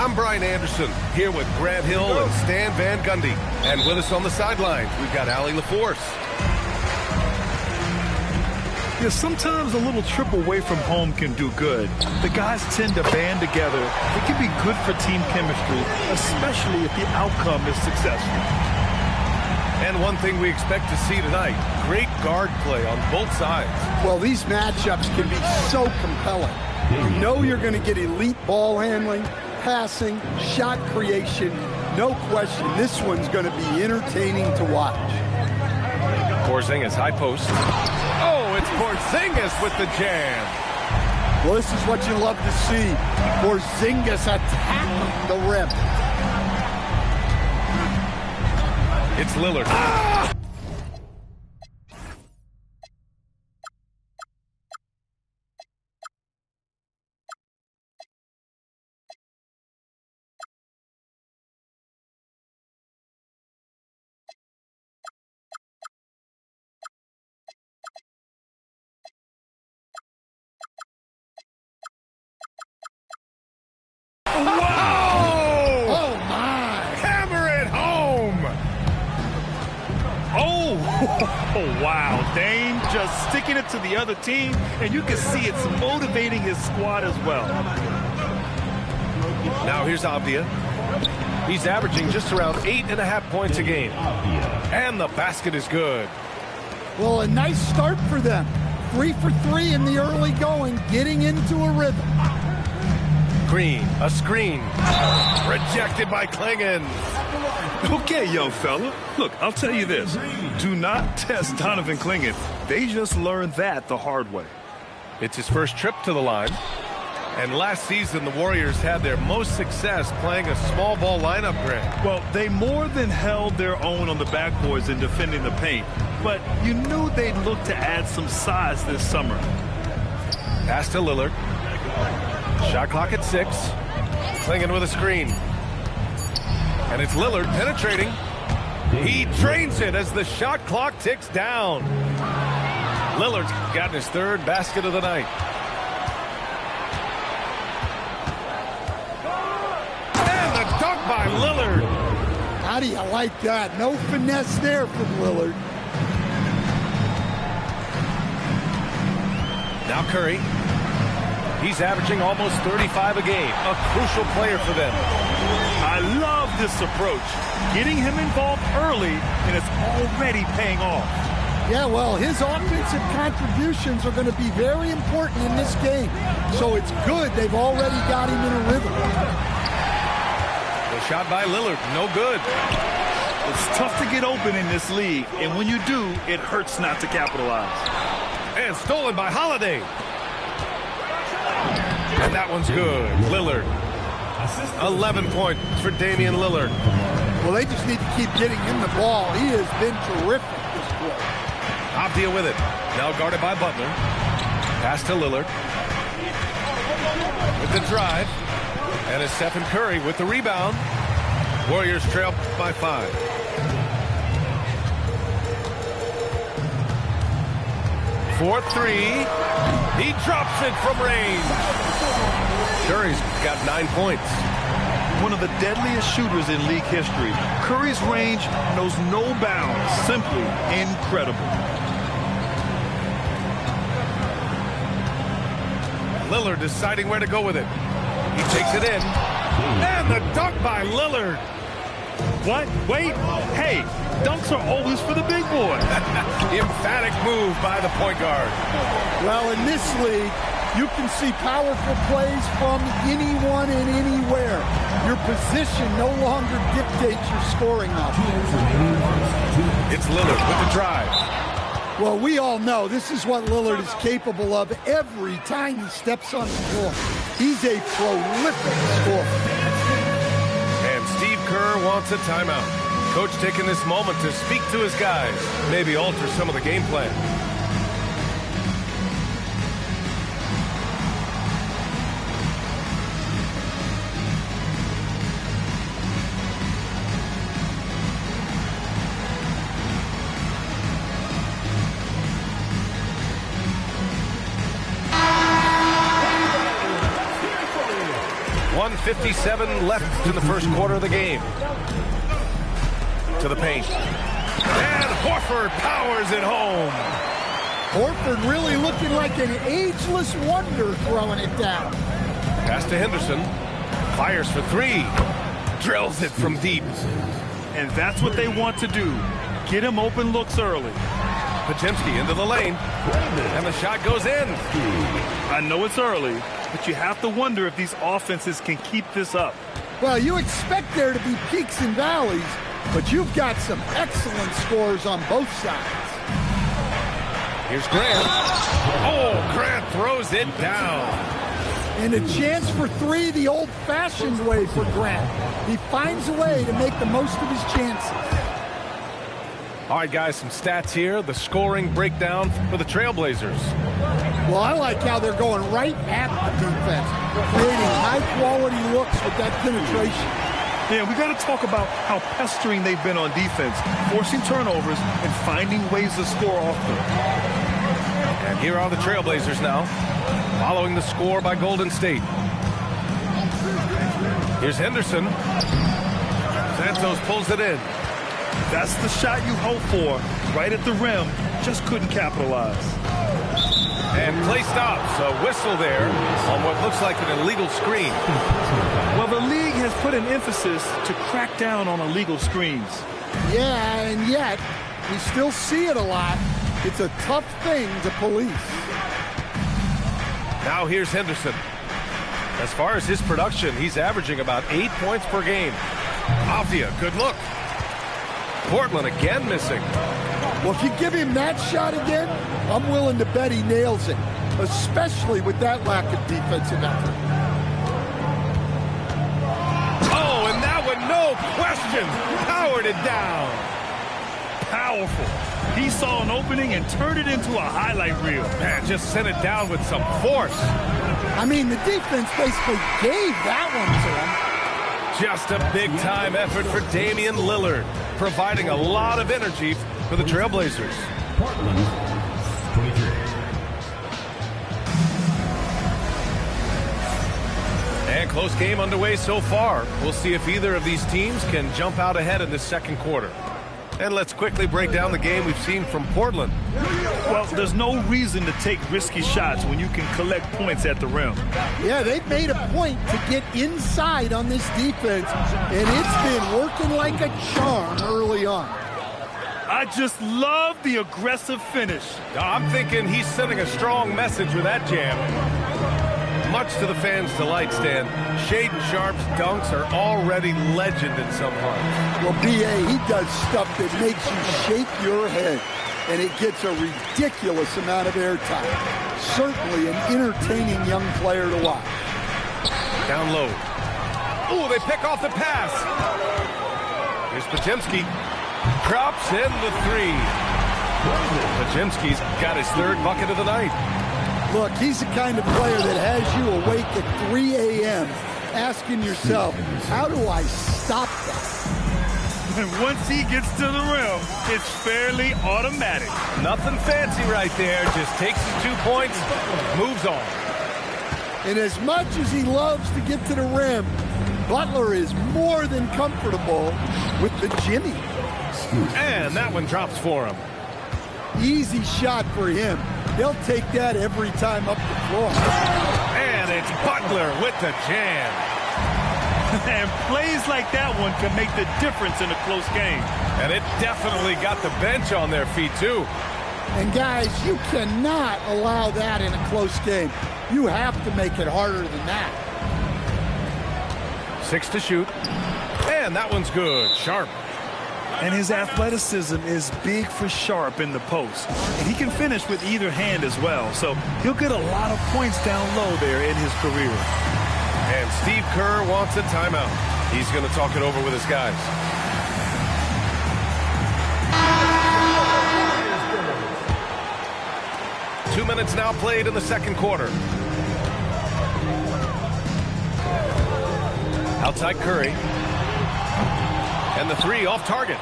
I'm Brian Anderson, here with Grant Hill and Stan Van Gundy. And with us on the sidelines, we've got Allie LaForce. Yeah, sometimes a little trip away from home can do good. The guys tend to band together. It can be good for team chemistry, especially if the outcome is successful. And one thing we expect to see tonight, great guard play on both sides. Well, these matchups can be so compelling. You know you're going to get elite ball handling, passing, shot creation. No question, this one's going to be entertaining to watch. Porzingis, high post. Oh, it's Porzingis with the jam. Well, this is what you love to see. Porzingis attacking the rim. It's Lillard. Ah! Wow! Oh, my! Hammer it home! Oh, wow. Dame just sticking it to the other team, and you can see it's motivating his squad as well. Now here's Avdia. He's averaging just around 8.5 points a game. And the basket is good. Well, a nice start for them. 3 for 3 in the early going, getting into a rhythm. Green, a screen. Rejected by Klingon. Okay, young fella. Look, I'll tell you this. Do not test Donovan Klingon. They just learned that the hard way. It's his first trip to the line. And last season, the Warriors had their most success playing a small ball lineup, Grant. Well, they more than held their own on the backboards in defending the paint. But you knew they'd look to add some size this summer. Pass to Lillard. Shot clock at 6. Klingon with a screen. And it's Lillard penetrating. He drains it as the shot clock ticks down. Lillard's gotten his third basket of the night. And the dunk by Lillard. How do you like that? No finesse there from Lillard. Now Curry. He's averaging almost 35 a game. A crucial player for them. I love this approach. Getting him involved early, and it's already paying off. Yeah, well, his offensive contributions are going to be very important in this game. So it's good they've already got him in a rhythm. The shot by Lillard, no good. It's tough to get open in this league, and when you do, it hurts not to capitalize. And stolen by Holiday. And that one's good. Lillard. 11 points for Damian Lillard. Well, they just need to keep getting him the ball. He has been terrific this quarter. Avdia with it. Now guarded by Butler. Pass to Lillard. With the drive. And it's Stephen Curry with the rebound. Warriors trail by 5. For 3. He drops it from range. Curry's got 9 points. One of the deadliest shooters in league history. Curry's range knows no bounds. Simply incredible. Lillard deciding where to go with it. He takes it in. And the dunk by Lillard. What? Wait. Hey, dunks are always for the big boy. Emphatic move by the point guard. Well, in this league, you can see powerful plays from anyone and anywhere. Your position no longer dictates your scoring options. It's Lillard with the drive. Well, we all know this is what Lillard is capable of every time he steps on the floor. He's a prolific scorer. And Steve Kerr wants a timeout. Coach taking this moment to speak to his guys, maybe alter some of the game plan. 1:57 left in the first quarter of the game. To the paint. And Horford powers it home. Horford really looking like an ageless wonder throwing it down. Pass to Henderson. Fires for three. Drills it from deep. And that's what they want to do. Get him open looks early. Podziemski into the lane. And the shot goes in. I know it's early, but you have to wonder if these offenses can keep this up. Well, you expect there to be peaks and valleys, but you've got some excellent scores on both sides. Here's Grant. Oh, Grant throws it down. And a chance for three the old-fashioned way for Grant. He finds a way to make the most of his chances. All right, guys, some stats here. The scoring breakdown for the Trailblazers. Well, I like how they're going right at the defense, creating high-quality looks with that penetration. Yeah, we got to talk about how pestering they've been on defense, forcing turnovers and finding ways to score off them. And here are the Trailblazers now, following the score by Golden State. Here's Henderson. Santos pulls it in. That's the shot you hope for, right at the rim, just couldn't capitalize. And play stops, a whistle there on what looks like an illegal screen. Well, the league has put an emphasis to crack down on illegal screens. Yeah, and yet, we still see it a lot. It's a tough thing to police. Now here's Henderson. As far as his production, he's averaging about 8 points per game. Avdia, good look. Portland again missing. Well, if you give him that shot again, I'm willing to bet he nails it, especially with that lack of defensive effort. Oh, and that one, no question, powered it down. Powerful. He saw an opening and turned it into a highlight reel. Man, just sent it down with some force. I mean, the defense basically gave that one to him. Just a big-time effort for Damian Lillard, providing a lot of energy for the Trailblazers. Portland, 23. And close game underway so far. We'll see if either of these teams can jump out ahead in this second quarter. And let's quickly break down the game we've seen from Portland. Well, there's no reason to take risky shots when you can collect points at the rim. Yeah, they've made a point to get inside on this defense, and it's been working like a charm early on. I just love the aggressive finish. I'm thinking he's sending a strong message with that jam. Much to the fans' delight, Stan, Shaedon Sharpe's dunks are already legend in some parts. Well, B.A., he does stuff that makes you shake your head, and it gets a ridiculous amount of airtime. Certainly an entertaining young player to watch. Down low. Ooh, they pick off the pass. Here's Podziemski. Drops in the three. Podziemski's got his third bucket of the night. Look, he's the kind of player that has you awake at 3 a.m. asking yourself, how do I stop that? And once he gets to the rim, it's fairly automatic. Nothing fancy right there. Just takes his 2 points, moves on. And as much as he loves to get to the rim, Butler is more than comfortable with the Jimmy. And that one drops for him. Easy shot for him. He'll take that every time up the floor. And it's Butler with the jam. And plays like that one can make the difference in a close game. And it definitely got the bench on their feet, too. And, guys, you cannot allow that in a close game. You have to make it harder than that. 6 to shoot. And that one's good. Sharpe. And his athleticism is big for Sharpe in the post. And he can finish with either hand as well. So he'll get a lot of points down low there in his career. And Steve Kerr wants a timeout. He's going to talk it over with his guys. Two minutes now played in the second quarter. Outside Curry. And the three off target.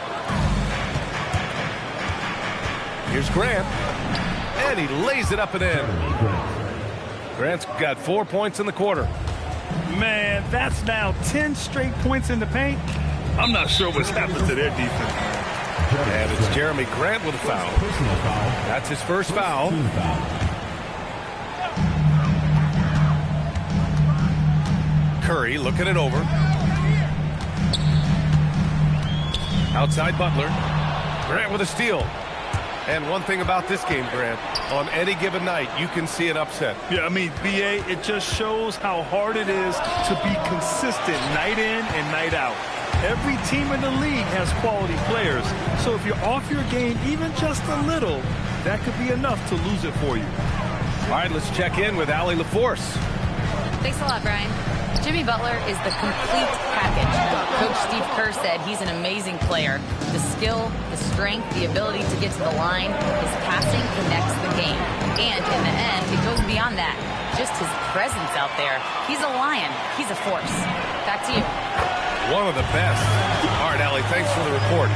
Here's Grant. And he lays it up and in. Grant's got 4 points in the quarter. Man, that's now 10 straight points in the paint. I'm not sure what's happened to their defense. And it's Jeremy Grant with a foul. Personal foul. That's his first foul. Team foul. Curry looking it over. Outside Butler. Grant with a steal. And one thing about this game, Grant, on any given night, you can see an upset. Yeah, I mean, BA, it just shows how hard it is to be consistent night in and night out. Every team in the league has quality players, so if you're off your game even just a little, that could be enough to lose it for you. All right, let's check in with Allie LaForce. Thanks a lot, Brian. Jimmy Butler is the complete package. Coach Steve Kerr said he's an amazing player. The skill, the strength, the ability to get to the line, his passing connects the game. And in the end, it goes beyond that. Just his presence out there. He's a lion. He's a force. Back to you. One of the best. All right, Allie, thanks for the report.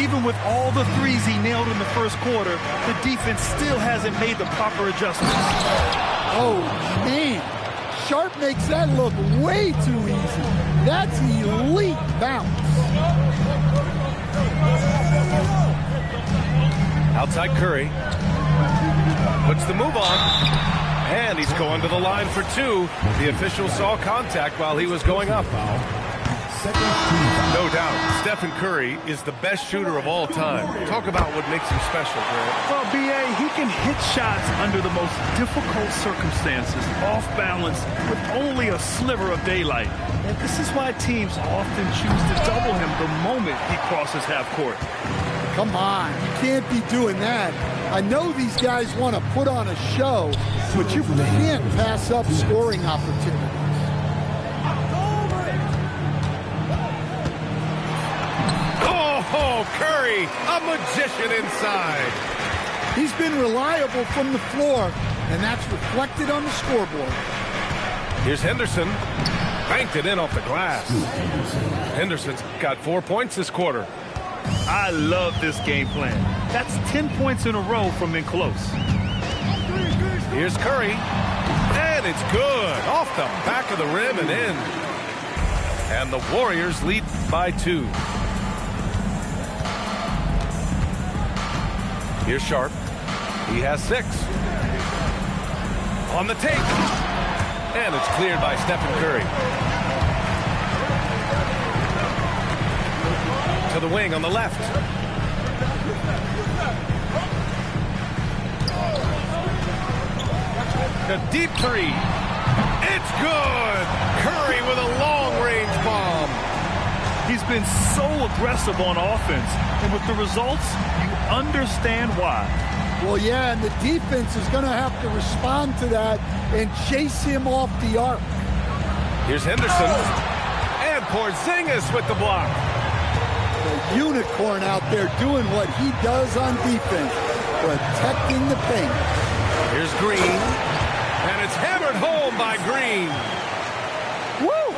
Even with all the threes he nailed in the first quarter, the defense still hasn't made the proper adjustments. Oh, man. Sharp makes that look way too easy. That's elite bounce. Outside Curry. Puts the move on. And he's going to the line for two. The official saw contact while he was going up. No doubt, Stephen Curry is the best shooter of all time. Talk about what makes him special, Grant. Well, B.A., he can hit shots under the most difficult circumstances, off balance, with only a sliver of daylight. And this is why teams often choose to double him the moment he crosses half court. Come on, you can't be doing that. I know these guys want to put on a show, but you can't pass up scoring opportunities. Oh, Curry, a magician inside. He's been reliable from the floor, and that's reflected on the scoreboard. Here's Henderson. Banked it in off the glass. Henderson's got 4 points this quarter. I love this game plan. That's 10 points in a row from in close. Here's Curry. And it's good. Off the back of the rim and in. And the Warriors lead by 2. Here's Sharp. He has 6. On the take. And it's cleared by Stephen Curry. To the wing on the left. The deep three. It's good. Curry with a long-range bomb. He's been so aggressive on offense, and with the results, you understand why. Well, yeah, and the defense is going to have to respond to that and chase him off the arc. Here's Henderson. And Porzingis with the block. The unicorn out there doing what he does on defense, protecting the paint. Here's Green. And it's hammered home by Green. Woo!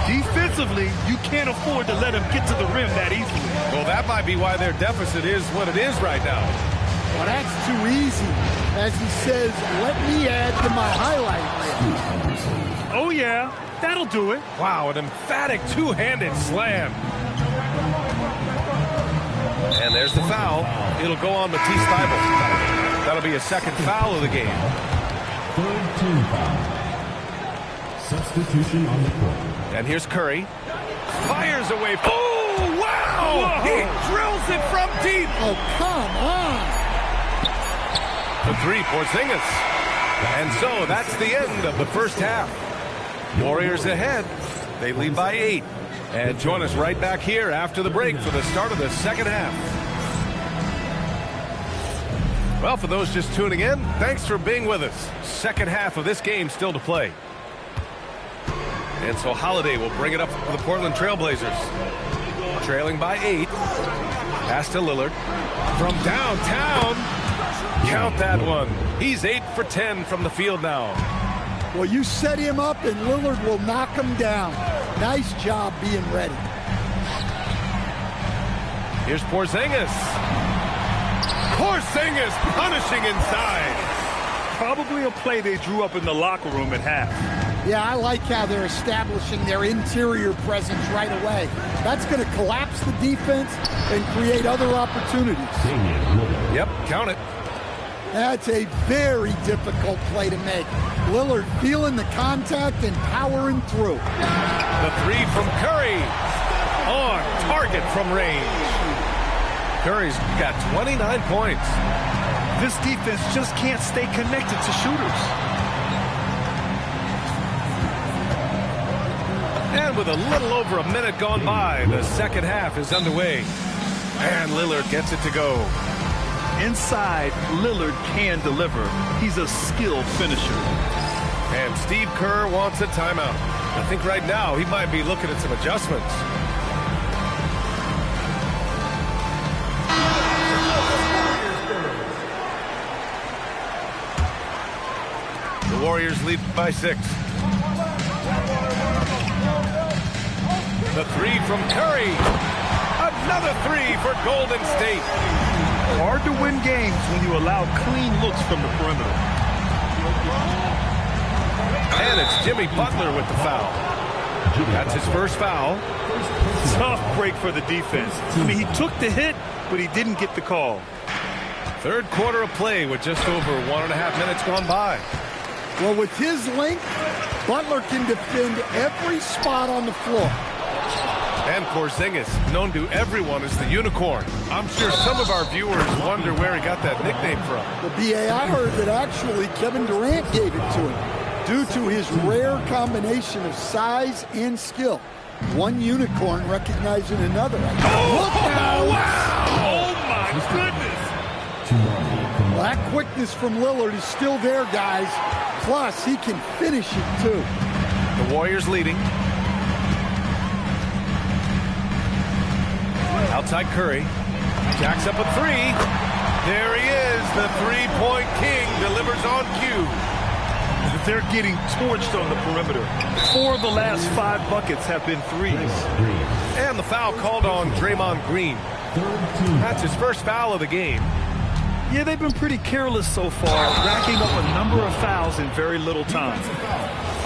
Defensively, you can't afford to let him get to the rim that easily. Well, that might be why their deficit is what it is right now. Well, that's too easy. As he says, let me add to my highlight reel. Oh, yeah, that'll do it. Wow, an emphatic two-handed slam. And there's the foul. It'll go on Matisse Thybulle. That'll be a second foul of the game. Third team foul. Substitution on the court. And here's Curry. Fires away. Oh, wow! Whoa. He drills it from deep. Oh, come on. The three, Porzingis. And so that's the end of the first half. Warriors ahead. They lead by 8. And join us right back here after the break for the start of the second half. Well, for those just tuning in, thanks for being with us. Second half of this game still to play. And so Holiday will bring it up for the Portland Trailblazers. Trailing by 8. Pass to Lillard. From downtown. Count that one. He's 8 for 10 from the field now. Well, you set him up and Lillard will knock him down. Nice job being ready. Here's Porzingis. Porzingis punishing inside. Probably a play they drew up in the locker room at half. Yeah, I like how they're establishing their interior presence right away. That's going to collapse the defense and create other opportunities. Yep, count it. That's a very difficult play to make. Lillard feeling the contact and powering through. The three from Curry. On target from range. Curry's got 29 points. This defense just can't stay connected to shooters. And with a little over a minute gone by, the second half is underway. And Lillard gets it to go. Inside, Lillard can deliver. He's a skilled finisher. And Steve Kerr wants a timeout. I think right now he might be looking at some adjustments. The Warriors lead by 6. The three from Curry. Another three for Golden State. Hard to win games when you allow clean looks from the perimeter. And it's Jimmy Butler with the foul. That's his first foul. Tough break for the defense. I mean, he took the hit, but he didn't get the call. Third quarter of play with just over 1.5 minutes gone by. Well, with his length, Butler can defend every spot on the floor. And Porzingis, known to everyone as the unicorn. I'm sure some of our viewers wonder where he got that nickname from. The BA, I heard that actually Kevin Durant gave it to him due to his rare combination of size and skill. One unicorn recognizing another. Look out! Wow! Oh, my goodness! Well, that quickness from Lillard is still there, guys. Plus, he can finish it, too. The Warriors leading. Outside Curry. Jacks up a three. There he is. The three-point king delivers on cue. They're getting torched on the perimeter. 4 of the last 5 buckets have been threes. And the foul called on Draymond Green. That's his first foul of the game. Yeah, they've been pretty careless so far, racking up a number of fouls in very little time.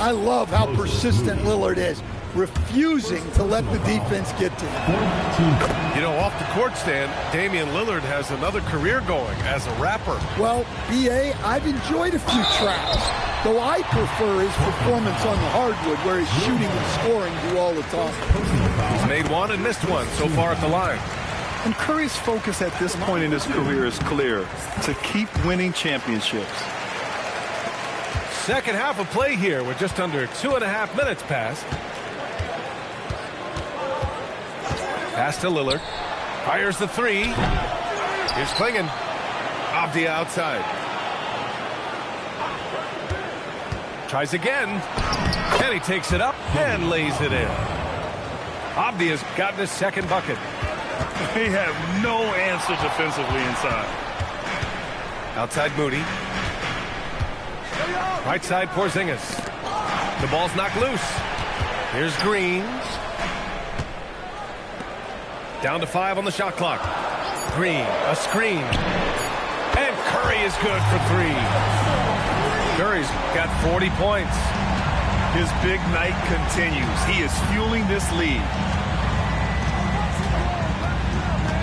I love how persistent Lillard is, refusing to let the defense get to him. You know, off the court stand, Damian Lillard has another career going as a rapper. Well, B.A., I've enjoyed a few tracks, though I prefer his performance on the hardwood where his shooting and scoring do all the time. He's made one and missed one so far at the line. And Curry's focus at this point in his career is clear: to keep winning championships. Second half of play here with just under 2.5 minutes passed. Pass to Lillard. Fires the three. Here's Klingon. Avdia outside. Tries again. And he takes it up and lays it in. Avdia's gotten his second bucket. They have no answer defensively inside. Outside Moody. Right side Porzingis. The ball's knocked loose. Here's Green. Down to 5 on the shot clock. Green, a screen. And Curry is good for 3. Curry's got 40 points. His big night continues. He is fueling this lead.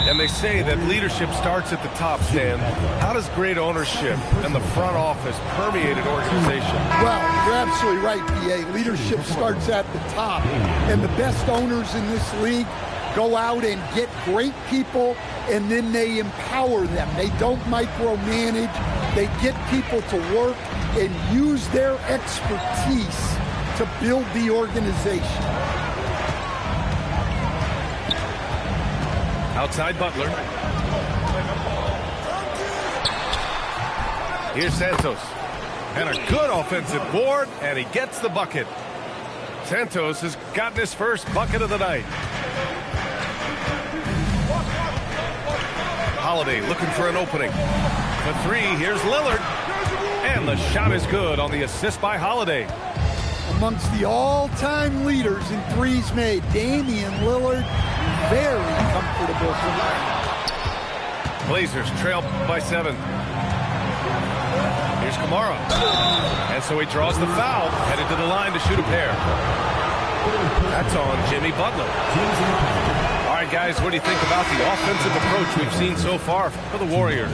And they say that leadership starts at the top, Stan. How does great ownership and the front office permeate an organization? Well, you're absolutely right, B.A. Leadership starts at the top. And the best owners in this league go out and get great people, and then they empower them. They don't micromanage. They get people to work and use their expertise to build the organization. Outside Butler. Here's Santos. And a good offensive board, and he gets the bucket. Santos has gotten his first bucket of the night. Holiday looking for an opening. The three, here's Lillard. And the shot is good on the assist by Holiday. Amongst the all-time leaders in threes made, Damian Lillard, very comfortable tonight. Blazers trail by 7. Here's Kamara. And so he draws the foul, headed to the line to shoot a pair. That's on Jimmy Butler. All right, guys, what do you think about the offensive approach we've seen so far for the Warriors?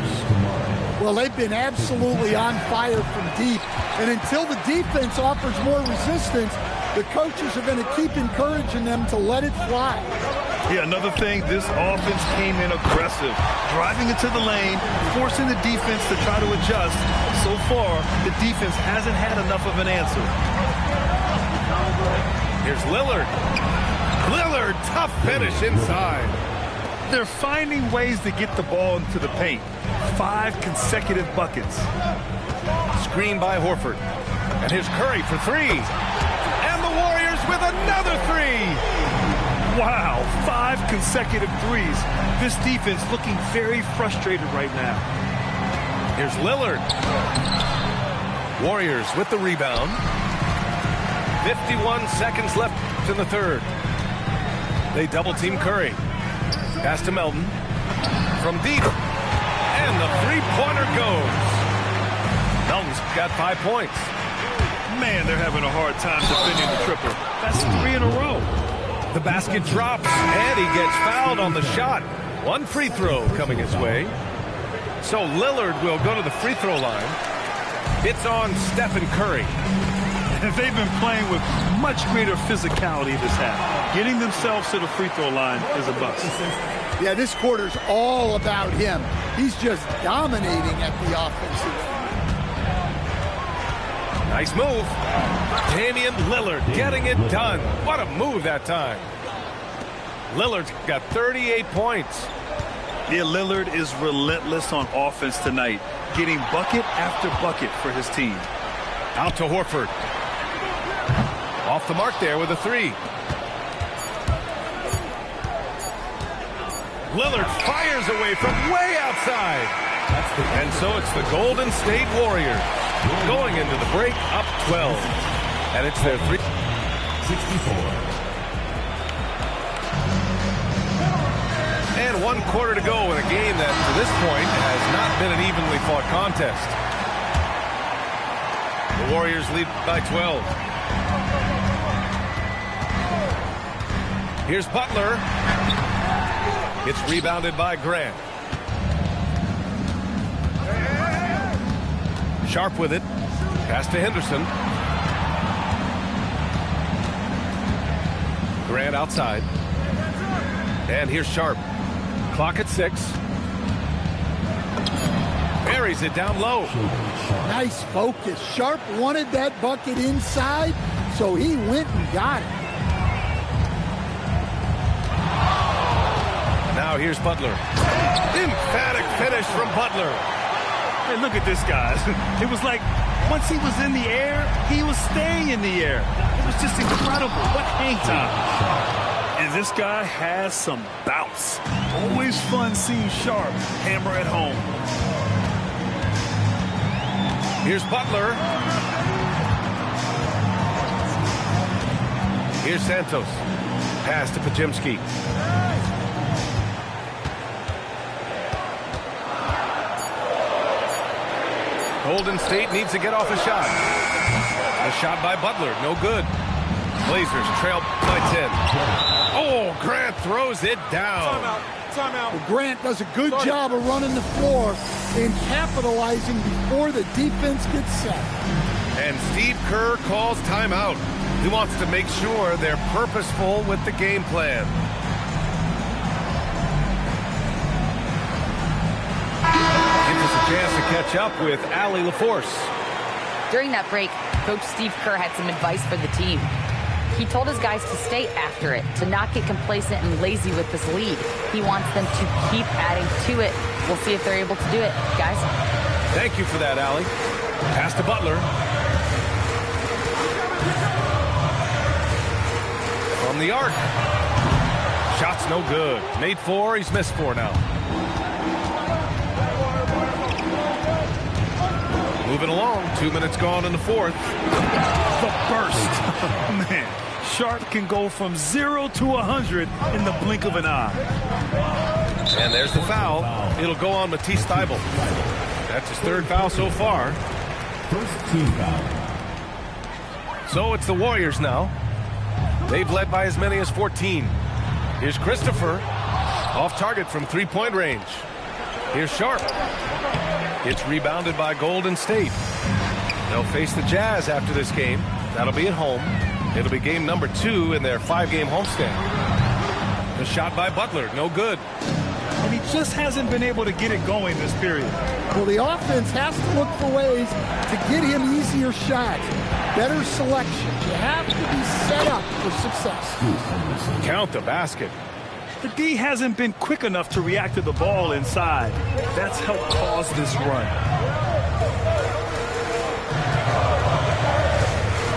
Well, they've been absolutely on fire from deep. And until the defense offers more resistance, the coaches are going to keep encouraging them to let it fly. Yeah, another thing, this offense came in aggressive, driving into the lane, forcing the defense to try to adjust. So far, the defense hasn't had enough of an answer. Here's Lillard. Lillard, tough finish inside. They're finding ways to get the ball into the paint. 5 consecutive buckets. Screen by Horford. And here's Curry for 3. And the Warriors with another 3. Wow, 5 consecutive threes. This defense looking very frustrated right now. Here's Lillard. Warriors with the rebound. 51 seconds left in the third. They double-team Curry. Pass to Melton. From deep. And the three-pointer goes. Melton's got 5 points. Man, they're having a hard time defending the triple. That's 3 in a row. The basket drops, and he gets fouled on the shot. 1 free throw coming his way. So Lillard will go to the free throw line. It's on Stephen Curry. They've been playing with much greater physicality this half. Getting themselves to the free throw line is a bust. Yeah, this quarter's all about him. He's just dominating at the offensive end. Nice move. Damian Lillard getting it done. What a move that time. Lillard's got 38 points. Yeah, Lillard is relentless on offense tonight, getting bucket after bucket for his team. Out to Horford. Off the mark there with a 3. Lillard fires away from way outside. And so it's the Golden State Warriors going into the break up 12. And it's their 64. And 1 quarter to go in a game that to this point has not been an evenly fought contest. The Warriors lead by 12. Here's Butler. It's rebounded by Grant. Sharp with it. Pass to Henderson. Grant outside. And here's Sharp. Clock at 6. Buries it down low. Nice focus. Sharp wanted that bucket inside, so he went and got it. Now here's Butler. Emphatic finish from Butler. Hey, look at this, guys. It was like once he was in the air, he was staying in the air. It was just incredible. What hang time. And this guy has some bounce. Always fun seeing Sharp hammer at home. Here's Butler. Here's Santos. Pass to Podziemski. Golden State needs to get off a shot. A shot by Butler, no good. Blazers trail by 10. Oh, Grant throws it down. Well, Grant does a good job of running the floor and capitalizing before the defense gets set. And Steve Kerr calls timeout. He wants to make sure they're purposeful with the game plan. Gives us a chance to catch up with Allie LaForce. During that break, Coach Steve Kerr had some advice for the team. He told his guys to stay after it, to not get complacent and lazy with this lead. He wants them to keep adding to it. We'll see if they're able to do it, guys. Thank you for that, Allie. Pass to Butler. From the arc. Shot's no good. Made 4, he's missed 4 now. Moving along, 2 minutes gone in the fourth. The burst. Man, Sharp can go from 0 to 100 in the blink of an eye. And there's the foul. It'll go on Matisse Thybulle. That's his 3rd foul so far. First team foul. So it's the Warriors now. They've led by as many as 14. Here's Christopher. Off target from three-point range. Here's Sharp. It's rebounded by Golden State. They'll face the Jazz after this game. That'll be at home. It'll be game number 2 in their 5-game homestand. The shot by Butler, no good. And he just hasn't been able to get it going this period. Well, the offense has to look for ways to get him easier shots, better selection. You have to be set up for success. Count the basket. The D hasn't been quick enough to react to the ball inside. That's helped cause this run.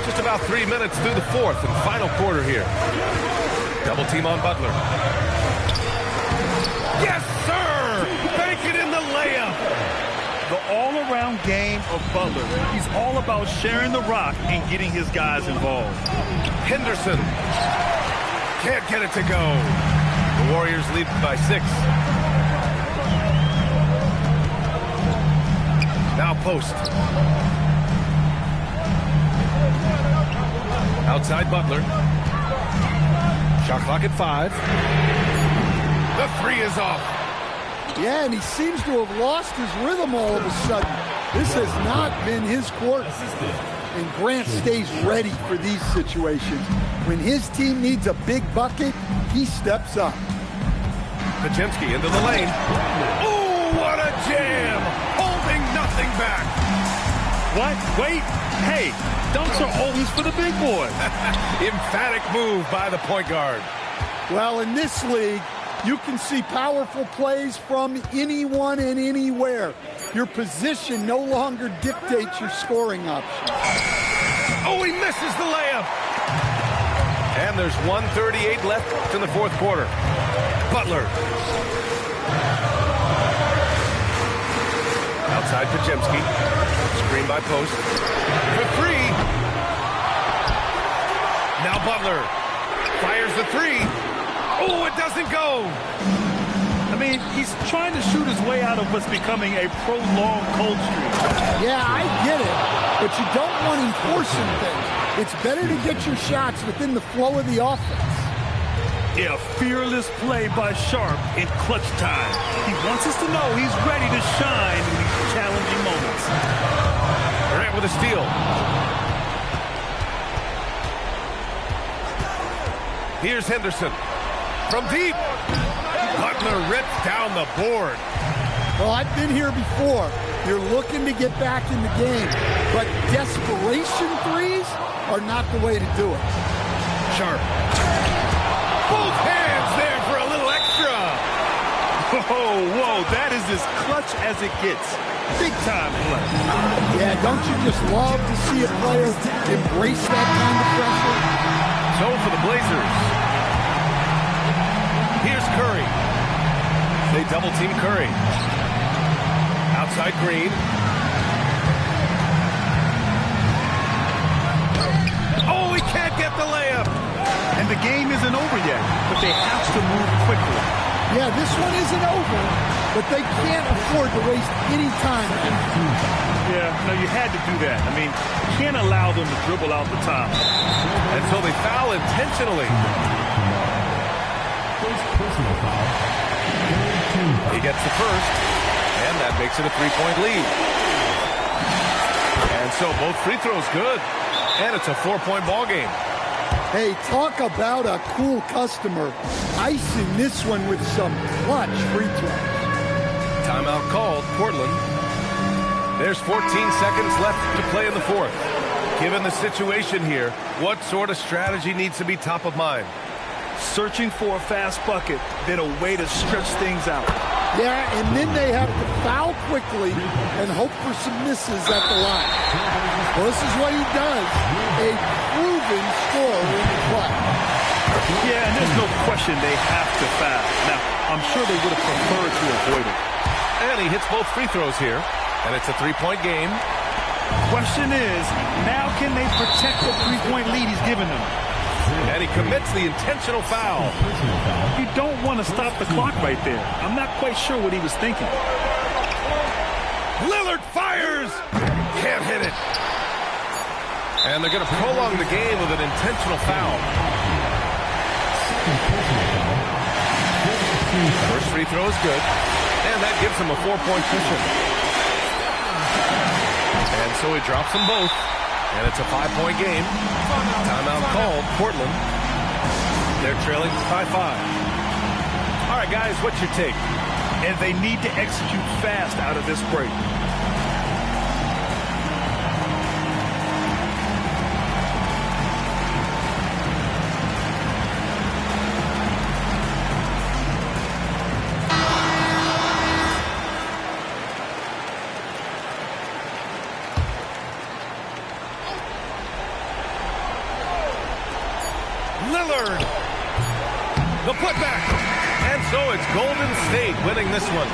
Just about 3 minutes through the fourth and final quarter here. Double team on Butler. Yes, sir! Bank it in the layup! The all-around game of Butler. He's all about sharing the rock and getting his guys involved. Henderson can't get it to go. The Warriors lead by 6. Now post. Outside Butler. Shot clock at 5. The 3 is off. Yeah, and he seems to have lost his rhythm all of a sudden. This has not been his quarter. And Grant stays ready for these situations. When his team needs a big bucket, he steps up. Podziemski into the lane. Ooh, what a jam! Holding nothing back. What? Wait. Hey, dunks are always for the big boy. Emphatic move by the point guard. Well, in this league, you can see powerful plays from anyone and anywhere. Your position no longer dictates your scoring options. Oh, he misses the layup. And there's 1:38 left in the fourth quarter. Butler. Outside Podziemski. Screen by post. For 3. Now Butler. Fires the 3. Oh, it doesn't go. I mean, he's trying to shoot his way out of what's becoming a prolonged cold streak. Yeah, I get it, but you don't want him forcing things. It's better to get your shots within the flow of the offense. Yeah, fearless play by Sharp in clutch time. He wants us to know he's ready to shine in these challenging moments. Grant with a steal. Here's Henderson. From deep. Butler rips down the board. Well, I've been here before. You're looking to get back in the game, but desperation threes are not the way to do it. Sharp. Both hands there for a little extra. Whoa, that is as clutch as it gets. Big time play. Yeah, don't you just love to see a player embrace that kind of pressure? So for the Blazers. Here's Curry. They double team Curry. Outside Green. Oh, he can't get the layup. And the game isn't over yet, but they have to move quickly. Yeah, this one isn't over, but they can't afford to waste any time. Yeah, no, you had to do that. I mean, you can't allow them to dribble out the top. And so they foul intentionally. First personal foul. He gets the first, and that makes it a 3-point lead. And so both free throws good, and it's a 4-point ball game. Hey, talk about a cool customer. Icing this one with some clutch free throws. Timeout called, Portland. There's 14 seconds left to play in the fourth. Given the situation here, what sort of strategy needs to be top of mind? Searching for a fast bucket, then a way to stretch things out. Yeah, and then they have to foul quickly and hope for some misses at the line. Well, this is what he does. A proven scorer in the club. Yeah, and there's no question they have to foul. Now, I'm sure they would have preferred to avoid it. And he hits both free throws here, and it's a 3-point game. Question is, now can they protect the 3-point lead he's given them? And he commits the intentional foul. You don't want to stop the clock right there. I'm not quite sure what he was thinking. Lillard fires. Can't hit it. And they're going to prolong the game with an intentional foul. First free throw is good. And that gives him a 4-point cushion. And so he drops them both. And it's a 5-point game. Timeout called. Portland. They're trailing by 5. All right, guys, what's your take? And they need to execute fast out of this break. Lillard. The putback. And so it's Golden State winning this one.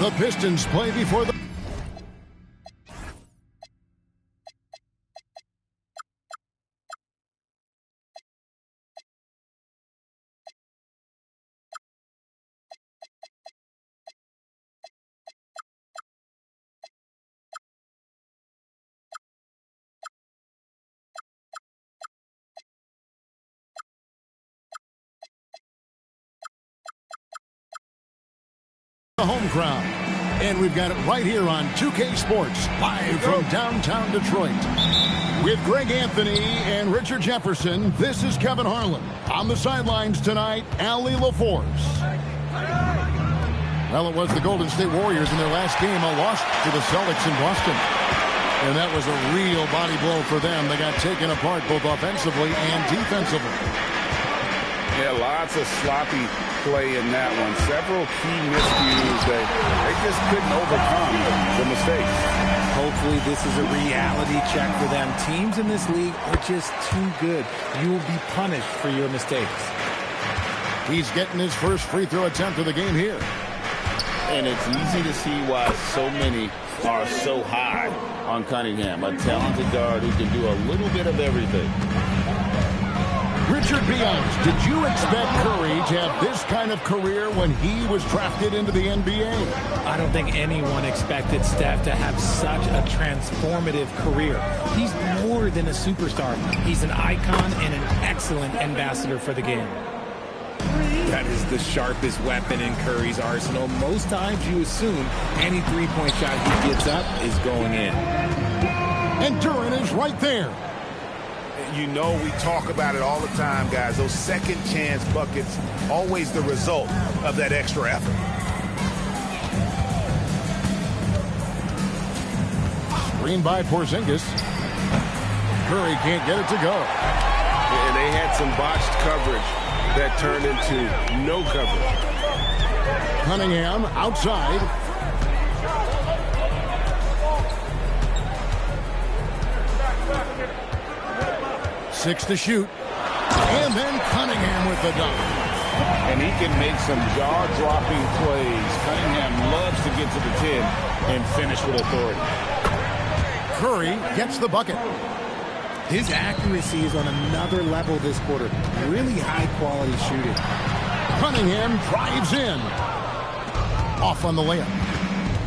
The Pistons play before the home crowd. And we've got it right here on 2K Sports, live from downtown Detroit. With Greg Anthony and Richard Jefferson, this is Kevin Harlan. On the sidelines tonight, Allie LaForce. Well, it was the Golden State Warriors in their last game, a loss to the Celtics in Boston. And that was a real body blow for them. They got taken apart both offensively and defensively. Yeah, lots of sloppy play in that one. Several key miscues that they just couldn't overcome the mistakes. Hopefully this is a reality check for them. Teams in this league are just too good. You will be punished for your mistakes. He's getting his first free throw attempt of the game here. And it's easy to see why so many are so high on Cunningham, a talented guard who can do a little bit of everything. Richard, be honest, did you expect Curry to have this kind of career when he was drafted into the NBA? I don't think anyone expected Steph to have such a transformative career. He's more than a superstar. He's an icon and an excellent ambassador for the game. That is the sharpest weapon in Curry's arsenal. Most times you assume any three-point shot he gets up is going in. And Duren is right there. You know, we talk about it all the time, guys. Those second chance buckets, always the result of that extra effort. Screen by Porzingis. Curry can't get it to go. And they had some botched coverage that turned into no coverage. Cunningham outside. Six to shoot. And then Cunningham with the dunk. And he can make some jaw-dropping plays. Cunningham loves to get to the 10 and finish with authority. Curry gets the bucket. His accuracy is on another level this quarter. Really high-quality shooting. Cunningham drives in. Off on the layup.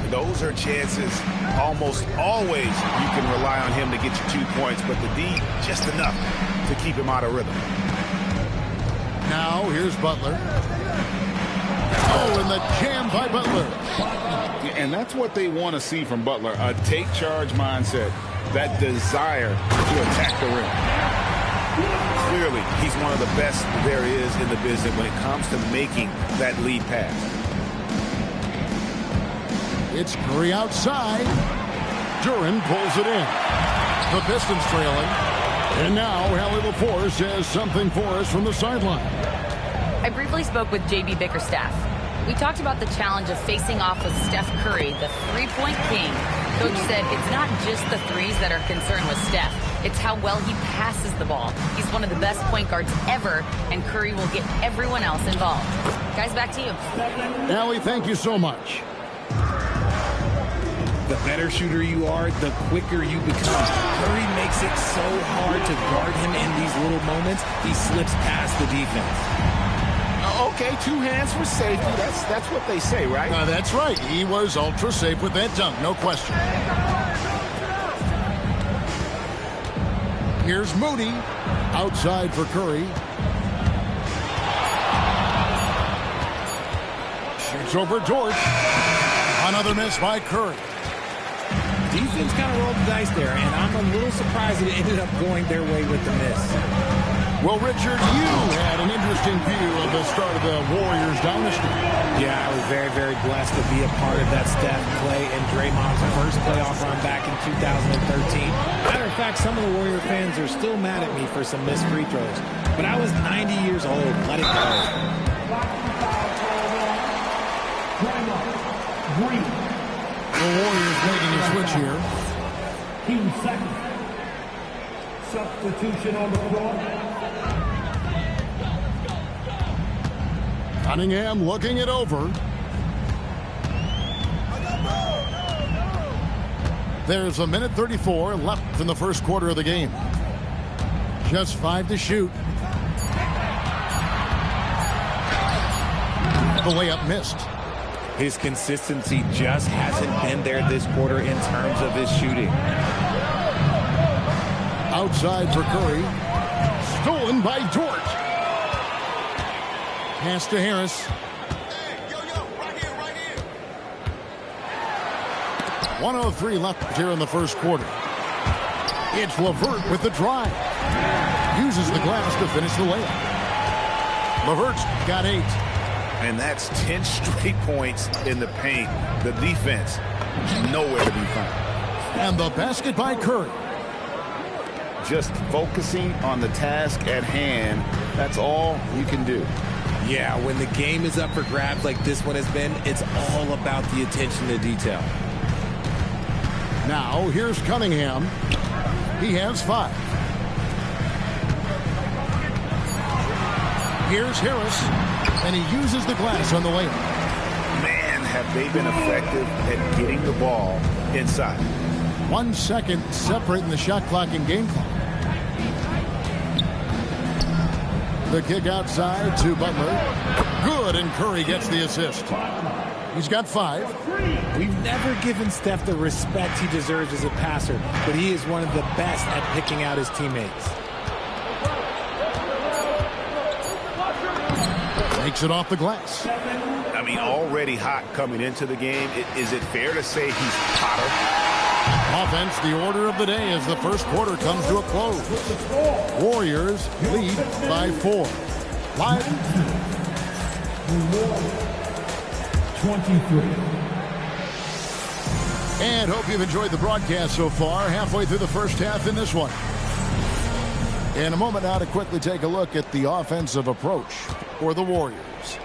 Those are chances almost always you can rely on him to get you 2 points, but the D just enough to keep him out of rhythm. Now here's Butler. Oh, and the jam by Butler. And that's what they want to see from Butler, a take-charge mindset, that desire to attack the rim. Clearly, he's one of the best there is in the business when it comes to making that lead pass. It's Curry outside. Duren pulls it in. The Pistons trailing. And now Allie LaForce has something for us from the sideline. I briefly spoke with J.B. Bickerstaff. We talked about the challenge of facing off with Steph Curry, the three-point king. Coach said it's not just the threes that are concerned with Steph. It's how well he passes the ball. He's one of the best point guards ever, and Curry will get everyone else involved. Guys, back to you. Allie, thank you so much. The better shooter you are, the quicker you become. Curry makes it so hard to guard him in these little moments. He slips past the defense. Okay, 2 hands for safety. That's what they say, right? That's right. He was ultra safe with that dunk, no question. Here's Moody. Outside for Curry. Shoots over Dort. Another miss by Curry. Defense kind of rolled the dice there, and I'm a little surprised that it ended up going their way with the miss. Well, Richard, you had an interesting view of the start of the Warriors dynasty. Yeah, I was very, very blessed to be a part of that Steph, Clay, and Draymond's first playoff run back in 2013. Matter of fact, some of the Warrior fans are still mad at me for some missed free throws. But I was 90 years old. Let it go. The Warriors making a switch here. Team second. Substitution on the floor. Cunningham looking it over. There's a minute 34 left in the first quarter of the game. Just 5 to shoot. The layup missed. His consistency just hasn't been there this quarter in terms of his shooting. Outside for Curry. Stolen by Dort. Pass to Harris. 1:03 left here in the first quarter. It's LeVert with the drive. Uses the glass to finish the layup. LeVert's got 8. And that's 10 straight points in the paint. The defense, nowhere to be found. And the basket by Curry. Just focusing on the task at hand, that's all you can do. Yeah, when the game is up for grabs like this one has been, it's all about the attention to detail. Now, here's Cunningham. He has 5. Here's Harris, and he uses the glass on the layup. Man, have they been effective at getting the ball inside. 1 second separating the shot clock and game clock. The kick outside to Butler. Good, and Curry gets the assist. He's got 5. We've never given Steph the respect he deserves as a passer, but he is one of the best at picking out his teammates. Takes it off the glass. I mean, already hot coming into the game. Is it fair to say he's hotter? Offense, the order of the day as the first quarter comes to a close. Warriors lead by 4. Live. 23. And hope you've enjoyed the broadcast so far. Halfway through the first half in this one. In a moment now to quickly take a look at the offensive approach for the Warriors.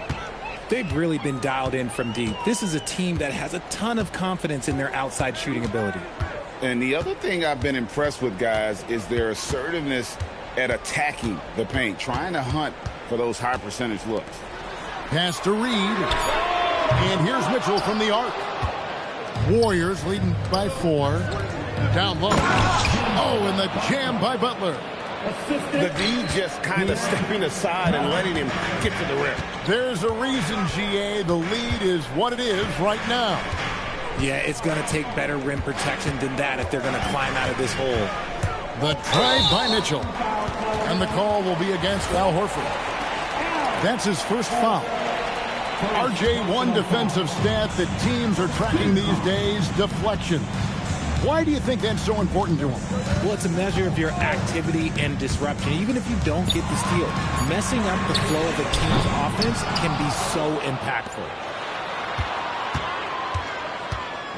They've really been dialed in from deep. This is a team that has a ton of confidence in their outside shooting ability. And the other thing I've been impressed with, guys, is their assertiveness at attacking the paint, trying to hunt for those high percentage looks. Pass to Reed. And here's Mitchell from the arc. Warriors leading by 4. Down low. Oh, and the jam by Butler. The D just kind of stepping aside and letting him get to the rim. There's a reason, GA. The lead is what it is right now. Yeah, it's going to take better rim protection than that if they're going to climb out of this hole. The drive by Mitchell. And the call will be against Al Horford. That's his first foul. RJ1 defensive stat that teams are tracking these days, deflection. Why do you think that's so important to him? Well, it's a measure of your activity and disruption. Even if you don't get the steal, messing up the flow of a team's offense can be so impactful.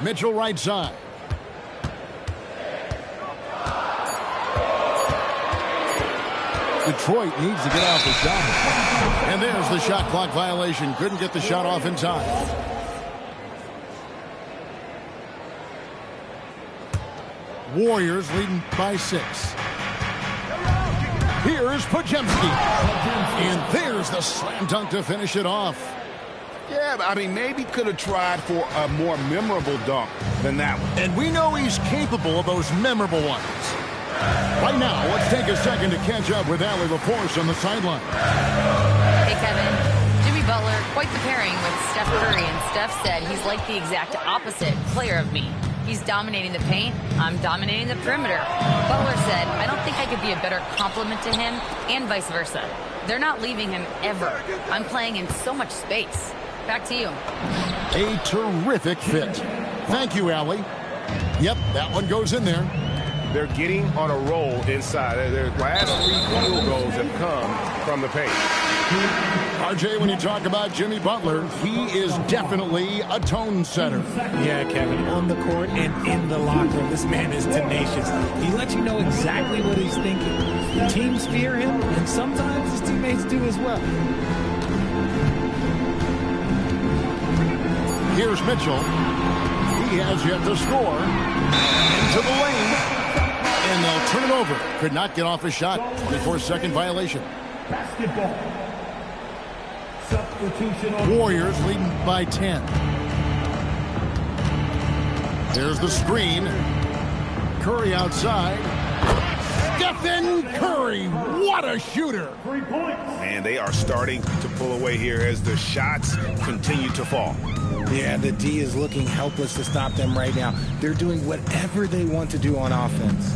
Mitchell right side. Detroit needs to get off the shot. And there's the shot clock violation. Couldn't get the shot off in time. Warriors leading by 6. Here's Podziemski. And there's the slam dunk to finish it off. Yeah, I mean, maybe could have tried for a more memorable dunk than that one. And we know he's capable of those memorable ones. Right now, let's take a second to catch up with Allie LaForce on the sideline. Hey, Kevin. Jimmy Butler, quite the pairing with Steph Curry, and Steph said he's like the exact opposite player of me. He's dominating the paint, I'm dominating the perimeter. Butler said, I don't think I could be a better complement to him, and vice versa. They're not leaving him ever. I'm playing in so much space. Back to you. A terrific fit. Thank you, Allie. Yep, that one goes in there. They're getting on a roll inside. Their last 3 field goals have come from the paint. RJ, when you talk about Jimmy Butler, he is definitely a tone setter. Yeah, Kevin, on the court and in the locker room, this man is tenacious. He lets you know exactly what he's thinking. Teams fear him, and sometimes his teammates do as well. Here's Mitchell. He has yet to score. Into the lane. And they'll turn it over. Could not get off a shot. 24-second violation. Basketball. Substitution. Warriors leading by 10. There's the screen. Curry outside. Stephen Curry, what a shooter. 3 points. And they are starting to pull away here as the shots continue to fall. Yeah, the D is looking helpless to stop them right now. They're doing whatever they want to do on offense.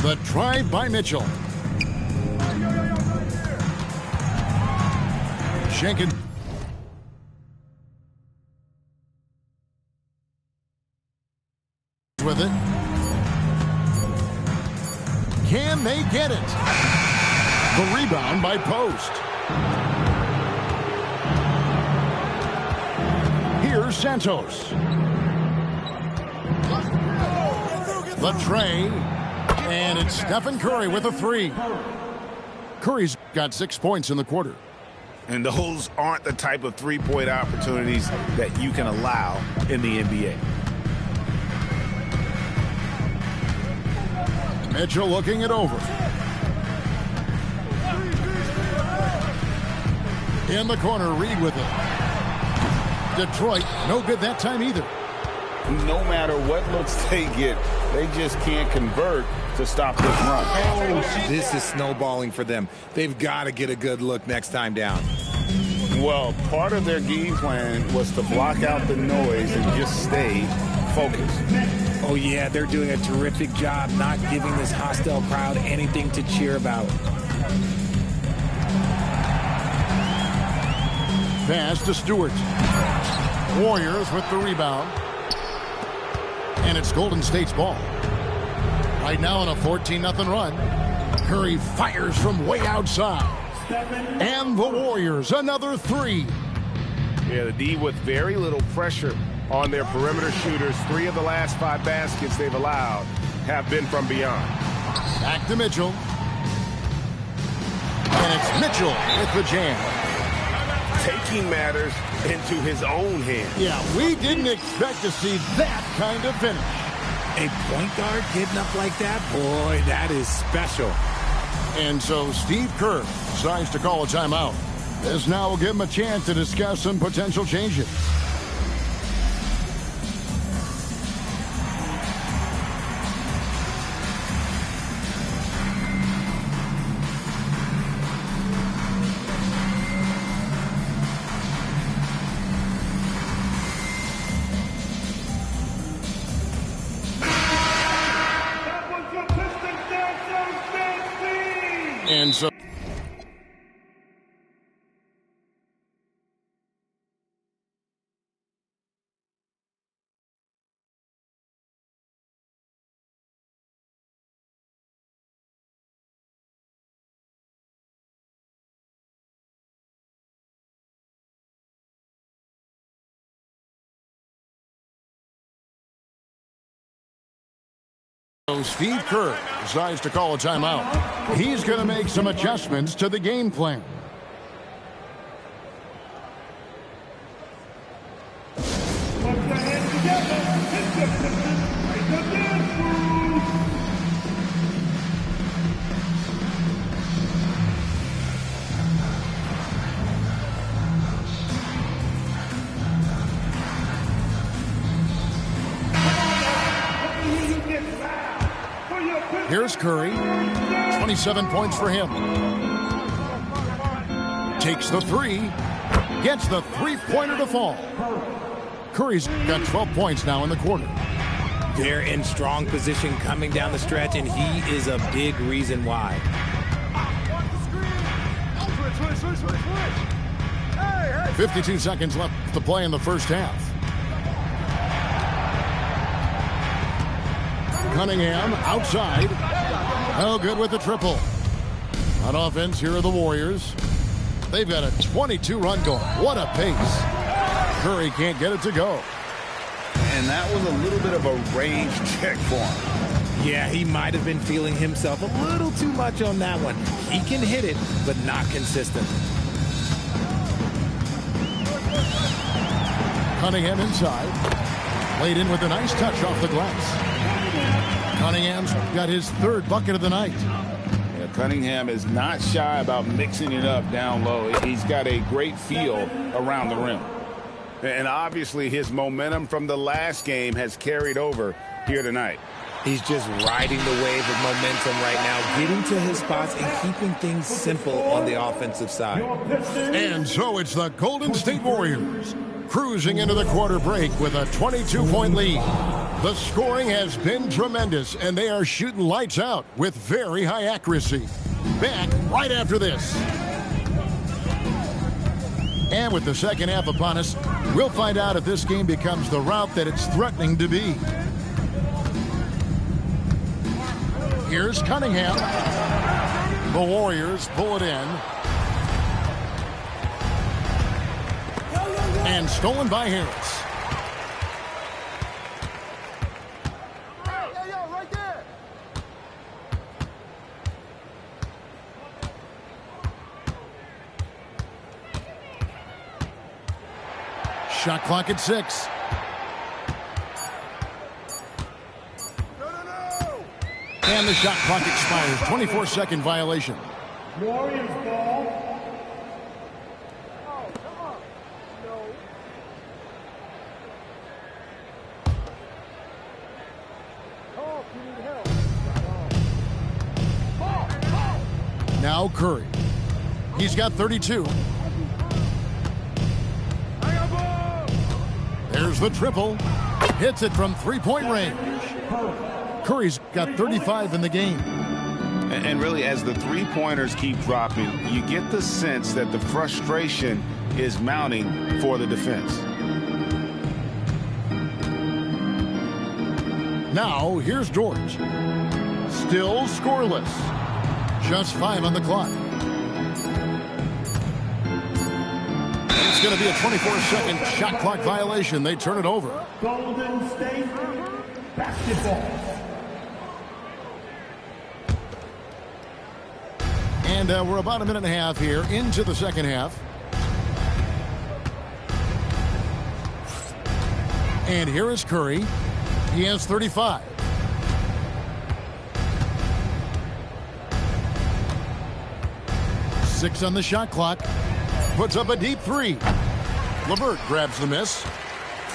The drive by Mitchell. Jenkins. With it. Can they get it? The rebound by Post. Here's Santos. The tray. And it's Stephen Curry with a 3. Curry's got 6 points in the quarter. And those aren't the type of three-point opportunities that you can allow in the NBA. Mitchell looking it over. In the corner, Reed with it. Detroit, no good that time either. No matter what looks they get, they just can't convert to stop this run. This is snowballing for them. They've got to get a good look next time down. Well, part of their game plan was to block out the noise and just stay focused. Oh, yeah, they're doing a terrific job not giving this hostile crowd anything to cheer about. Pass to Stewart. Warriors with the rebound. And it's Golden State's ball. Right now on a 14-0 run. Curry fires from way outside. And the Warriors, another 3. Yeah, the D with very little pressure on their perimeter shooters. 3 of the last 5 baskets they've allowed have been from beyond. Back to Mitchell. And it's Mitchell with the jam. Taking matters into his own hands. Yeah, we didn't expect to see that kind of finish. A point guard getting up like that? Boy, that is special. And so Steve Kerr decides to call a timeout. This now will give him a chance to discuss some potential changes. And so Steve Kerr decides to call a timeout. He's going to make some adjustments to the game plan. Here's Curry. 27 points for him. Takes the 3. Gets the three-pointer to fall. Curry's got 12 points now in the quarter. They're in strong position coming down the stretch, and he is a big reason why. 52 seconds left to play in the first half. Cunningham outside. No good with the triple. On offense, here are the Warriors. They've got a 22-run going. What a pace. Curry can't get it to go. And that was a little bit of a range check for him. Yeah, he might have been feeling himself a little too much on that one. He can hit it, but not consistent. Cunningham inside. Played in with a nice touch off the glass. Cunningham's got his 3rd bucket of the night. Yeah, Cunningham is not shy about mixing it up down low. He's got a great feel around the rim. And obviously his momentum from the last game has carried over here tonight. He's just riding the wave of momentum right now, getting to his spots and keeping things simple on the offensive side. And so it's the Golden State Warriors cruising into the quarter break with a 22-point lead. The scoring has been tremendous, and they are shooting lights out with very high accuracy. Back right after this. And with the second half upon us, we'll find out if this game becomes the rout that it's threatening to be. Here's Cunningham. The Warriors pull it in. And stolen by Harris. Shot clock at 6. And the shot clock expires. 24-second violation. Warriors ball. Now Curry. He's got 32. There's the triple. Hits it from three-point range. Curry's got 35 in the game. And really, as the three-pointers keep dropping, you get the sense that the frustration is mounting for the defense. Now, here's Dort. Still scoreless. Just 5 on the clock. It's going to be a 24-second shot clock violation. They turn it over. Golden State basketball. And we're about a minute and a half here into the second half. And here is Curry. He has 35. Six on the shot clock. Puts up a deep three. LeVert grabs the miss.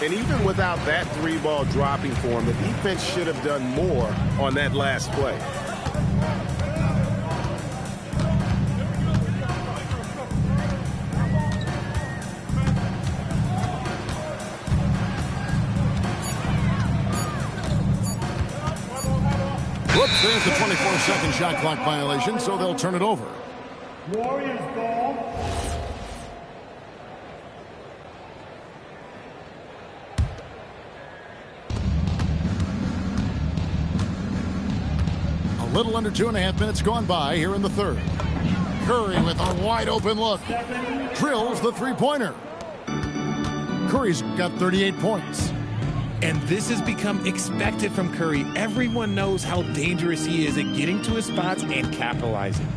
And even without that three ball dropping for him, the defense should have done more on that last play. Whoops, there's the 24-second shot clock violation, so they'll turn it over. Warriors ball. A little under 2.5 minutes gone by here in the third. Curry with a wide open look. Drills the three-pointer. Curry's got 38 points. And this has become expected from Curry. Everyone knows how dangerous he is at getting to his spots and capitalizing.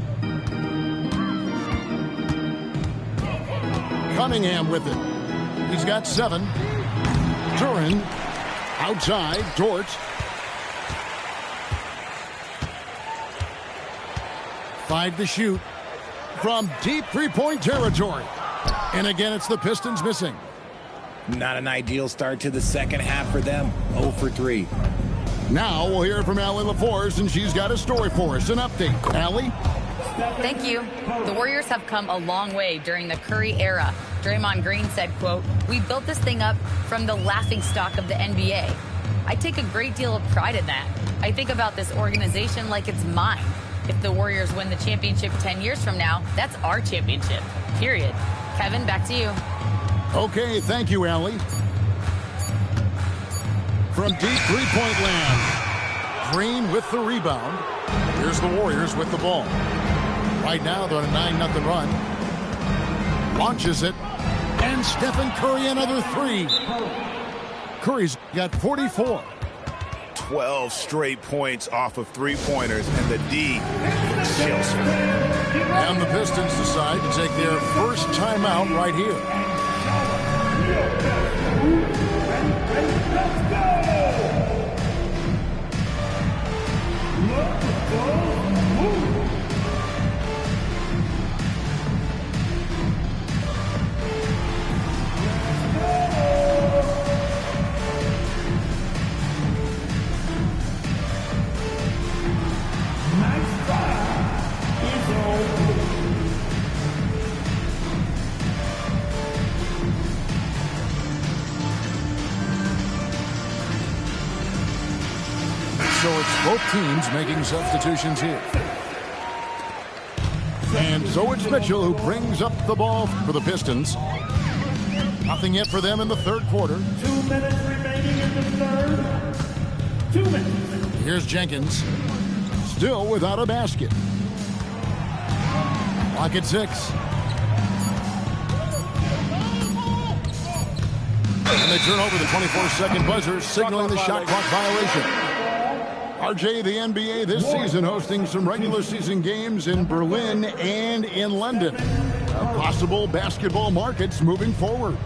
Cunningham with it. He's got 7. Duran outside. Dort. 5 to shoot from deep three-point territory. And again, it's the Pistons missing. Not an ideal start to the second half for them. 0 for 3. Now we'll hear from Allie LaForce, and she's got a story for us. An update. Allie? Thank you. The Warriors have come a long way during the Curry era. Draymond Green said, quote, "We built this thing up from the laughingstock of the NBA. I take a great deal of pride in that. I think about this organization like it's mine. If the Warriors win the championship 10 years from now, that's our championship, period." Kevin, back to you. Okay, thank you, Allie. From deep three-point land, Green with the rebound. Here's the Warriors with the ball. Right now, they're on a 9-0 run. Launches it. And Stephen Curry, another 3. Curry's got 44. 12 straight points off of three-pointers, and the D chills him. And the Pistons decide to take their first timeout right here. So it's both teams making substitutions here. And so it's Mitchell who brings up the ball for the Pistons. Nothing yet for them in the third quarter. 2 minutes remaining in the third. 2 minutes. Here's Jenkins. Still without a basket. Clock at 6. And they turn over the 24-second buzzer, signaling the shot clock violation. RJ, the NBA this season hosting some regular season games in Berlin and in London. Possible basketball markets moving forward.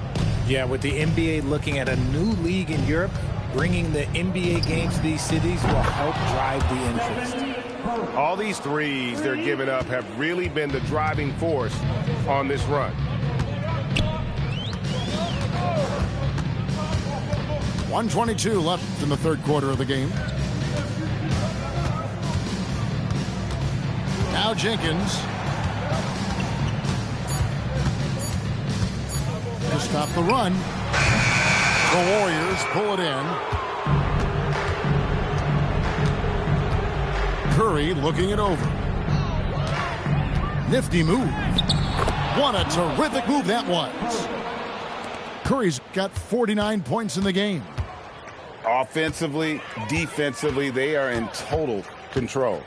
Yeah, with the NBA looking at a new league in Europe, bringing the NBA games to these cities will help drive the interest. All these threes they're giving up have really been the driving force on this run. .122 left in the third quarter of the game. Now Jenkins. To stop the run. The Warriors pull it in. Curry looking it over. Nifty move. What a terrific move that was. Curry's got 49 points in the game. Offensively, defensively, they are in total control.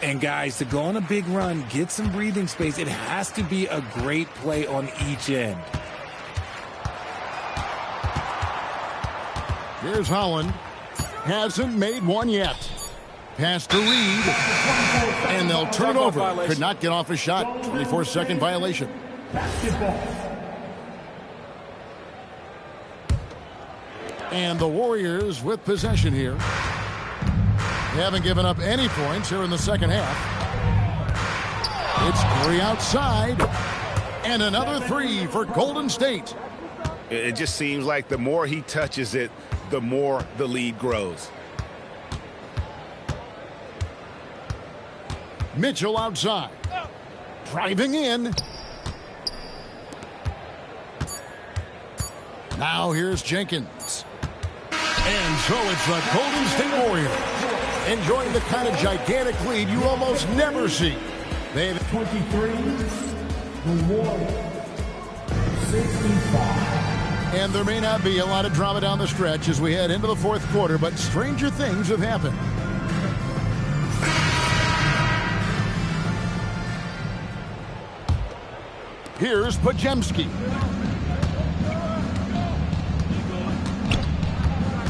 And guys, to go on a big run, get some breathing space, it has to be a great play on each end. Here's Holland. Hasn't made one yet. Pass to Reed. And they'll turn it over. Could not get off a shot. 24-second violation. And the Warriors with possession here. They haven't given up any points here in the second half. It's Curry outside. And another three for Golden State. It just seems like the more he touches it, the more the lead grows. Mitchell outside. Driving in. Now here's Jenkins. And so it's the Golden State Warriors enjoying the kind of gigantic lead you almost never see. They have 23, the Warriors, 65. And there may not be a lot of drama down the stretch as we head into the fourth quarter, but stranger things have happened. Here's Podziemski.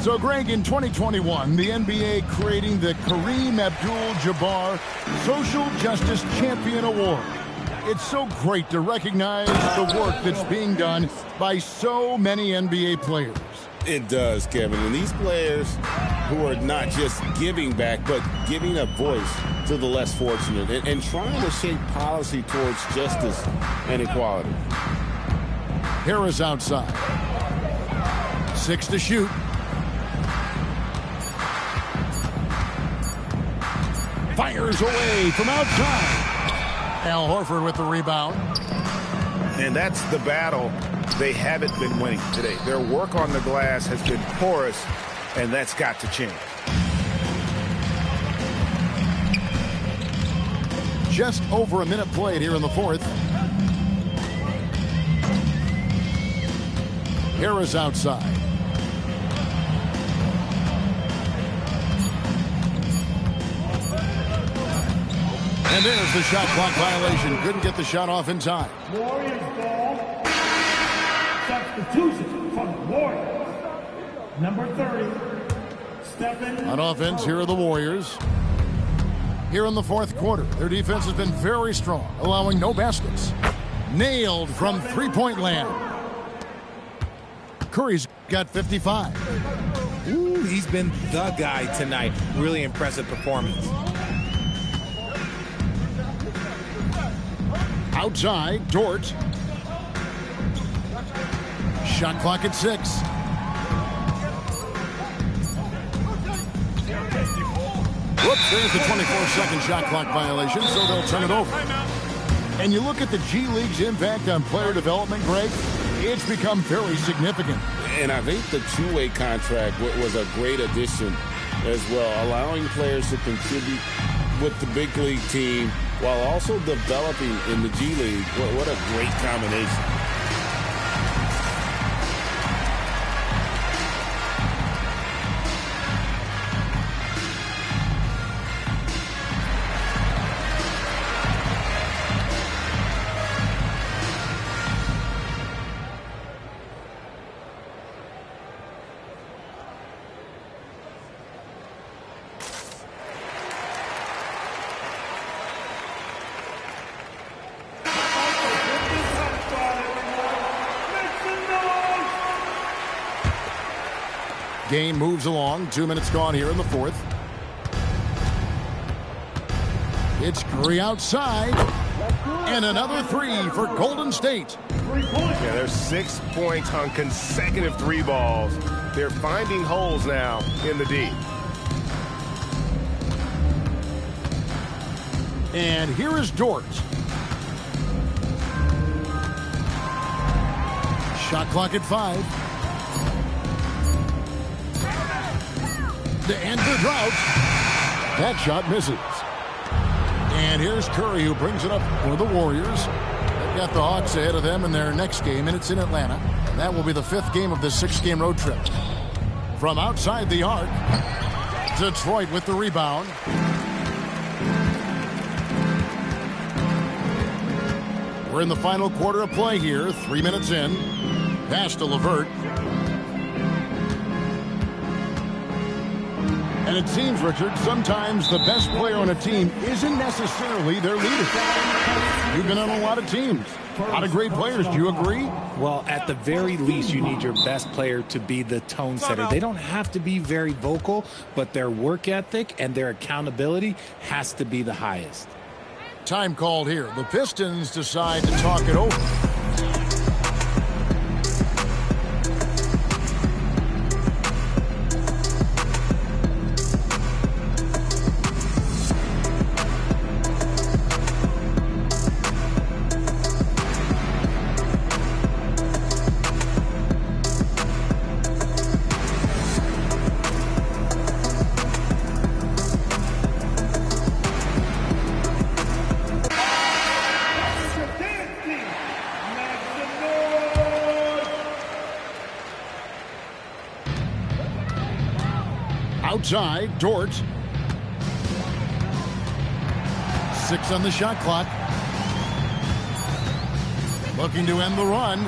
So, Greg, in 2021, the NBA creating the Kareem Abdul-Jabbar Social Justice Champion Award. It's so great to recognize the work that's being done by so many NBA players. It does, Kevin. And these players who are not just giving back, but giving a voice to the less fortunate and trying to shape policy towards justice and equality. Harris outside. 6 to shoot. Fires away from outside. Al Horford with the rebound. And that's the battle they haven't been winning today. Their work on the glass has been porous, and that's got to change. Just over a minute played here in the fourth. Harris outside. And there's the shot clock violation. Couldn't get the shot off in time. Warriors ball. Substitution for the Warriors. Number 30, Stephen. On offense, here are the Warriors. Here in the fourth quarter, their defense has been very strong, allowing no baskets. Nailed from three-point land. Curry's got 55. Ooh, he's been the guy tonight. Really impressive performance. Outside, Dort. Shot clock at 6. Whoops, there's the 24-second shot clock violation, so they'll turn it over. And you look at the G League's impact on player development, Greg, it's become very significant. And I think the two-way contract was a great addition as well, allowing players to contribute with the big league team while also developing in the G League. What a great combination. Game moves along. 2 minutes gone here in the fourth. It's Curry outside. And another three for Golden State. Yeah, there's 6 points on consecutive 3 balls. They're finding holes now in the D. And here is Dort. Shot clock at 5. To end the drought. That shot misses. And here's Curry, who brings it up for the Warriors. They've got the Hawks ahead of them in their next game, and it's in Atlanta. And that will be the 5th game of this 6-game road trip. From outside the arc, Detroit with the rebound. We're in the final quarter of play here. 3 minutes in. Pass to LeVert. And it seems, Richard, sometimes the best player on a team isn't necessarily their leader. You've been on a lot of teams. A lot of great players. Do you agree? Well, at the very least, you need your best player to be the tone setter. They don't have to be very vocal, but their work ethic and their accountability has to be the highest. Time called here. The Pistons decide to talk it over. Outside, Dort. 6 on the shot clock. Looking to end the run.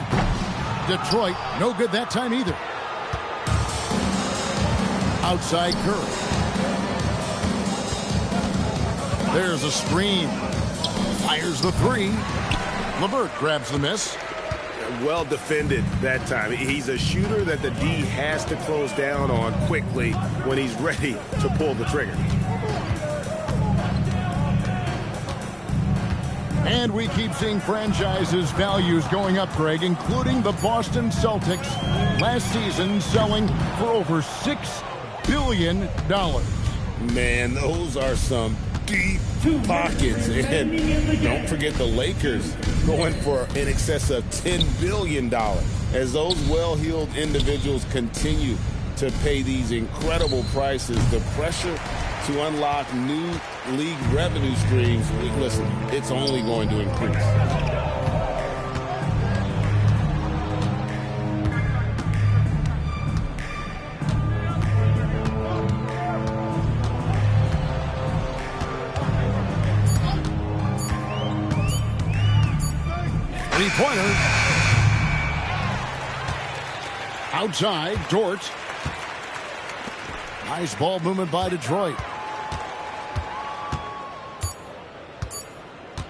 Detroit, no good that time either. Outside Curry. There's a screen. Fires the 3. LeVert grabs the miss. Well defended that time. He's a shooter that the D has to close down on quickly when he's ready to pull the trigger. And we keep seeing franchises' values going up, Greg, including the Boston Celtics last season selling for over $6 billion. Man, those are some deep pockets. And don't forget the Lakers going for in excess of $10 billion. As those well-heeled individuals continue to pay these incredible prices, the pressure to unlock new league revenue streams, listen, it's only going to increase. Three-pointer. Outside, Dort. Nice ball movement by Detroit.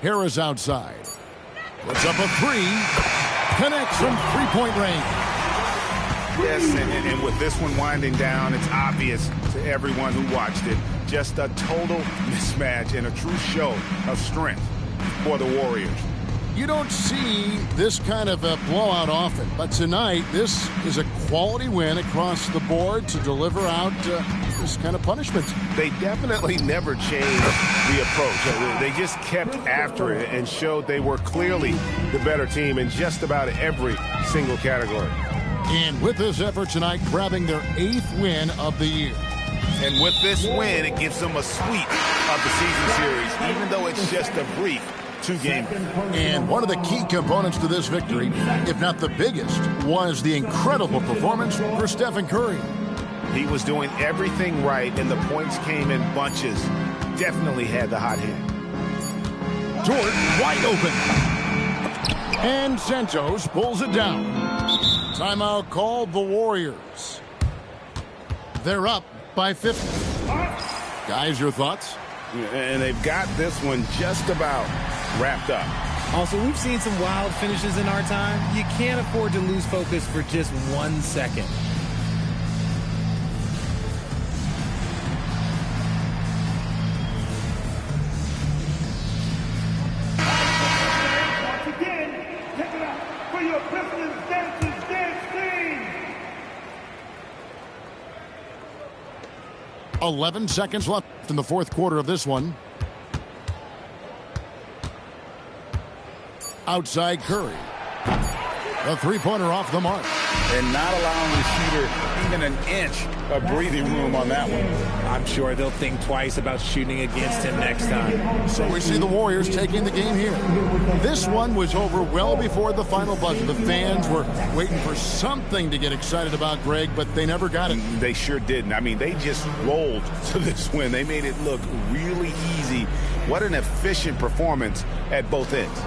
Harris outside. Puts up a 3. Connects from three-point range. Yes, and with this one winding down, it's obvious to everyone who watched it. Just a total mismatch and a true show of strength for the Warriors. You don't see this kind of a blowout often, but tonight this is a quality win across the board to deliver out this kind of punishment. They definitely never changed the approach. They just kept after it and showed they were clearly the better team in just about every single category. And with this effort tonight, grabbing their 8th win of the year. And with this win, it gives them a sweep of the season series, even though it's just a brief two-game. And one of the key components to this victory, if not the biggest, was the incredible performance for Stephen Curry. He was doing everything right, and the points came in bunches. Definitely had the hot hand. Dort wide open. And Santos pulls it down. Timeout called the Warriors. They're up by 50. Guys, your thoughts? And they've got this one just about wrapped up. Also, we've seen some wild finishes in our time. You can't afford to lose focus for just 1 second. Once again, take it up for your President's Dancers Dance Team. 11 seconds left in the fourth quarter of this one. Outside Curry. A three-pointer off the mark. And not allowing the shooter even an inch of breathing room on that one. I'm sure they'll think twice about shooting against him next time. So we see the Warriors taking the game here. This one was over well before the final buzzer. The fans were waiting for something to get excited about, Greg, but they never got it. They sure didn't. I mean, they just rolled to this win. They made it look really easy. What an efficient performance at both ends.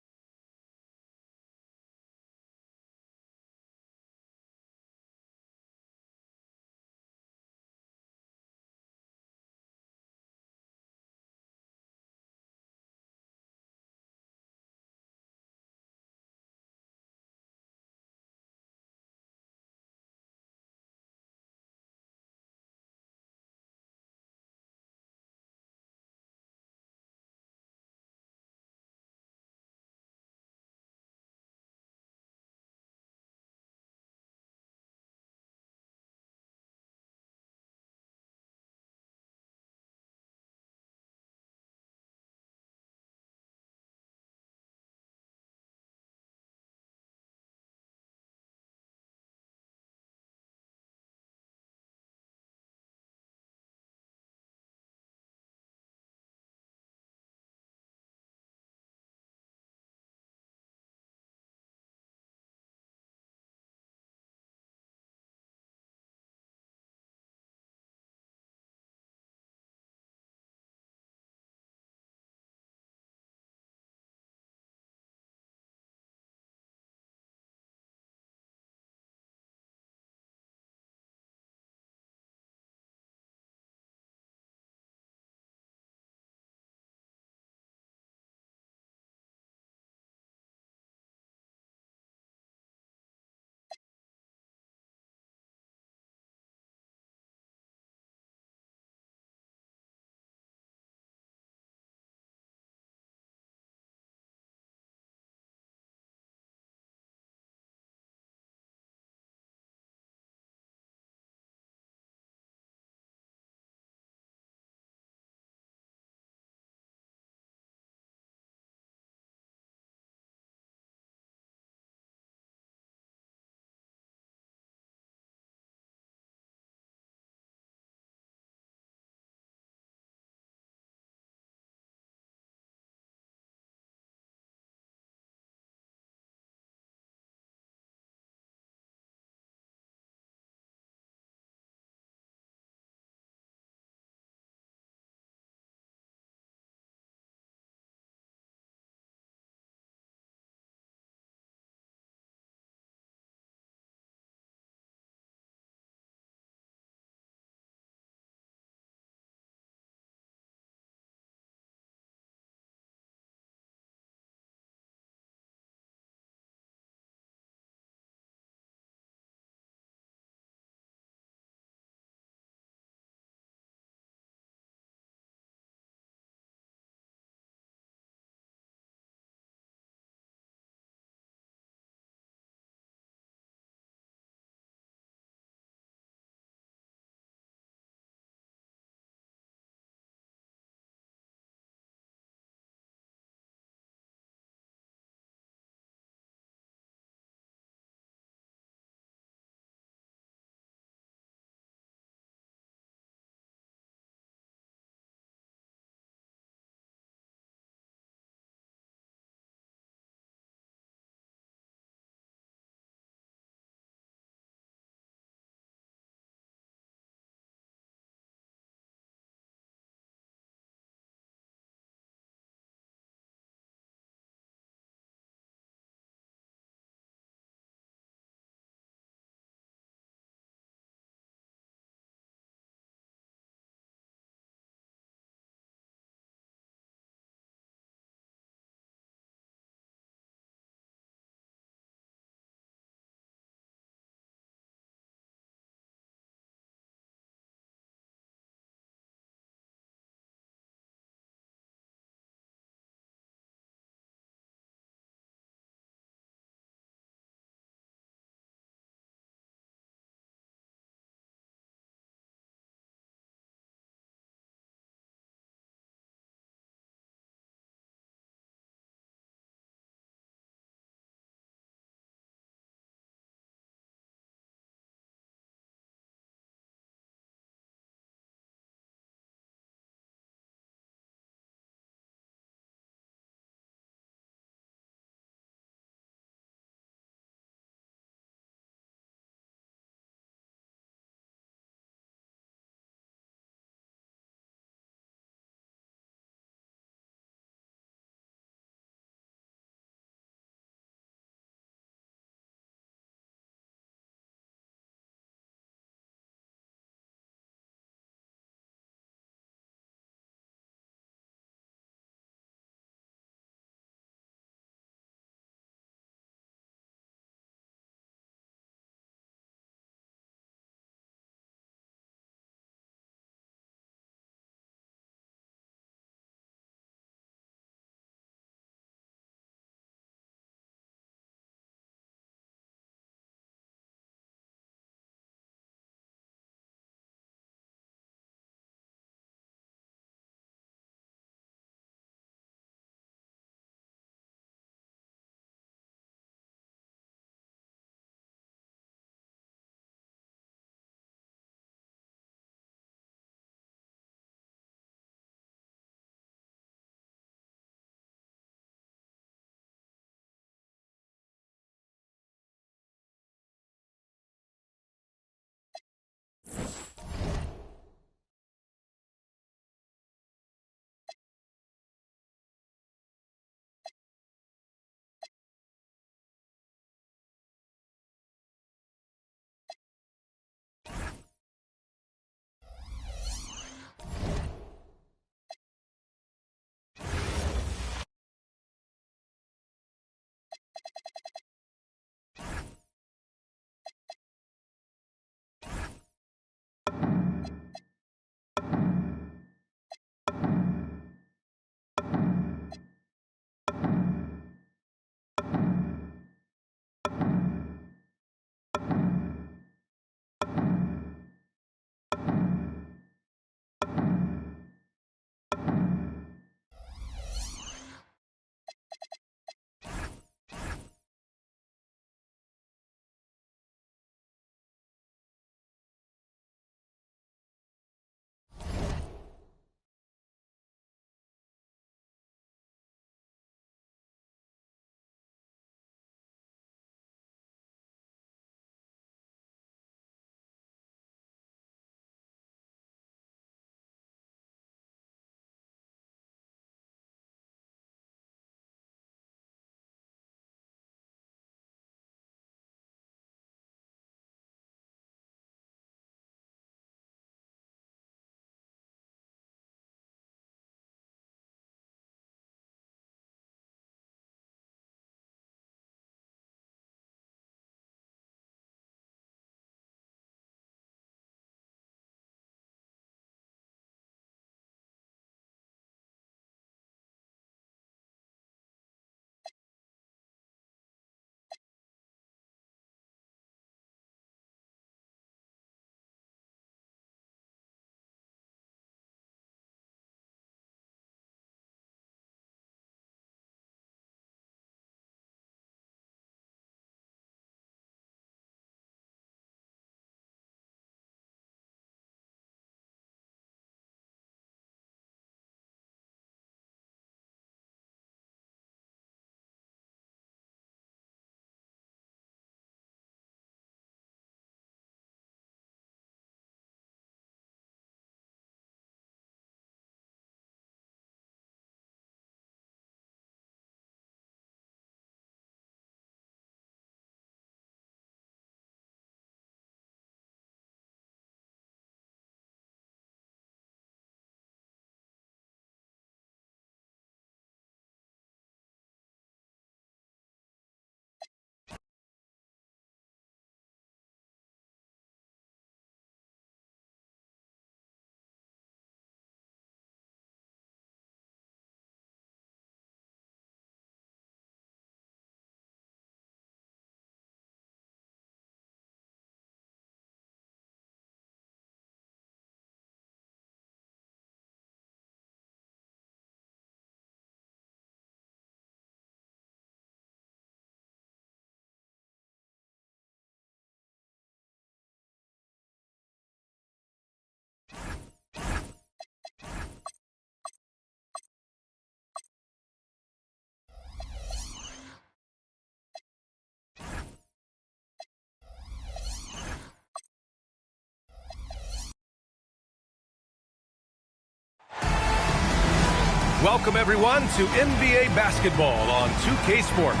Welcome, everyone, to NBA basketball on 2K Sports.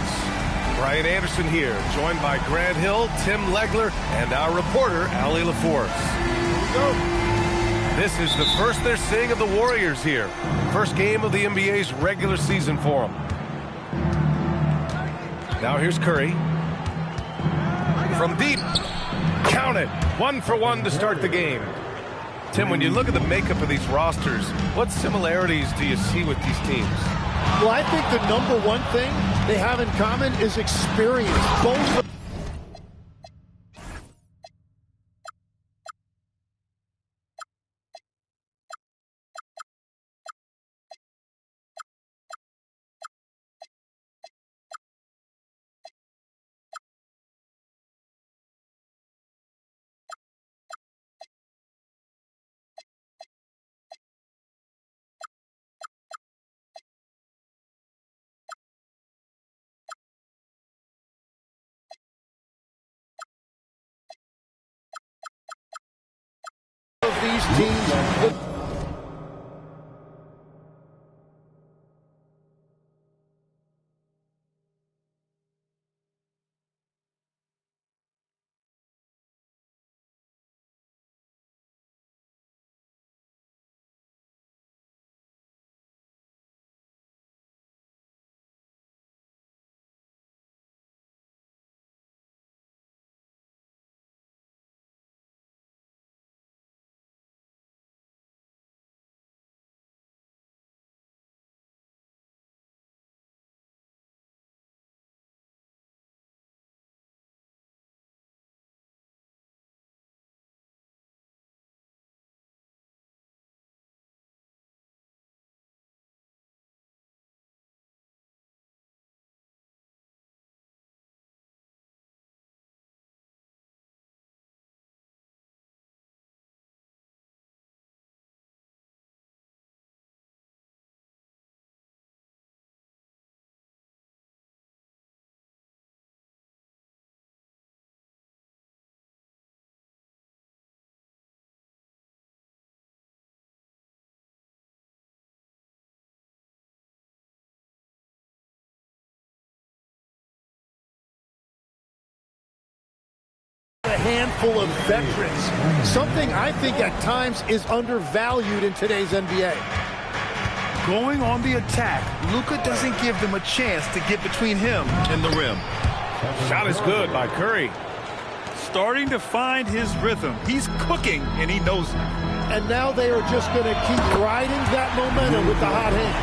Brian Anderson here, joined by Grant Hill, Tim Legler, and our reporter, Allie LaForce. This is the first they're seeing of the Warriors here. First game of the NBA's regular season for them. Now here's Curry. From deep. Count it. 1 for 1 to start the game. Tim, when you look at the makeup of these rosters, what similarities do you see with these teams? Well, I think the number one thing they have in common is experience. Both of these teams. A handful of veterans, something I think at times is undervalued in today's NBA. Going on the attack, Luka doesn't give them a chance to get between him and the rim. Shot is good by Curry. Starting to find his rhythm. He's cooking, and he knows it. And now they are just going to keep riding that momentum with the hot hand.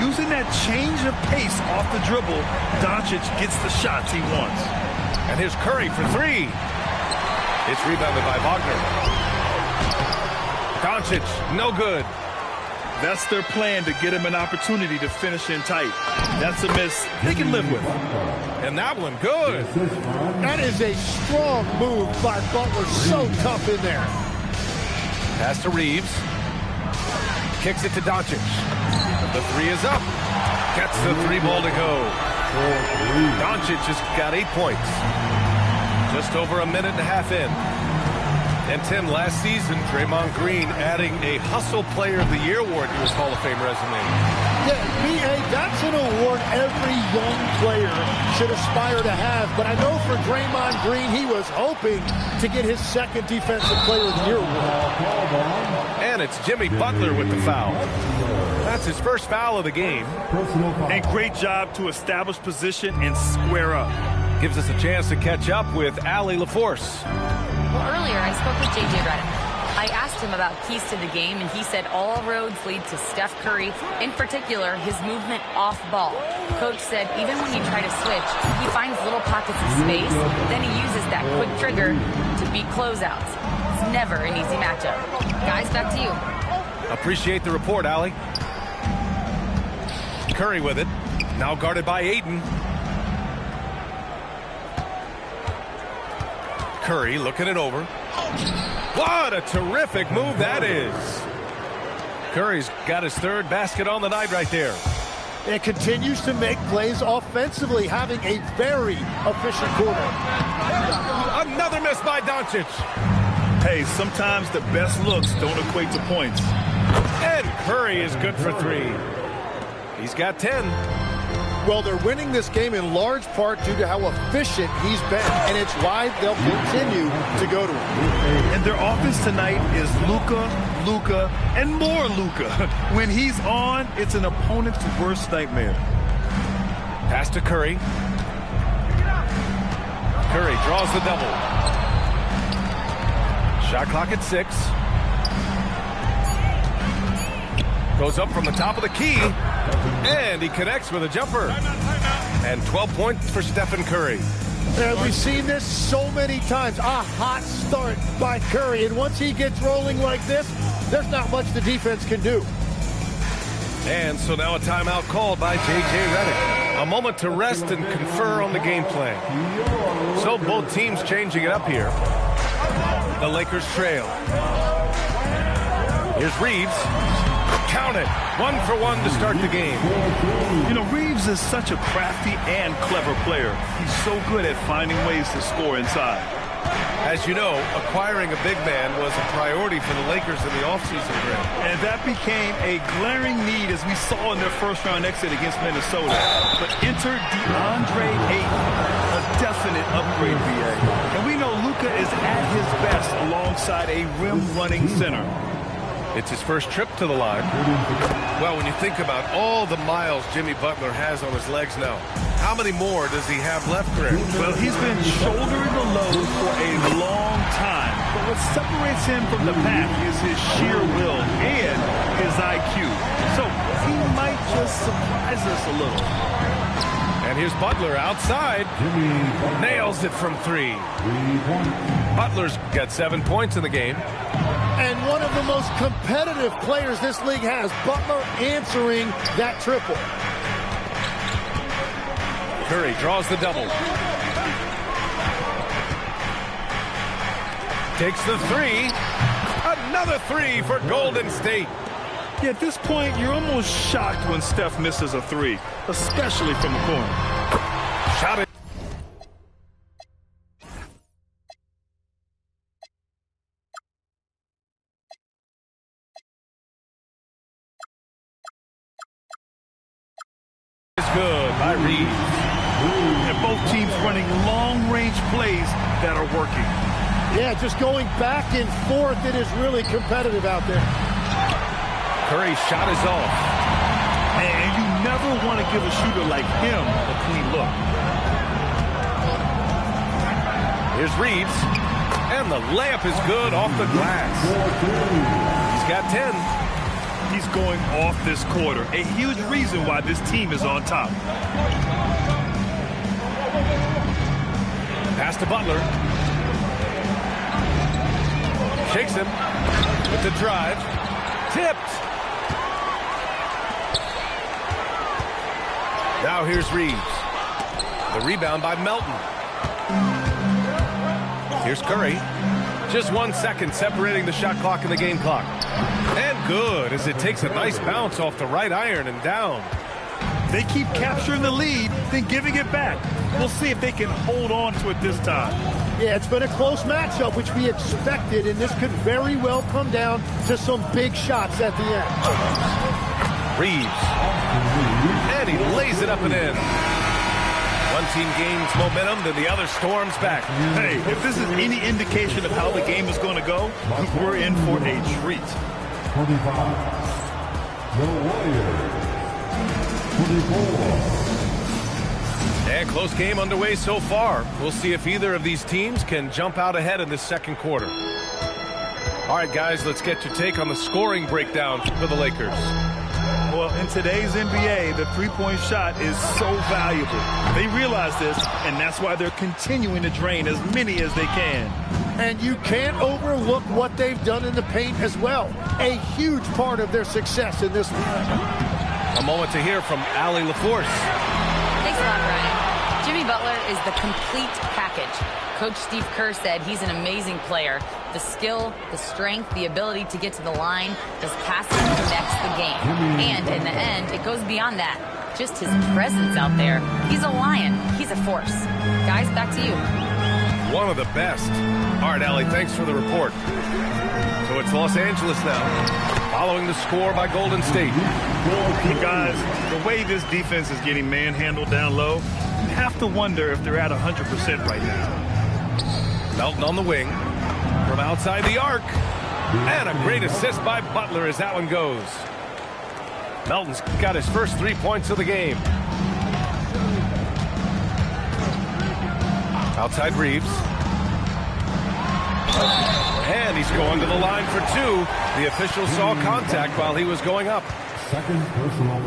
Using that change of pace off the dribble, Doncic gets the shots he wants. And here's Curry for 3. It's rebounded by Wagner. Doncic, no good. That's their plan, to get him an opportunity to finish in tight. That's a miss they can live with. And that one, good. That is a strong move by Butler. So tough in there. Pass to Reeves. Kicks it to Doncic. The 3 is up. Gets the 3 ball to go. Doncic has got 8 points. Just over a minute and a half in. And Tim, last season, Draymond Green adding a Hustle Player of the Year award to his Hall of Fame resume. Yeah, B.A., that's an award every young player should aspire to have. But I know for Draymond Green, he was hoping to get his second Defensive Player of the Year award. And it's Jimmy Butler with the foul. That's his first foul of the game. And great job to establish position and square up. Gives us a chance to catch up with Allie LaForce. Well, earlier I spoke with J.J. Redick. I asked him about keys to the game, and he said all roads lead to Steph Curry, in particular his movement off ball. Coach said even when you try to switch, he finds little pockets of space, then he uses that quick trigger to beat closeouts. It's never an easy matchup. Guys, back to you. Appreciate the report, Allie. Curry with it. Now guarded by Ayton. Curry looking it over. What a terrific move that is. Curry's got his 3rd basket on the night right there. And continues to make plays offensively, having a very efficient quarter. Another miss by Doncic. Hey, sometimes the best looks don't equate to points. And Curry is good for 3. He's got 10. Well, they're winning this game in large part due to how efficient he's been, and it's why they'll continue to go to him. And their offense tonight is Luka, and more Luka. When he's on, it's an opponent's worst nightmare. Pass to Curry. Curry draws the double. Shot clock at 6. Goes up from the top of the key, and he connects with a jumper. And 12 points for Stephen Curry. And we've seen this so many times. A hot start by Curry, and once he gets rolling like this, there's not much the defense can do. And so now a timeout called by J.J. Redick. A moment to rest and confer on the game plan. So both teams changing it up here. The Lakers trail. Here's Reeves. Count it. 1 for 1 to start the game. You know, Reeves is such a crafty and clever player. He's so good at finding ways to score inside. As you know, acquiring a big man was a priority for the Lakers in the offseason. And that became a glaring need as we saw in their first-round exit against Minnesota. But enter DeAndre Ayton, a definite upgrade, VA. And we know Luka is at his best alongside a rim-running center. It's his first trip to the line. Well, when you think about all the miles Jimmy Butler has on his legs now, how many more does he have left, Greg? Well, he's been shouldering the load for a long time. But what separates him from the pack is his sheer will and his IQ. So he might just surprise us a little. And here's Butler outside. Nails it from 3. Butler's got 7 points in the game. And one of the most competitive players this league has, Butler answering that triple. Curry draws the double. Takes the 3. Another 3 for Golden State. Yeah, at this point, you're almost shocked when Steph misses a 3, especially from the corner. Shot it. Good by Reeves. And both teams running long-range plays that are working. Yeah, just going back and forth, it is really competitive out there. Curry's shot is off. And you never want to give a shooter like him a clean look. Here's Reeves. And the layup is good off the glass. He's got 10. He's going off this quarter. A huge reason why this team is on top. Pass to Butler. Shakes him with the drive. Tipped. Now here's Reeves. The rebound by Melton. Here's Curry. Just 1 second separating the shot clock and the game clock. And good, as it takes a nice bounce off the right iron and down. They keep capturing the lead, then giving it back. We'll see if they can hold on to it this time. Yeah, it's been a close matchup, which we expected, and this could very well come down to some big shots at the end. Reeves. And he lays it up and in. One team gains momentum, then the other storms back. Hey, if this is any indication of how the game is going to go, we're in for a treat. 25, the Warriors. 24. And close game underway so far. We'll see if either of these teams can jump out ahead in this second quarter. All right, guys, let's get your take on the scoring breakdown for the Lakers. Well, in today's NBA, the three-point shot is so valuable. They realize this, and that's why they're continuing to drain as many as they can. And you can't overlook what they've done in the paint as well. A huge part of their success in this league. A moment to hear from Allie LaForce. Thanks a lot, Brian. Jimmy Butler is the complete package. Coach Steve Kerr said he's an amazing player. The skill, the strength, the ability to get to the line, his passing connects the game. And in the end, it goes beyond that. Just his presence out there. He's a lion. He's a force. Guys, back to you. one of the best. All right, Allie, thanks for the report. So it's Los Angeles now, following the score by Golden State. Hey guys, the way this defense is getting manhandled down low, you have to wonder if they're at 100% right now. Melton on the wing, from outside the arc. And a great assist by Butler as that one goes. Melton's got his first 3 points of the game. Outside Reeves. And he's going to the line for 2. The official saw contact while he was going up.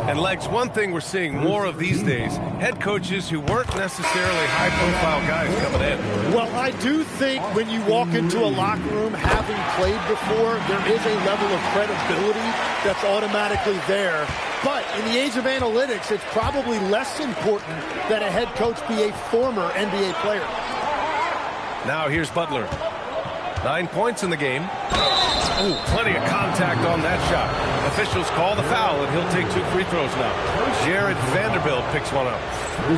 And Legs, one thing we're seeing more of these days, head coaches who weren't necessarily high-profile guys coming in. Well, I do think when you walk into a locker room having played before, there is a level of credibility that's automatically there. But in the age of analytics, it's probably less important that a head coach be a former NBA player. Now here's Butler. 9 points in the game. Ooh, plenty of contact on that shot. Officials call the foul, and he'll take 2 free throws now. Jared Vanderbilt picks one up.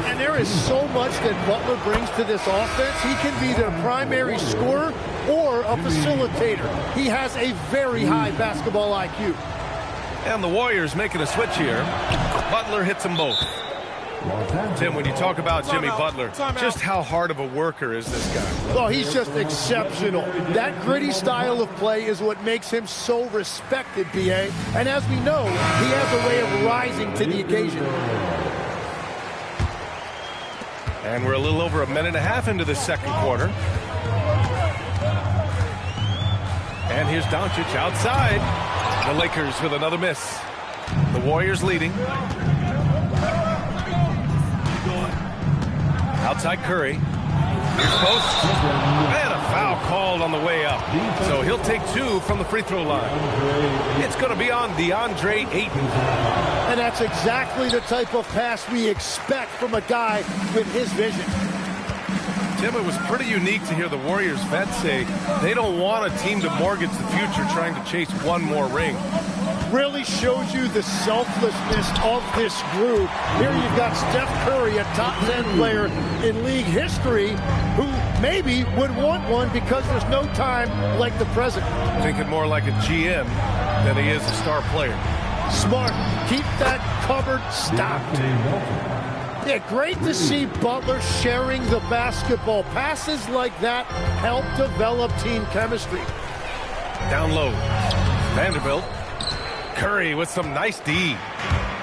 And there is so much that Butler brings to this offense. He can be their primary scorer or a facilitator. He has a very high basketball IQ. And the Warriors making a switch here. Butler hits them both. Tim, when you talk about Jimmy Butler, just how hard of a worker is this guy? Well, he's just exceptional. That gritty style of play is what makes him so respected, B.A. And as we know, he has a way of rising to the occasion. And we're a little over a minute and a half into the second quarter. And here's Doncic outside. The Lakers with another miss. The Warriors leading. Outside Curry. Here's post. And a foul called on the way up. So he'll take 2 from the free throw line. It's going to be on DeAndre Ayton. And that's exactly the type of pass we expect from a guy with his vision. Tim, it was pretty unique to hear the Warriors vets say they don't want a team to mortgage the future trying to chase one more ring. Really shows you the selflessness of this group. Here you've got Steph Curry, a top 10 player in league history, who maybe would want one because there's no time like the present. Thinking more like a GM than he is a star player. Smart. Keep that cupboard stocked. Yeah, great to see Butler sharing the basketball. Passes like that help develop team chemistry. Down low. Vanderbilt. Curry with some nice D.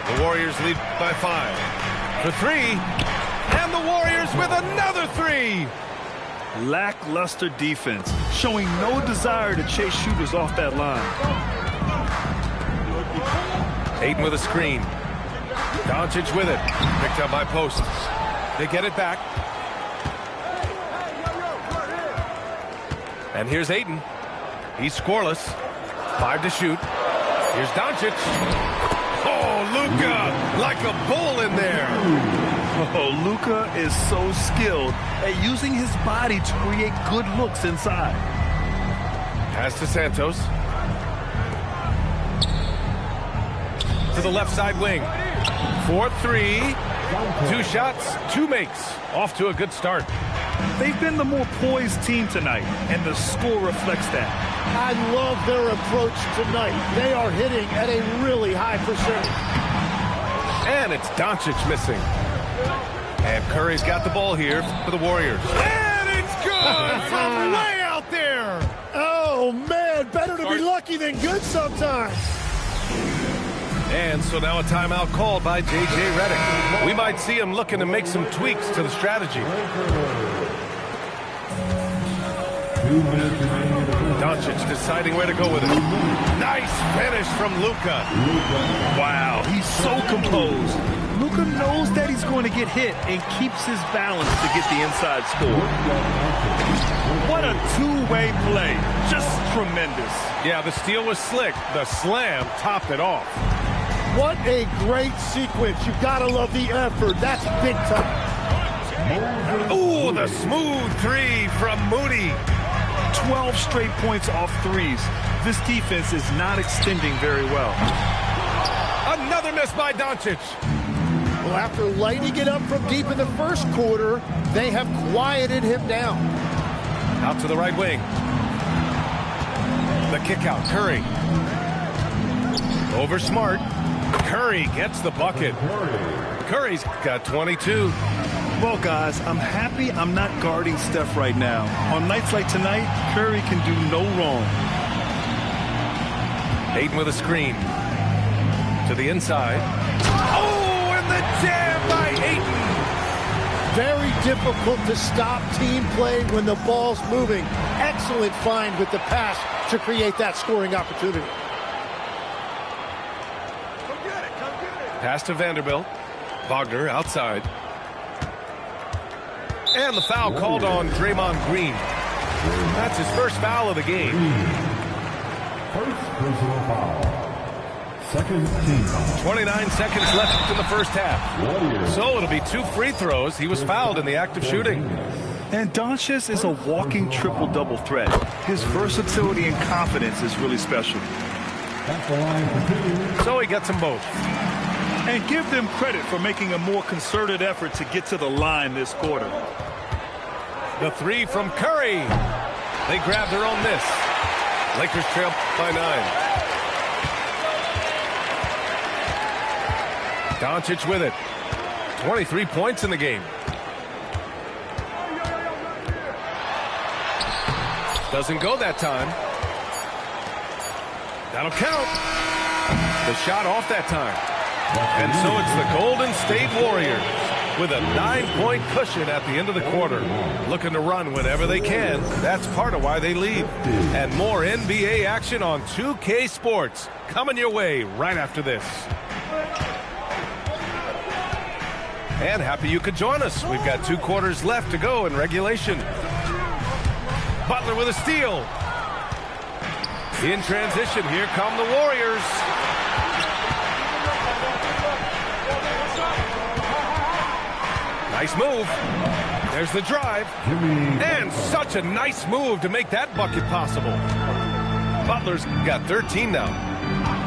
The Warriors lead by 5. For 3. And the Warriors with another 3. Lackluster defense, showing no desire to chase shooters off that line. Ayton with a screen. Doncic with it. Picked up by Post. They get it back. And here's Ayton. He's scoreless. 5 to shoot. Here's Doncic. Oh, Luka, like a bull in there. Oh, Luka is so skilled at using his body to create good looks inside. Pass to Santos. To the left side wing. 4-3. 2 shots, 2 makes. Off to a good start. They've been the more poised team tonight, and the score reflects that. I love their approach tonight. They are hitting at a really high percentage. And it's Doncic missing. And Curry's got the ball here for the Warriors. And it's good from way out there. Oh, man, better to be lucky than good sometimes. And so now a timeout called by J.J. Redick. We might see him looking to make some tweaks to the strategy. Doncic deciding where to go with it. Nice finish from Luka. Wow, he's so composed. Luka knows that he's going to get hit and keeps his balance to get the inside score. What a two-way play. Just tremendous. Yeah, the steal was slick. The slam topped it off. What a great sequence. You've got to love the effort. That's big time. Ooh, the smooth 3 from Moody. 12 straight points off threes. This defense is not extending very well. Another miss by Doncic. Well, after lighting it up from deep in the first quarter, they have quieted him down. Out to the right wing. The kick out, Curry. Over Smart. Curry gets the bucket. Curry's got 22. Well, guys, I'm happy I'm not guarding Steph right now. On nights like tonight, Curry can do no wrong. Ayton with a screen. To the inside. Oh, and the jam by Ayton. Very difficult to stop team play when the ball's moving. Excellent find with the pass to create that scoring opportunity. Pass to Vanderbilt. Wagner outside. And the foul called on Draymond Green. That's his first foul of the game. First personal foul. Second team foul. 29 seconds left in the first half. So it'll be 2 free throws. He was fouled in the act of shooting. And Doncic is a walking triple-double threat. His versatility and confidence is really special. At the line for 2. So he gets them both. And give them credit for making a more concerted effort to get to the line this quarter. The 3 from Curry. They grab their own miss. Lakers trail by 9. Doncic with it. 23 points in the game. Doesn't go that time. That'll count. The shot off that time. And so it's the Golden State Warriors with a 9-point cushion at the end of the quarter. Looking to run whenever they can. That's part of why they lead. And more NBA action on 2K Sports coming your way right after this. And happy you could join us. We've got 2 quarters left to go in regulation. Butler with a steal. In transition, here come the Warriors. Nice move. There's the drive. And such a nice move to make that bucket possible. Butler's got 13 now.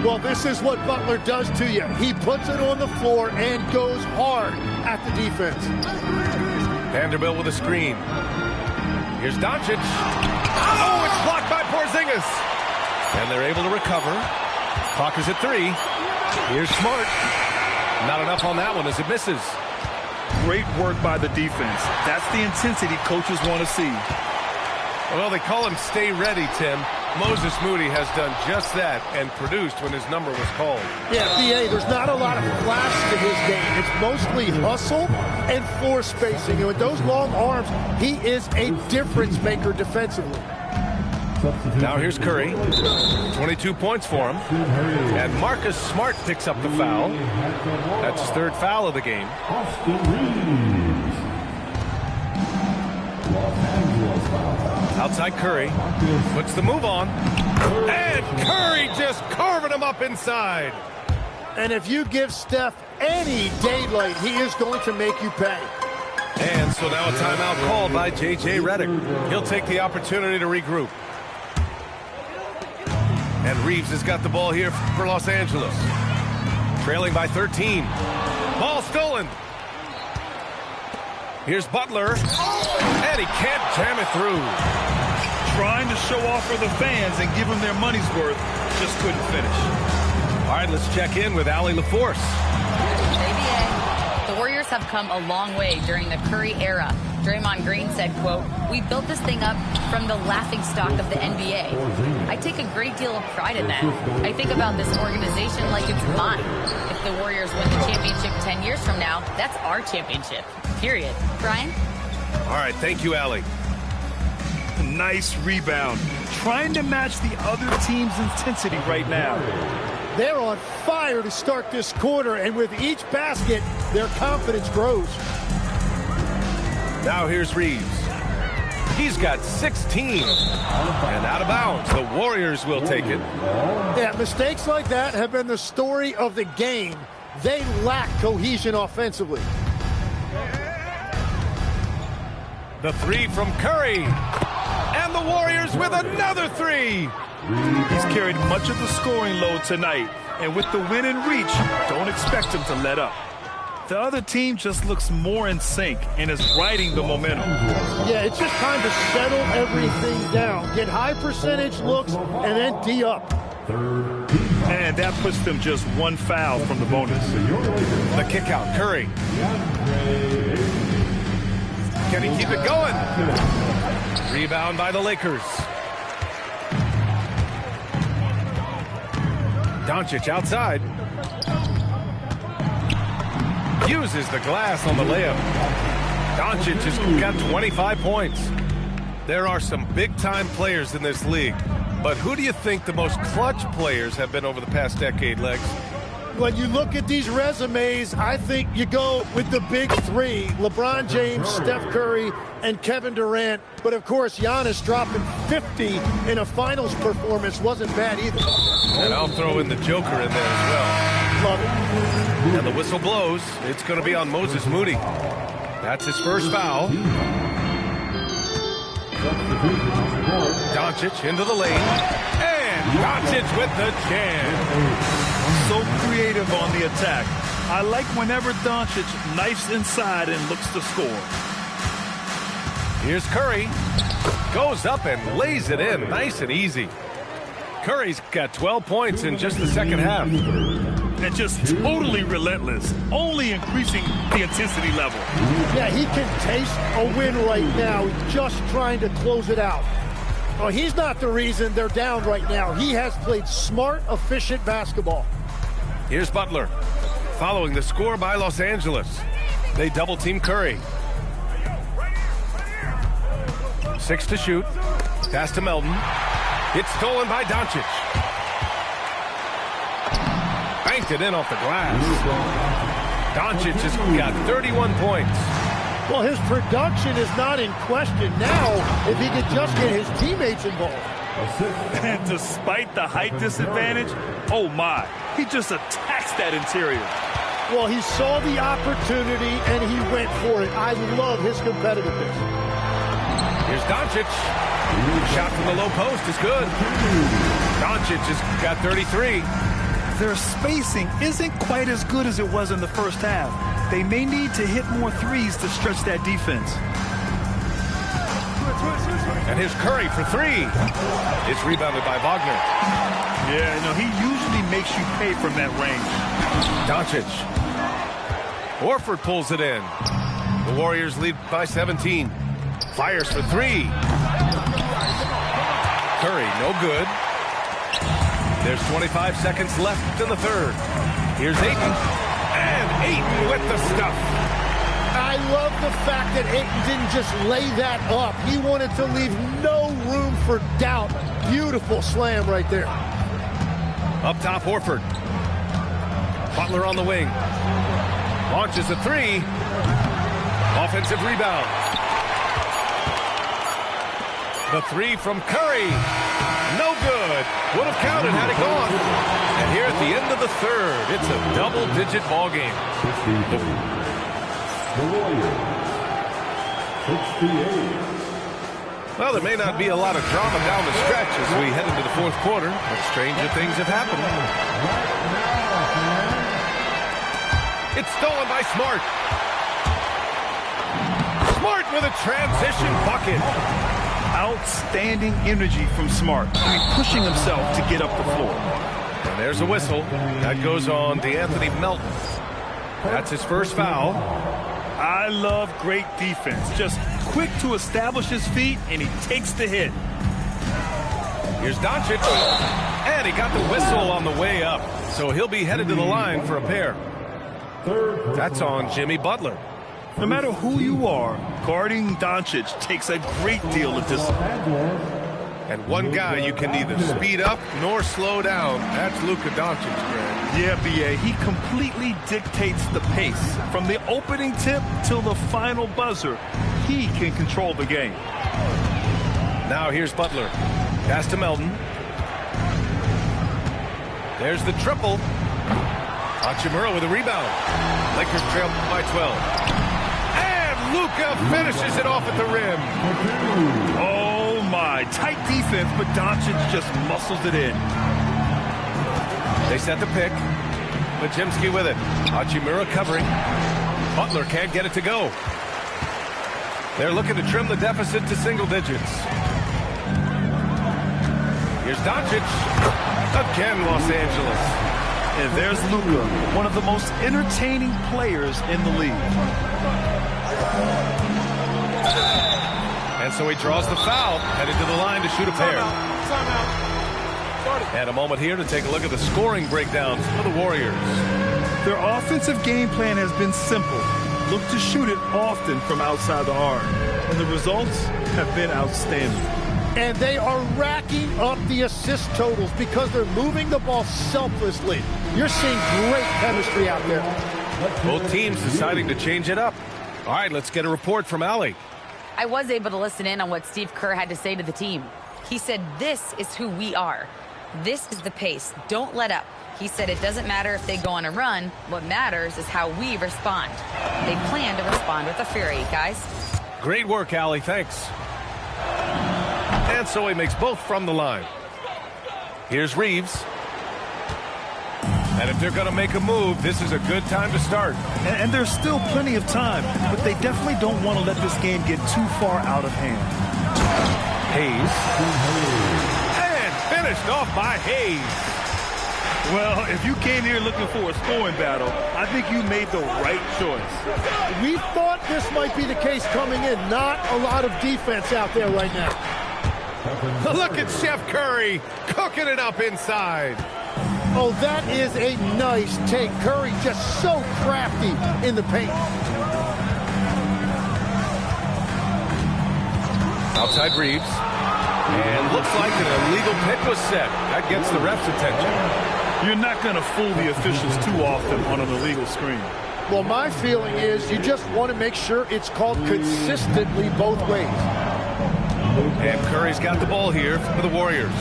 Well, this is what Butler does to you. He puts it on the floor and goes hard at the defense. Vanderbilt with a screen. Here's Doncic. Oh, it's blocked by Porzingis. And they're able to recover. Clock is at 3. Here's Smart. Not enough on that one as it misses. Great work by the defense. That's the intensity coaches want to see. Well, they call him stay ready, Tim. Moses Moody has done just that and produced when his number was called. Yeah, B.A., there's not a lot of flash to his game. It's mostly hustle and floor spacing. And with those long arms, he is a difference maker defensively. Now here's Curry. 22 points for him. And Marcus Smart picks up the foul. That's his 3rd foul of the game. Outside Curry. Puts the move on. And Curry just carving him up inside. And if you give Steph any daylight, he is going to make you pay. And so now a timeout called by J.J. Redick. He'll take the opportunity to regroup. And Reeves has got the ball here for Los Angeles. Trailing by 13. Ball stolen. Here's Butler. And he can't jam it through. Trying to show off for the fans and give them their money's worth. Just couldn't finish. All right, let's check in with Allie LaForce. The Warriors have come a long way during the Curry era. Draymond Green said, quote, "We built this thing up from the laughingstock of the NBA. I take a great deal of pride in that. I think about this organization like it's mine. If the Warriors win the championship 10 years from now, that's our championship, period." Brian? All right, thank you, Allie. Nice rebound. Trying to match the other team's intensity right now. They're on fire to start this quarter, and with each basket, their confidence grows. Now here's Reeves. He's got 16. And out of bounds. The Warriors will take it. Yeah, mistakes like that have been the story of the game. They lack cohesion offensively. The 3 from Curry. And the Warriors with another 3. He's carried much of the scoring load tonight. And with the win and reach, don't expect him to let up. The other team just looks more in sync and is riding the momentum. Yeah, it's just time to settle everything down. Get high percentage looks and then D up. And that puts them just one foul from the bonus. The kick out, Curry. Can he keep it going? Rebound by the Lakers. Doncic outside. Uses the glass on the layup. Doncic has got 25 points. There are some big-time players in this league. But who do you think the most clutch players have been over the past decade, Legs? When you look at these resumes, I think you go with the big three. LeBron James, Steph Curry, and Kevin Durant. But, of course, Giannis dropping 50 in a finals performance wasn't bad either. And I'll throw in the Joker in there as well. Love it. And the whistle blows. It's going to be on Moses Moody. That's his first foul. Doncic into the lane. And Doncic with the jam. So creative on the attack. I like whenever Doncic knifes inside and looks to score. Here's Curry. Goes up and lays it in. Nice and easy. Curry's got 12 points in just the second half. And just totally relentless, only increasing the intensity level. Yeah, he can taste a win right now. He's just trying to close it out. Well, he's not the reason they're down right now. He has played smart, efficient basketball. Here's Butler. Following the score by Los Angeles. They double-team Curry. 6 to shoot. Pass to Melton. It's stolen by Doncic. Banked it in off the glass. Doncic has got 31 points. Well, his production is not in question now if he could just get his teammates involved. And despite the height disadvantage, oh my, he just attacks that interior. Well, he saw the opportunity and he went for it. I love his competitiveness. Here's Doncic. Shot from the low post is good. Doncic has got 33. Their spacing isn't quite as good as it was in the first half. They may need to hit more threes to stretch that defense. And here's Curry for three. It's rebounded by Wagner. Yeah, you know, he usually makes you pay from that range. Doncic. Horford pulls it in. The Warriors lead by 17. Fires for three. Curry, no good. There's 25 seconds left in the third. Here's Ayton. And Ayton with the stuff. I love the fact that Ayton didn't just lay that up. He wanted to leave no room for doubt. Beautiful slam right there. Up top, Horford. Butler on the wing. Launches a three. Offensive rebound. The three from Curry. No good. Would have counted had it gone. And here at the end of the third, it's a double-digit ball game. Well, there may not be a lot of drama down the stretch as we head into the fourth quarter, but stranger things have happened. It's stolen by Smart. Smart with a transition bucket. Outstanding energy from Smart. I mean, pushing himself to get up the floor. And there's a whistle. That goes on DeAnthony Melton. That's his first foul. I love great defense. Just quick to establish his feet, and he takes the hit. Here's Doncic. And he got the whistle on the way up. So he'll be headed to the line for a pair. That's on Jimmy Butler. No matter who you are, guarding Doncic takes a great deal of discipline. And one guy you can neither speed up nor slow down. That's Luka Doncic, Greg. Yeah, B.A., he completely dictates the pace. From the opening tip till the final buzzer, he can control the game. Now here's Butler. Pass to Melton. There's the triple. Hachimura with a rebound. Lakers trail by 12. Luka finishes it off at the rim. Oh, my. Tight defense, but Doncic just muscles it in. They set the pick. Majimski with it. Hachimura covering. Butler can't get it to go. They're looking to trim the deficit to single digits. Here's Doncic. Again, Los Angeles. And there's Luka, one of the most entertaining players in the league. And so he draws the foul, headed to the line to shoot a pair. And a moment here to take a look at the scoring breakdowns for the Warriors. Their offensive game plan has been simple. Look to shoot it often from outside the arc. And the results have been outstanding. And they are racking up the assist totals because they're moving the ball selflessly. You're seeing great chemistry out there. Both teams deciding to change it up. All right, let's get a report from Allie. I was able to listen in on what Steve Kerr had to say to the team. He said, this is who we are. This is the pace. Don't let up. He said it doesn't matter if they go on a run. What matters is how we respond. They plan to respond with a fury, guys. Great work, Allie. Thanks. And so he makes both from the line. Here's Reeves. And if they're going to make a move, this is a good time to start. And there's still plenty of time, but they definitely don't want to let this game get too far out of hand. Hayes. And finished off by Hayes. Well, if you came here looking for a scoring battle, I think you made the right choice. We thought this might be the case coming in. Not a lot of defense out there right now. Look at Chef Curry cooking it up inside. Oh, that is a nice take. Curry just so crafty in the paint. Outside Reeves. And looks like an illegal pick was set. That gets the ref's attention. You're not going to fool the officials too often on an illegal screen. Well, my feeling is you just want to make sure it's called consistently both ways. And Curry's got the ball here for the Warriors.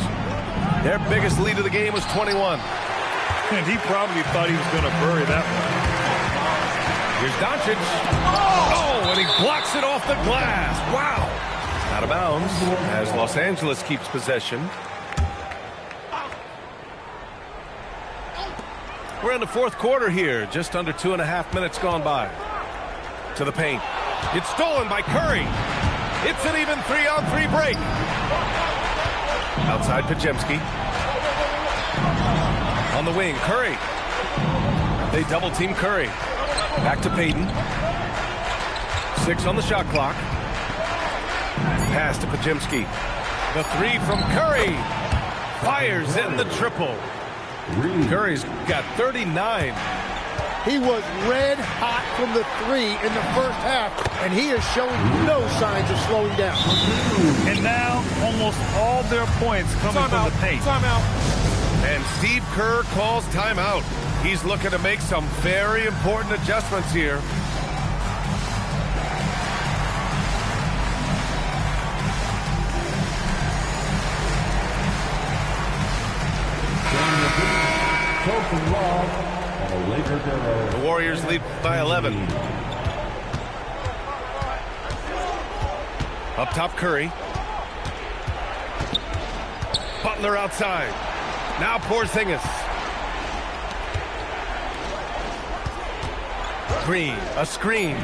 Their biggest lead of the game was 21. And he probably thought he was going to bury that one. Here's Doncic. Oh, and he blocks it off the glass. Wow. Out of bounds as Los Angeles keeps possession. We're in the fourth quarter here. Just under 2.5 minutes gone by. To the paint. It's stolen by Curry. It's an even 3-on-3 break. Outside Podziemski. On the wing, Curry. They double team Curry. Back to Payton. 6 on the shot clock. Pass to Podziemski. The 3 from Curry. Fires in the triple. Curry's got 39. He was red hot from the 3 in the first half, and he is showing no signs of slowing down. And now, almost all their points coming from the paint. And Steve Kerr calls timeout. He's looking to make some very important adjustments here. The Warriors lead by 11. Up top, Curry. Butler outside. Now Porzingis. Green, a screen.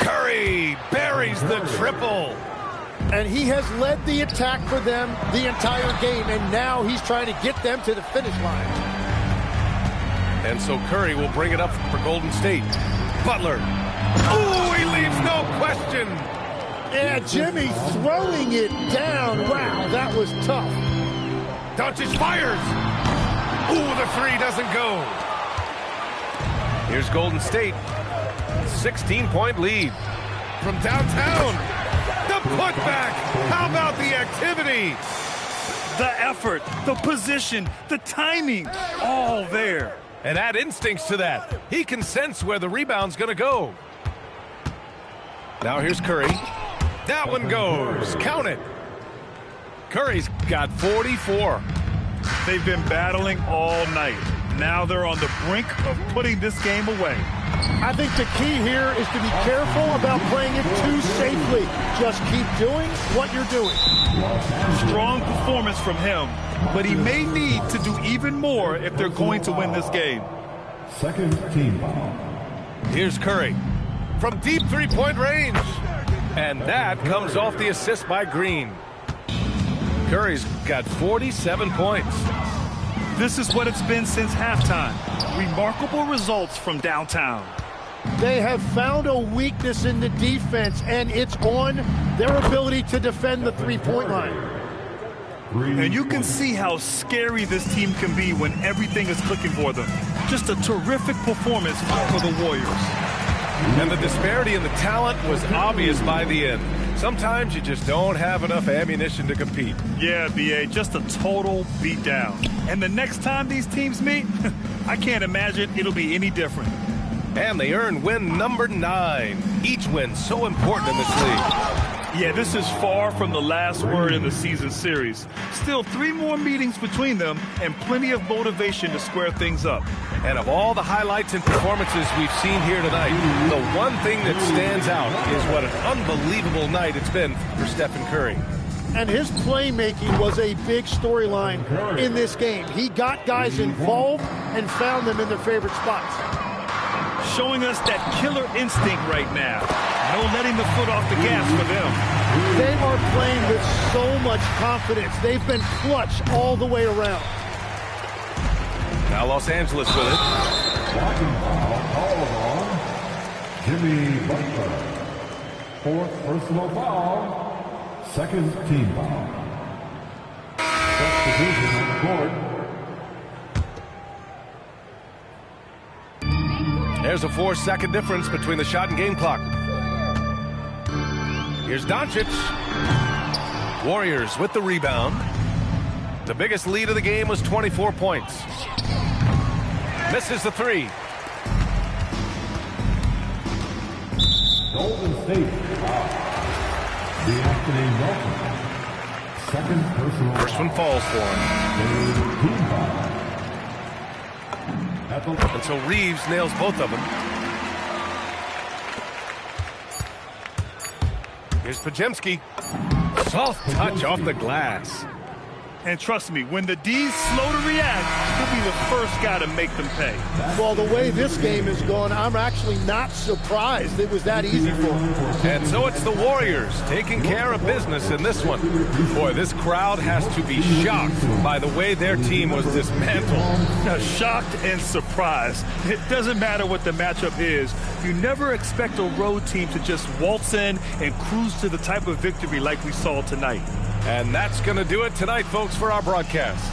Curry buries the triple. And he has led the attack for them the entire game, and now he's trying to get them to the finish line. And so Curry will bring it up for Golden State. Butler. Oh, he leaves no question. Yeah, Jimmy throwing it down. Wow, that was tough. Doncic fires. Ooh, the 3 doesn't go. Here's Golden State. 16-point lead. From downtown. The putback. How about the activity? The effort, the position, the timing, all there. And add instincts to that. He can sense where the rebound's going to go. Now here's Curry. That one goes. Count it. Curry's got 44. They've been battling all night. Now they're on the brink of putting this game away. I think the key here is to be careful about playing it too safely. Just keep doing what you're doing. Strong performance from him, but he may need to do even more if they're going to win this game. Second team foul. Here's Curry from deep three-point range. And that comes off the assist by Green. Curry's got 47 points. This is what it's been since halftime. Remarkable results from downtown. They have found a weakness in the defense, and it's on their ability to defend the three-point line. And you can see how scary this team can be when everything is clicking for them. Just a terrific performance for the Warriors. And the disparity in the talent was obvious by the end. Sometimes you just don't have enough ammunition to compete. Yeah, B.A., just a total beatdown. And the next time these teams meet, I can't imagine it'll be any different. And they earn win number 9. Each win so important in this league. Yeah, this is far from the last word in the season series. Still 3 more meetings between them and plenty of motivation to square things up. And of all the highlights and performances we've seen here tonight, the one thing that stands out is what an unbelievable night it's been for Stephen Curry. And his playmaking was a big storyline in this game. He got guys involved and found them in their favorite spots. Showing us that killer instinct right now. No letting the foot off the gas for them. They are playing with so much confidence. They've been clutch all the way around. Now Los Angeles with it. Blocking foul, called on Jimmy Butler. 4th personal foul, 2nd team foul. Substitution on the court. There's a 4-second difference between the shot and game clock. Here's Doncic. Warriors with the rebound. The biggest lead of the game was 24 points. Misses the 3. Golden State. D'Anthony Melton. 2nd personal. First one falls for him. Team foul. And so Reeves nails both of them. Here's Podziemski. Soft touch off the glass. And trust me, when the D's slow to react, he'll be the first guy to make them pay. Well, the way this game is going, I'm actually not surprised it was that easy for them. And so it's the Warriors taking care of business in this one. Boy, this crowd has to be shocked by the way their team was dismantled. Shocked and surprised. It doesn't matter what the matchup is. You never expect a road team to just waltz in and cruise to the type of victory like we saw tonight. And that's going to do it tonight, folks, for our broadcast.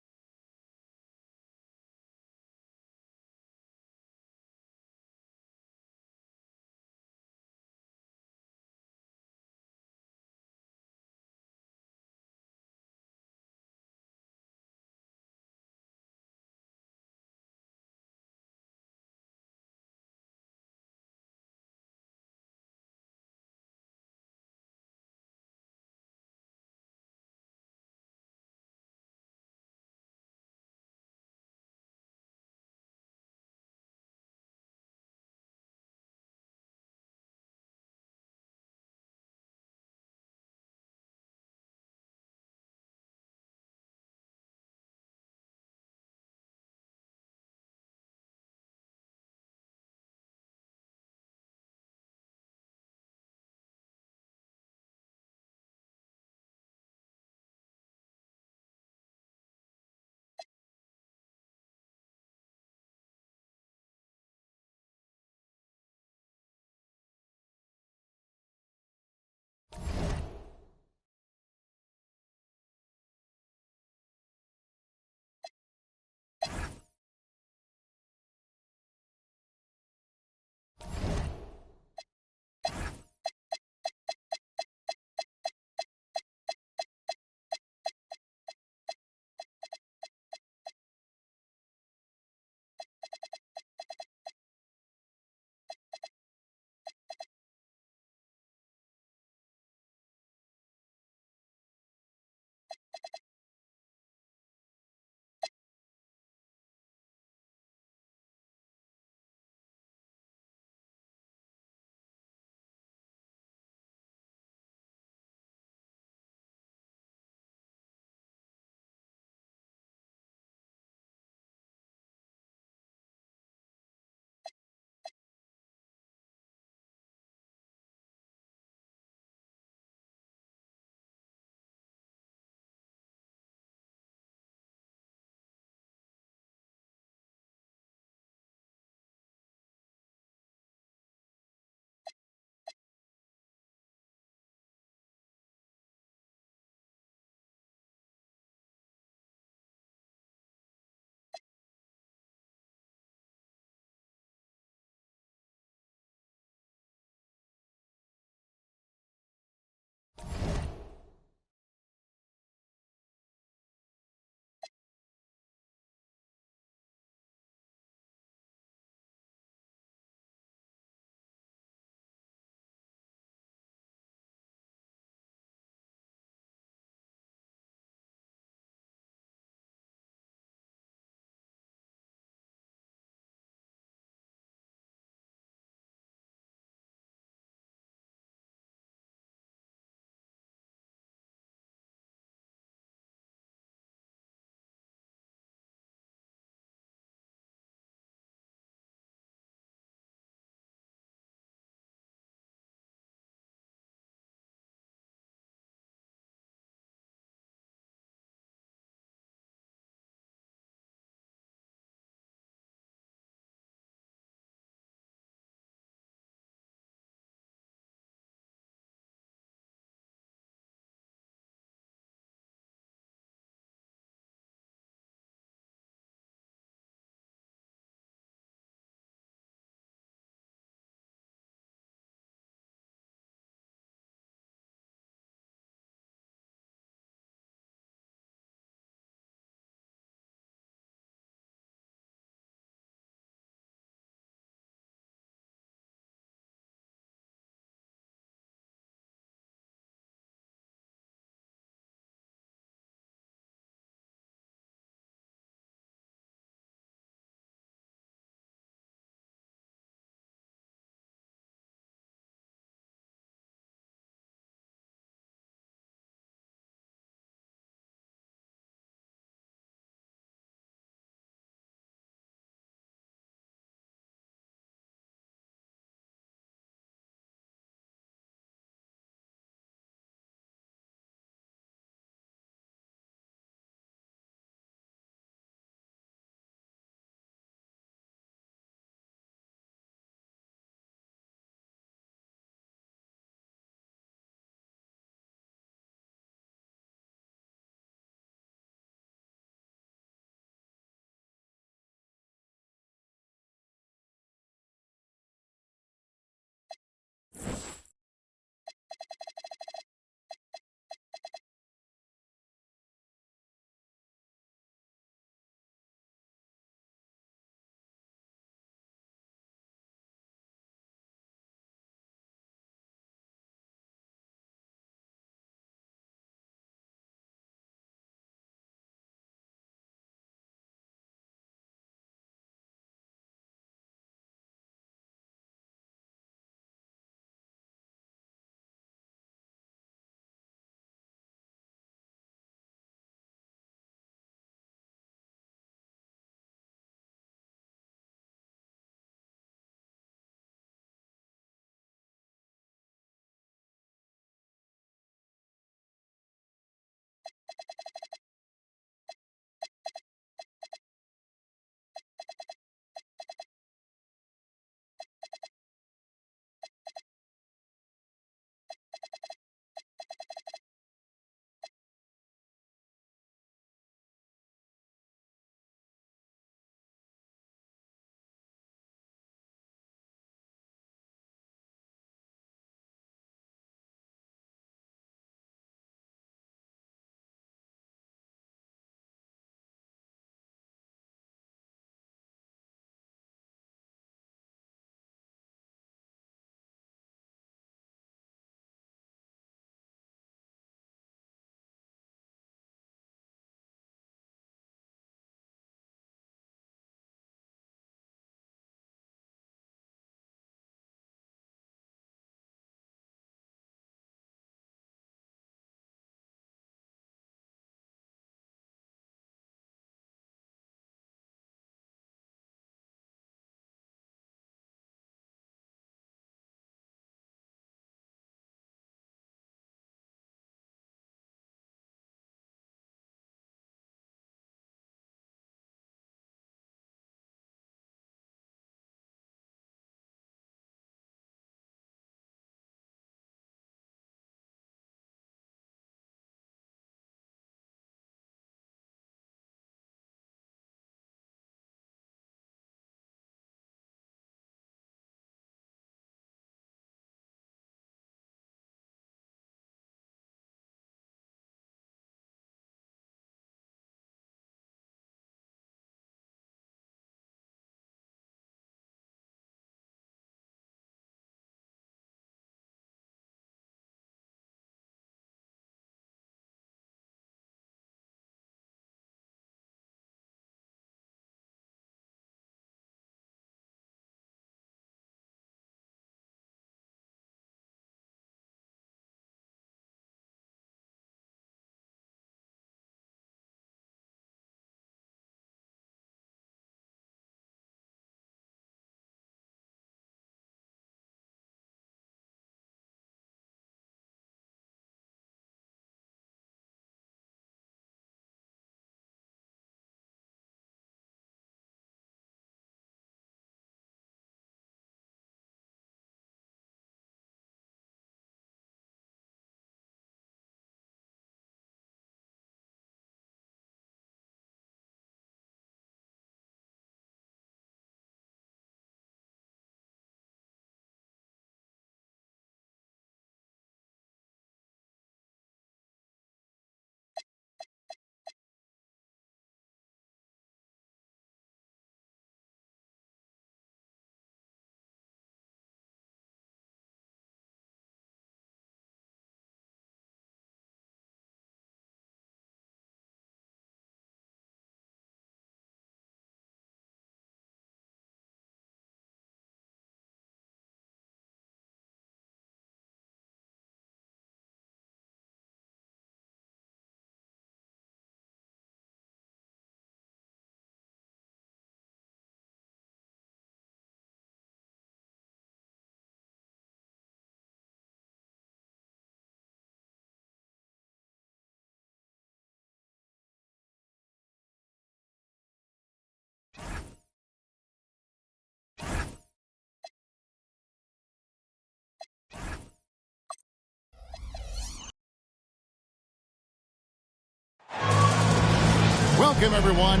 Welcome, everyone.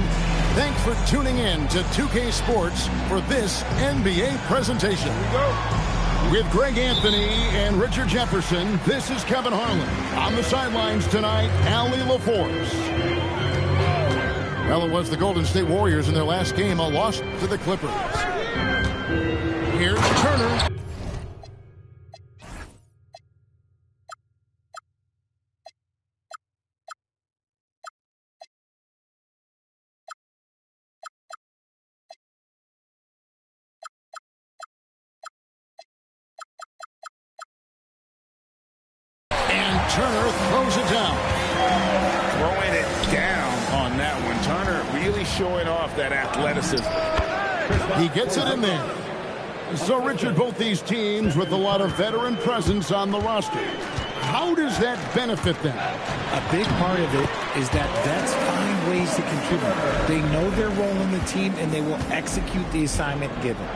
Thanks for tuning in to 2K Sports for this NBA presentation. Here we go. With Greg Anthony and Richard Jefferson, this is Kevin Harlan. On the sidelines tonight, Allie LaForce. Well, it was the Golden State Warriors in their last game, a loss to the Clippers. Here's Turner. Turner throws it down. Throwing it down on that one. Turner really showing off that athleticism. He gets it in there. So, Richard, both these teams with a lot of veteran presence on the roster. How does that benefit them? A big part of it is that vets find ways to contribute. They know their role in the team, and they will execute the assignment given.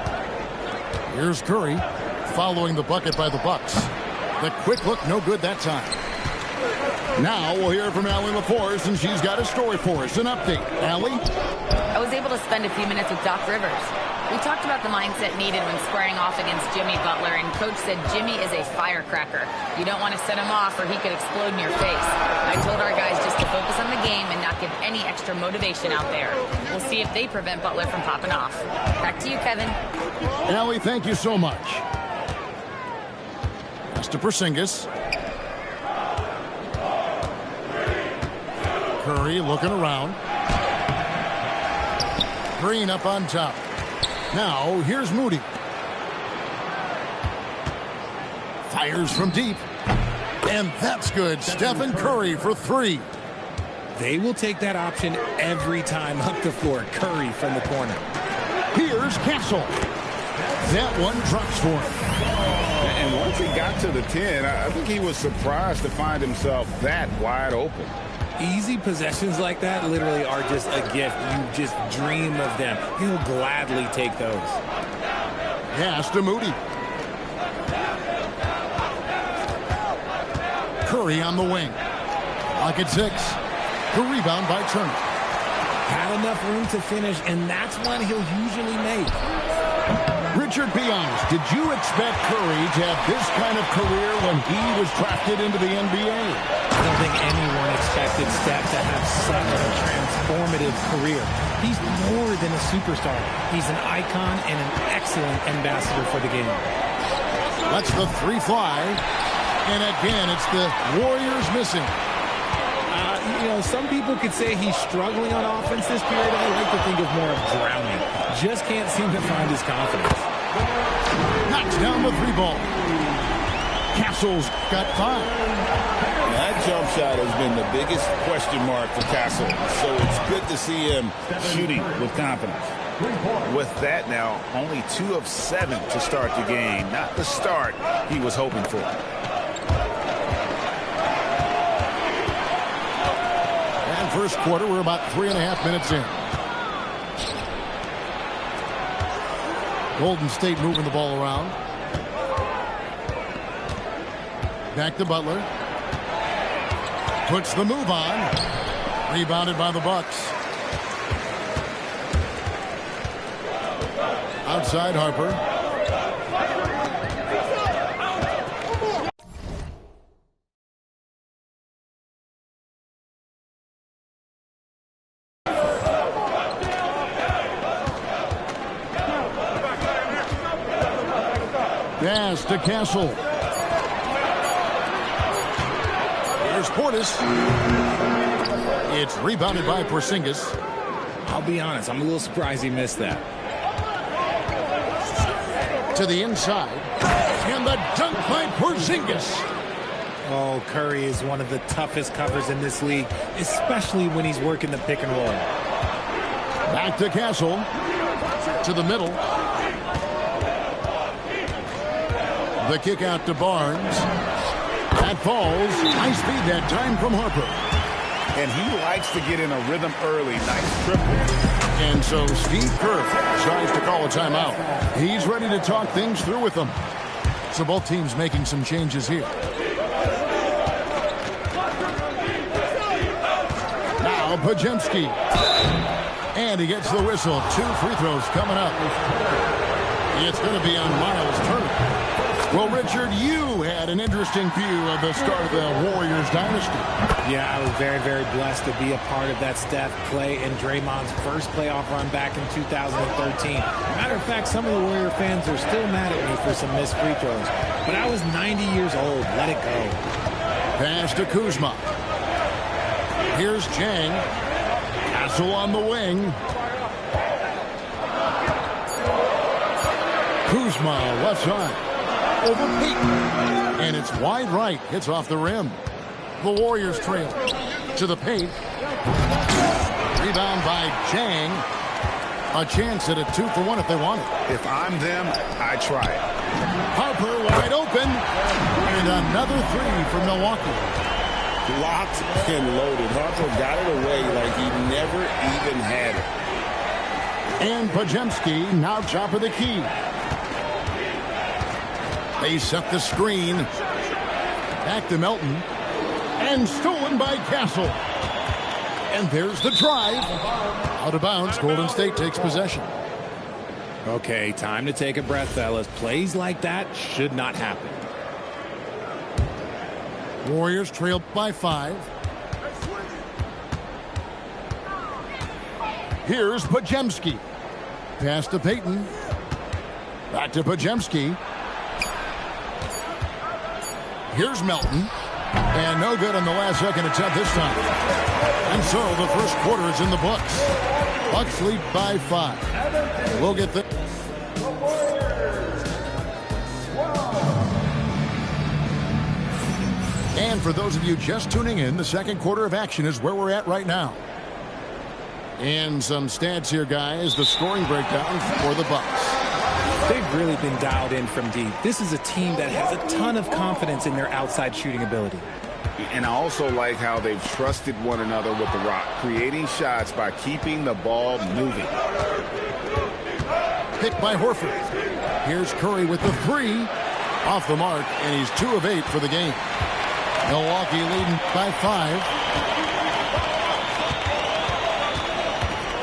Here's Curry following the bucket by the Bucks. The quick look, no good that time. Now we'll hear from Allie LaForce, and she's got a story for us. An update. Allie? I was able to spend a few minutes with Doc Rivers. We talked about the mindset needed when squaring off against Jimmy Butler, and Coach said Jimmy is a firecracker. You don't want to set him off or he could explode in your face. I told our guys just to focus on the game and not give any extra motivation out there. We'll see if they prevent Butler from popping off. Back to you, Kevin. Allie, thank you so much. Pass to Porzingis. Curry looking around. Green up on top. Now, here's Moody. Fires from deep. And that's good. Stephen Curry for three. They will take that option every time up the floor. Curry from the corner. Here's Castle. That one drops for him. And once he got to the 10, I think he was surprised to find himself that wide open. Easy possessions like that literally are just a gift. You just dream of them. He'll gladly take those. Pass to Moody. Curry on the wing. Pocket six. The rebound by Turner. Had enough room to finish, and that's one he'll usually make. Richard, be honest, did you expect Curry to have this kind of career when he was drafted into the NBA? I don't think anyone expected Steph to have such a transformative career. He's more than a superstar. He's an icon and an excellent ambassador for the game. Let's the three fly. And again, it's the Warriors missing. You know, some people could say he's struggling on offense this period. I like to think of more of drowning. Just can't seem to find his confidence. Knocks down the three ball. Castle's got five. That jump shot has been the biggest question mark for Castle. So it's good to see him shooting with confidence. With that now, only 2 of 7 to start the game. Not the start he was hoping for. First quarter, we're about 3.5 minutes in. Golden State moving the ball around. Back to Butler. Puts the move on. Rebounded by the Bucks. Outside Harper. Pass to Castle. Here's Portis. It's rebounded by Porzingis. I'll be honest, I'm a little surprised he missed that. To the inside. And the dunk by Porzingis. Oh, Curry is one of the toughest covers in this league, especially when he's working the pick and roll. Back to Castle. To the middle. The kick out to Barnes. That falls. High speed that time from Harper. And he likes to get in a rhythm early. Nice triple. And so Steve Kerr tries to call a timeout. He's ready to talk things through with them. So both teams making some changes here. Now Now Podziemski. And he gets the whistle. 2 free throws coming up. It's going to be on Miles Turner. Well, Richard, you had an interesting view of the start of the Warriors dynasty. Yeah, I was very, very blessed to be a part of that Steph, Clay, and Draymond's first playoff run back in 2013. Matter of fact, some of the Warrior fans are still mad at me for some missed free throws. But I was 90 years old. Let it go. Pass to Kuzma. Here's Chang. Castle on the wing. Kuzma, left side. Over Peyton. And it's wide right. Hits off the rim. The Warriors trail to the paint. Rebound by Chang. A chance at a 2-for-1 if they want it. If I'm them, I try it. Harper wide open. And another 3 for Milwaukee. Locked and loaded. Harper got it away like he never even had it. And Podziemski now top of the key. They set the screen. Back to Melton. And stolen by Castle. And there's the drive. Out of bounds. Golden State takes possession. Okay, time to take a breath, fellas. Plays like that should not happen. Warriors trail by 5. Here's Podziemski. Pass to Peyton. Back to Podziemski. Here's Melton. And no good on the last second attempt this time. And so the first quarter is in the books. Bucks lead by 5. We'll get the... And for those of you just tuning in, the second quarter of action is where we're at right now. And some stats here, guys. The scoring breakdown for the Bucks. They've really been dialed in from deep. This is a team that has a ton of confidence in their outside shooting ability. And I also like how they've trusted one another with the rock, creating shots by keeping the ball moving. Picked by Horford. Here's Curry with the 3. Off the mark, and he's 2 of 8 for the game. Milwaukee leading by 5.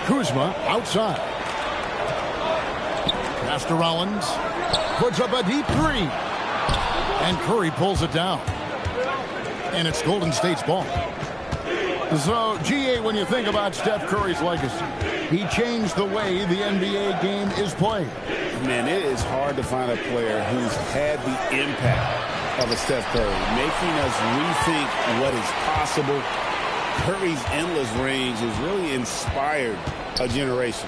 Kuzma outside. Pass to Rollins. Puts up a deep 3. And Curry pulls it down. And it's Golden State's ball. So, GA, when you think about Steph Curry's legacy, he changed the way the NBA game is played. Man, it is hard to find a player who's had the impact of a Steph Curry, making us rethink what is possible. Curry's endless range has really inspired a generation.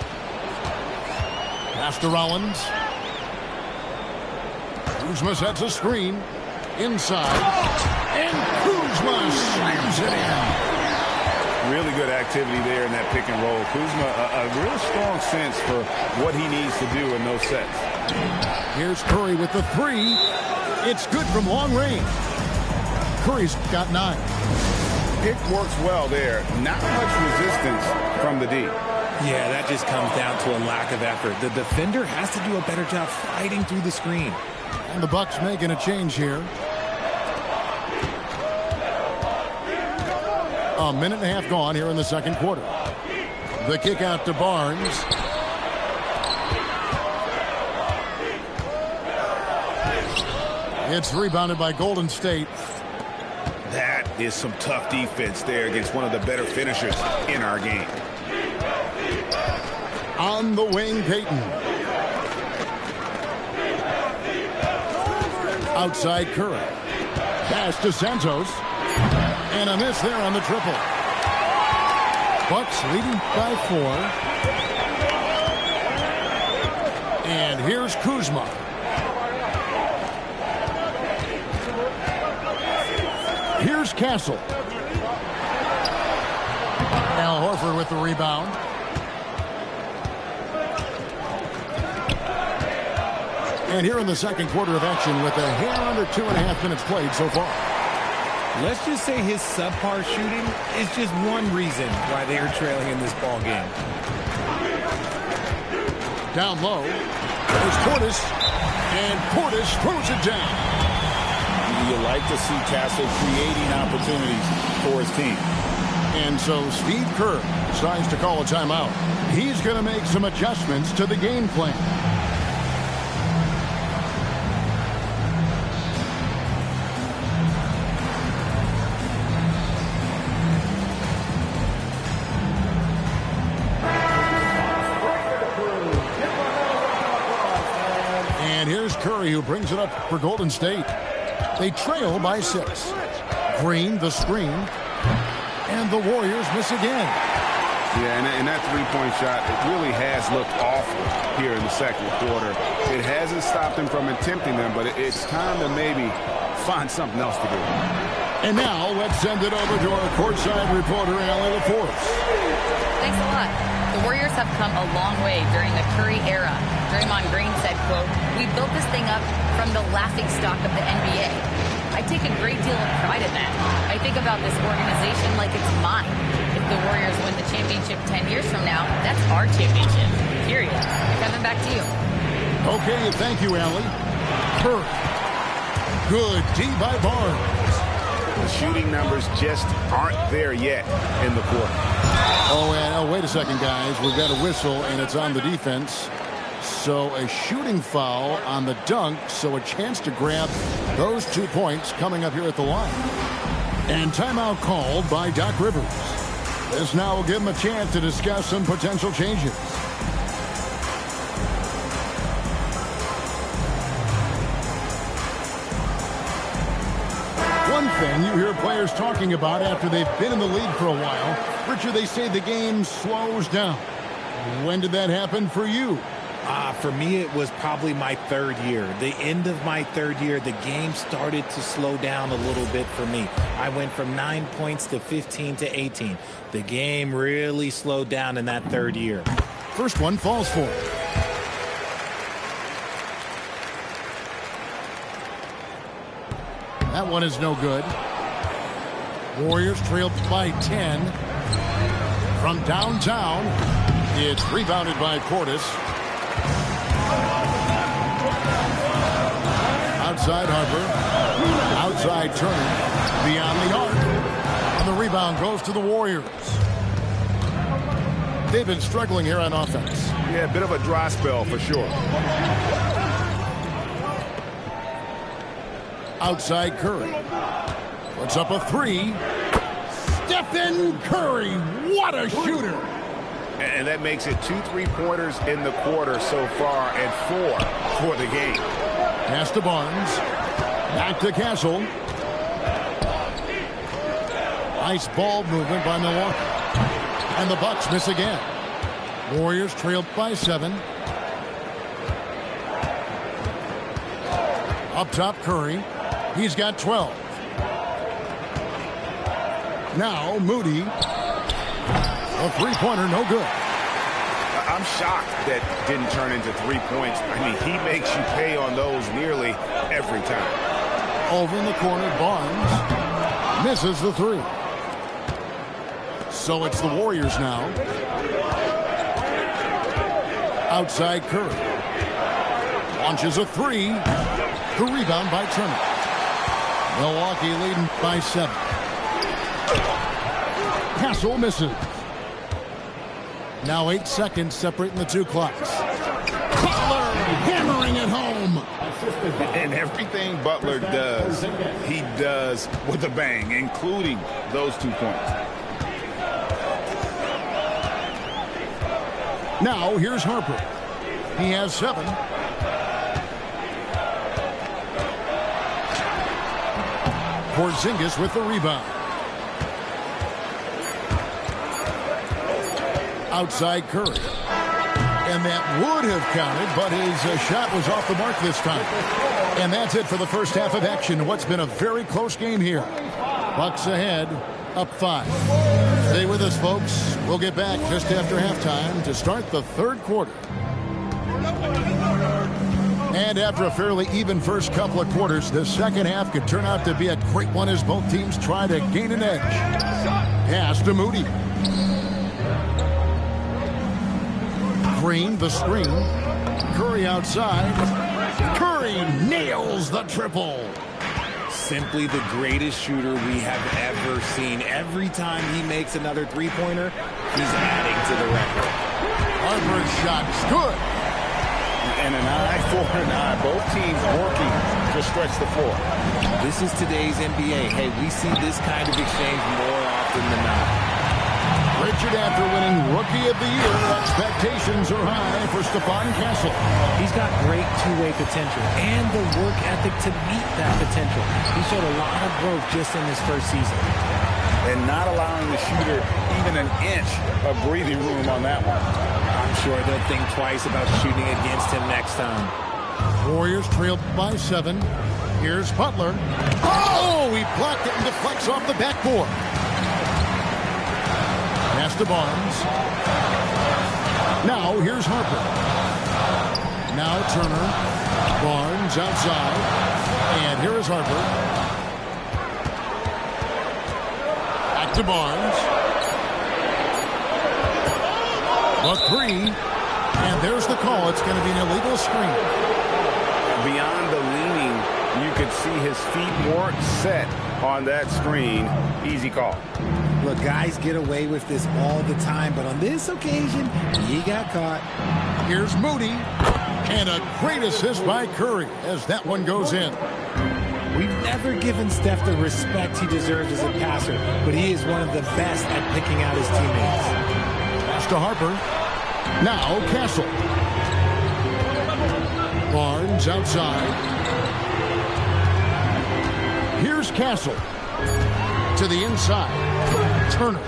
Pass to Rollins. Kuzma sets a screen. Inside. And Kuzma slams it in. Really good activity there in that pick and roll. Kuzma, a real strong sense for what he needs to do in those sets. Here's Curry with the 3. It's good from long range. Curry's got 9. It works well there. Not much resistance from the D. Yeah, that just comes down to a lack of effort. The defender has to do a better job fighting through the screen. And the Bucks making a change here. A minute and a half gone here in the second quarter. The kick out to Barnes. It's rebounded by Golden State. That is some tough defense there against one of the better finishers in our game. On the wing, Peyton. Outside Curry. Pass to Santos. And a miss there on the triple. Bucks leading by 4. And here's Kuzma. Here's Castle. Al Horford with the rebound. And here in the second quarter of action with a hair under 2.5 minutes played so far. Let's just say his subpar shooting is just one reason why they are trailing in this ball game. Down low. There's Portis. And Portis throws it down. You like to see Castle creating opportunities for his team. And so Steve Kerr decides to call a timeout. He's going to make some adjustments to the game plan. And here's Curry, who brings it up for Golden State. They trail by 6. Green, the screen. And the Warriors miss again. Yeah, and that three-point shot, it really has looked awful here in the second quarter. It hasn't stopped them from attempting them, but it's time to maybe find something else to do. And now let's send it over to our courtside reporter, Allie LaForce. Thanks a lot. The Warriors have come a long way during the Curry era. Draymond Green said, quote, "We built this thing up from the laughingstock of the NBA. I take a great deal of pride in that. I think about this organization like it's mine. If the Warriors win the championship 10 years from now, that's our championship. Period." Kevin, back to you. Okay, thank you, Allie. Curry. Good D by Barnes. The shooting numbers just aren't there yet in the quarter. Oh, wait a second, guys. We've got a whistle, and it's on the defense. So a shooting foul on the dunk, so a chance to grab those 2 points coming up here at the line. And timeout called by Doc Rivers. This now will give him a chance to discuss some potential changes. One thing you hear players talking about after they've been in the league for a while, Richard, they say the game slows down. When did that happen for you? For me, it was probably my third year. The end of my third year, the game started to slow down a little bit for me. I went from 9 points to 15 to 18. The game really slowed down in that third year. First one falls for. That one is no good. Warriors trailed by 10. From downtown, it's rebounded by Portis. Outside Harper. Outside Turner. Beyond the arc. And the rebound goes to the Warriors. They've been struggling here on offense. Yeah, a bit of a dry spell for sure. Outside Curry. Puts up a 3. Stephen Curry. What a shooter. And that makes it 2 3-pointers in the quarter so far and 4 for the game. Pass to Barnes. Back to Castle. Nice ball movement by Milwaukee. And the Bucks miss again. Warriors trailed by 7. Up top, Curry. He's got 12. Now, Moody. A three-pointer, no good. I'm shocked that didn't turn into 3 points. I mean, he makes you pay on those nearly every time. Over in the corner, Barnes misses the 3. So it's the Warriors now. Outside Curry. Launches a 3. The rebound by Turner. Milwaukee leading by 7. Castle misses. Now 8 seconds separating the 2 clocks. Butler hammering it home. And everything Butler does, he does with a bang, including those 2 points. Now here's Harper. He has 7. Porzingis with the rebound. Outside Curry. And that would have counted, but his shot was off the mark this time. And that's it for the first half of action. What's been a very close game here. Bucks ahead, up 5. Stay with us, folks. We'll get back just after halftime to start the third quarter. And after a fairly even first couple of quarters, the second half could turn out to be a great one as both teams try to gain an edge. Pass to Moody. Green, the screen. Curry outside. Curry nails the triple. simply the greatest shooter we have ever seen. Every time he makes another three-pointer, he's adding to the record. Harper's shot's good. And an eye for an eye. Both teams working to stretch the floor. This is today's NBA. Hey, we see this kind of exchange more often than not. Richard, after winning Rookie of the Year, expectations are high for Stephon Castle. He's got great two-way potential and the work ethic to meet that potential. He showed a lot of growth just in his first season. And not allowing the shooter even an inch of breathing room on that one. I'm sure they'll think twice about shooting against him next time. Warriors trailed by 7. Here's Butler. Oh, he blocked it and deflects off the backboard. Pass to Barnes. Now here's Harper. Now Turner. Barnes outside. And here is Harper. Back to Barnes. The three. And there's the call. It's going to be an illegal screen. Beyond the leaning, you could see his feet weren't set on that screen. Easy call. Look, guys get away with this all the time, but on this occasion, he got caught. Here's Moody. And a great assist by Curry as that one goes in. We've never given Steph the respect he deserves as a passer, but he is one of the best at picking out his teammates. Pass to Harper. Now Castle. Barnes outside. Here's Castle. To the inside. Turner.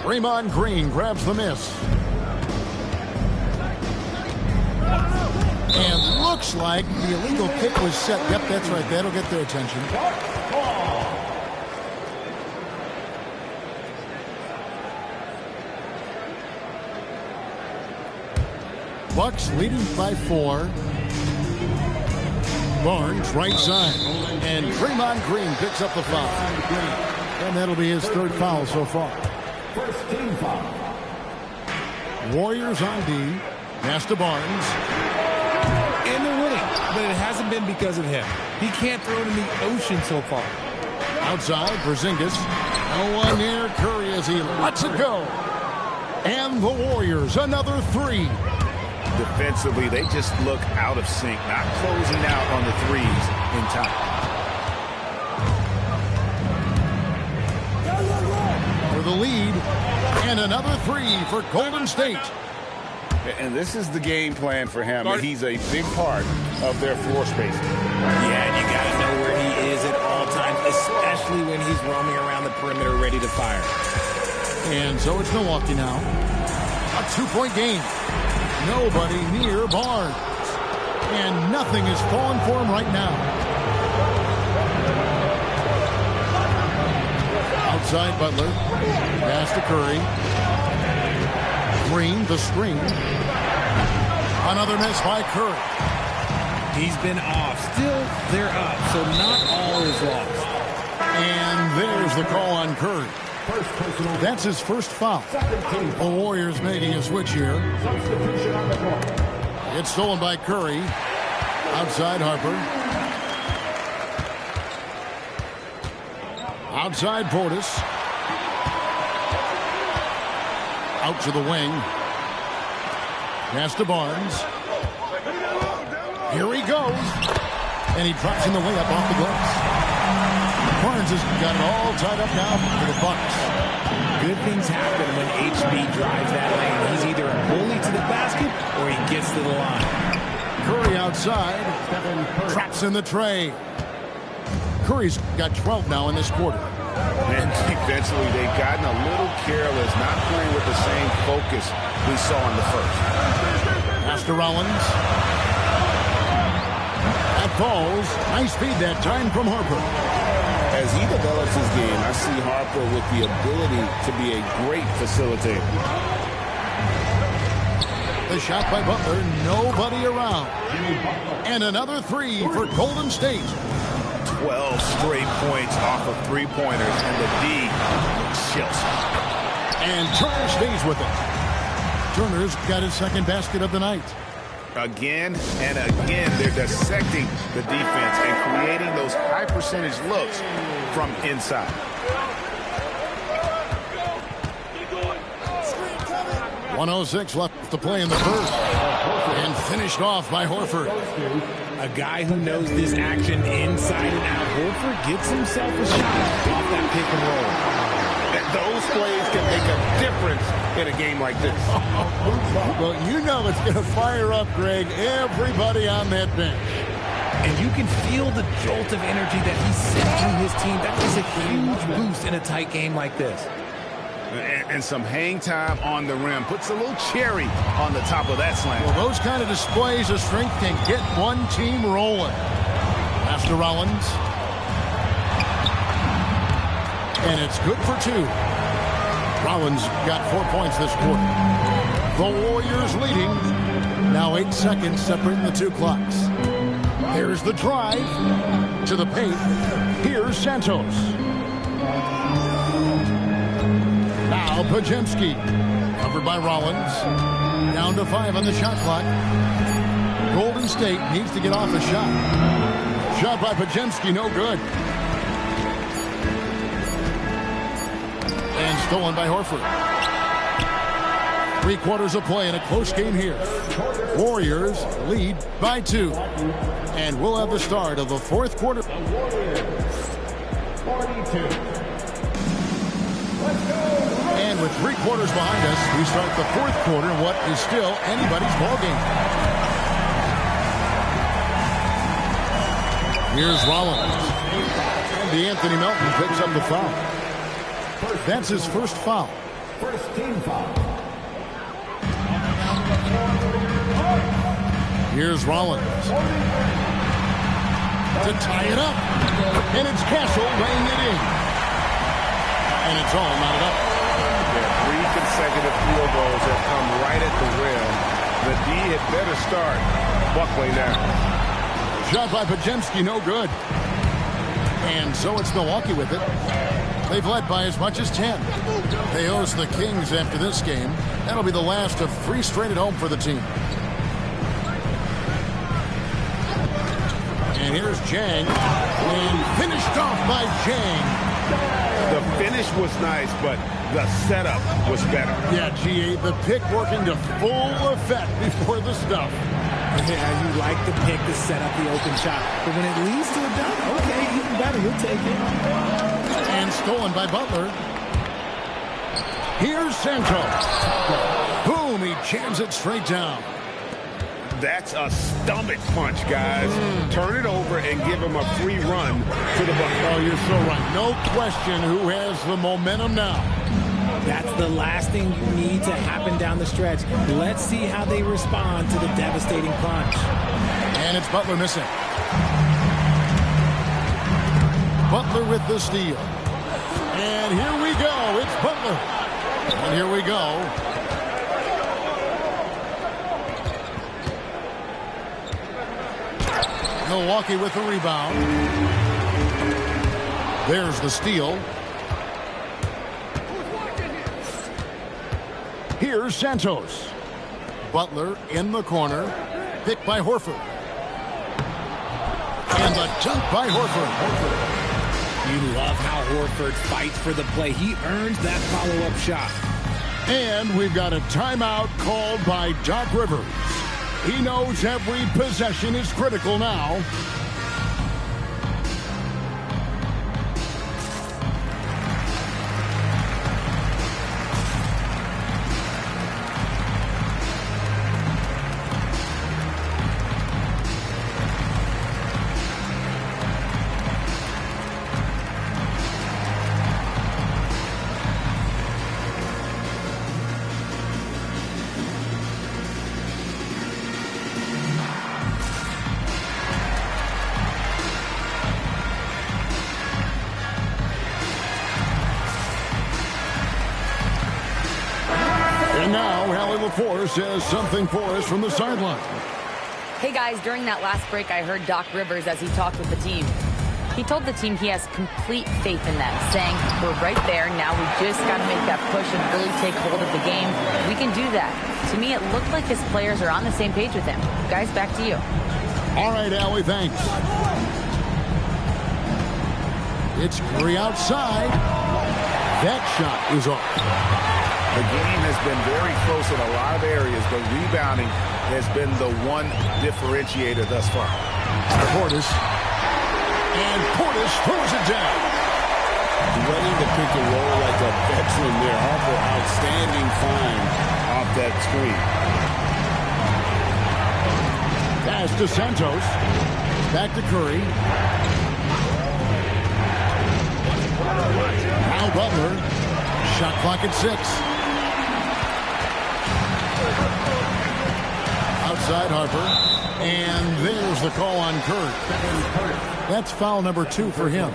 Draymond Green grabs the miss. And looks like the illegal kick was set. Yep, that's right. That'll get their attention. Bucks leading by 4. Barnes right side. And Draymond Green picks up the foul. And that'll be his 3rd foul so far. First team foul. Warriors on D. Pass to Barnes. And they're winning, but it hasn't been because of him. He can't throw it in the ocean so far. Outside, Porzingis. No one near Curry as he lets it go. And the Warriors, another 3. Defensively, they just look out of sync, not closing out on the threes in time. For the lead, and another 3 for Golden State. And this is the game plan for him. And he's a big part of their floor spacing. Yeah, and you got to know where he is at all times, especially when he's roaming around the perimeter ready to fire. And so it's Milwaukee now. A 2-point game. Nobody near Barnes. And nothing is falling for him right now. Outside Butler. Pass to Curry. Green, the screen. Another miss by Curry. He's been off. Still, they're up, so not all is lost. And there's the call on Curry. That's his first foul. The Warriors making a switch here. It's stolen by Curry. Outside Harper. Outside Portis. Out to the wing. Pass to Barnes. Here he goes. And he drops in the way up off the glass. Barnes has got it all tied up now for the Bucks. Good things happen when HB drives that lane. He's either a bully to the basket or he gets to the line. Curry outside. Traps in the tray. Curry's got 12 now in this quarter. And defensively, they've gotten a little careless, not playing with the same focus we saw in the first. Pass to Rollins. That falls. Nice feed that time from Harper. As he develops his game, I see Harper with the ability to be a great facilitator. The shot by Butler, nobody around. And another 3 for Golden State. 12 straight points off of three-pointers, and the D chills. And Turner stays with it. Turner's got his second basket of the night. Again and again, they're dissecting the defense and creating those high percentage looks from inside. .106 left to play in the first. And finished off by Horford. A guy who knows this action inside and out. Horford gets himself a shot off that pick and roll. Those plays can make a difference in a game like this. Well, you know it's going to fire up, Greg, everybody on that bench. And you can feel the jolt of energy that he sent through his team. That is a huge boost in a tight game like this. And some hang time on the rim. Puts a little cherry on the top of that slam. Well, those kind of displays of strength can get one team rolling. Pass to Rollins. And it's good for 2. Rollins got 4 points this quarter. The Warriors leading. Now 8 seconds separating the 2 clocks. Here's the drive to the paint. Here's Santos. Now Podziemski. Covered by Rollins. Down to 5 on the shot clock. Golden State needs to get off a shot. Shot by Podziemski, no good. And stolen by Horford. 3 quarters of play in a close game here. Warriors lead by 2. And we'll have the start of the 4th quarter. 42. And with 3 quarters behind us, we start the 4th quarter in what is still anybody's ball game. Here's Rollins. And DeAnthony Melton picks up the foul. That's his first foul. First team foul. Here's Rollins. To tie it up. And it's Castle laying it in. And it's all knotted up. Yeah, 3 consecutive field goals that come right at the rim. The D had better start buckling now. Shot by Podziemski, no good. And so it's Milwaukee with it. They've led by as much as 10. They host the Kings after this game. That'll be the last of 3 straight at home for the team. And here's Jang. And finished off by Jang. The finish was nice, but the setup was better. Yeah, GA, the pick working to full effect before the stuff. Yeah, you like the pick to set up the open shot. But when it leads to a dunk, okay, even better, you'll take it. And stolen by Butler. Here's Santos. Boom, he jams it straight down. That's a stomach punch, guys. Turn it over and give him a free run to the bucket. Oh, you're so right. No question who has the momentum now. That's the last thing you need to happen down the stretch. Let's see how they respond to the devastating punch. And it's Butler missing. Butler with the steal. And here we go. It's Butler. And here we go. Milwaukee with the rebound. There's the steal. Here's Santos. Butler in the corner. Picked by Horford. And the dunk by Horford. You love how Horford fights for the play. He earns that follow-up shot. And we've got a timeout called by Doc Rivers. He knows every possession is critical now. And now, Hallie LaForce has something for us from the sideline. Hey, guys, during that last break, I heard Doc Rivers as he talked with the team. He told the team he has complete faith in them, saying, we're right there. Now we just got to make that push and really take hold of the game. We can do that. To me, it looked like his players are on the same page with him. Guys, back to you. All right, Allie, thanks. It's Curry outside. That shot is off. The game has been very close in a lot of areas, but rebounding has been the one differentiator thus far. Portis. And Portis throws it down. Running the pick and roll like a veteran there. Harper, outstanding find off that screen. Pass to Santos. Back to Curry. Now Butler. Shot clock at 6. Outside Harper. And there's the call on Curry. That's foul number 2 for him.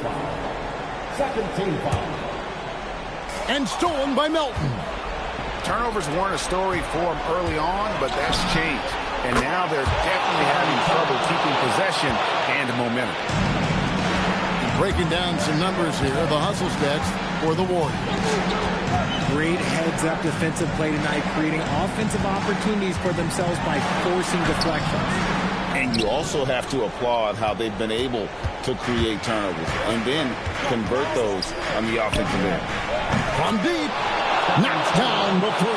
Second team foul. And stolen by Melton. Turnovers weren't a story for them early on, but that's changed. And now they're definitely having trouble keeping possession and momentum. Breaking down some numbers here. The hustle's next for the Warriors. Great heads-up defensive play tonight, creating offensive opportunities for themselves by forcing deflections. And you also have to applaud how they've been able to create turnovers and then convert those on the offensive end. From deep, knocks down the 3.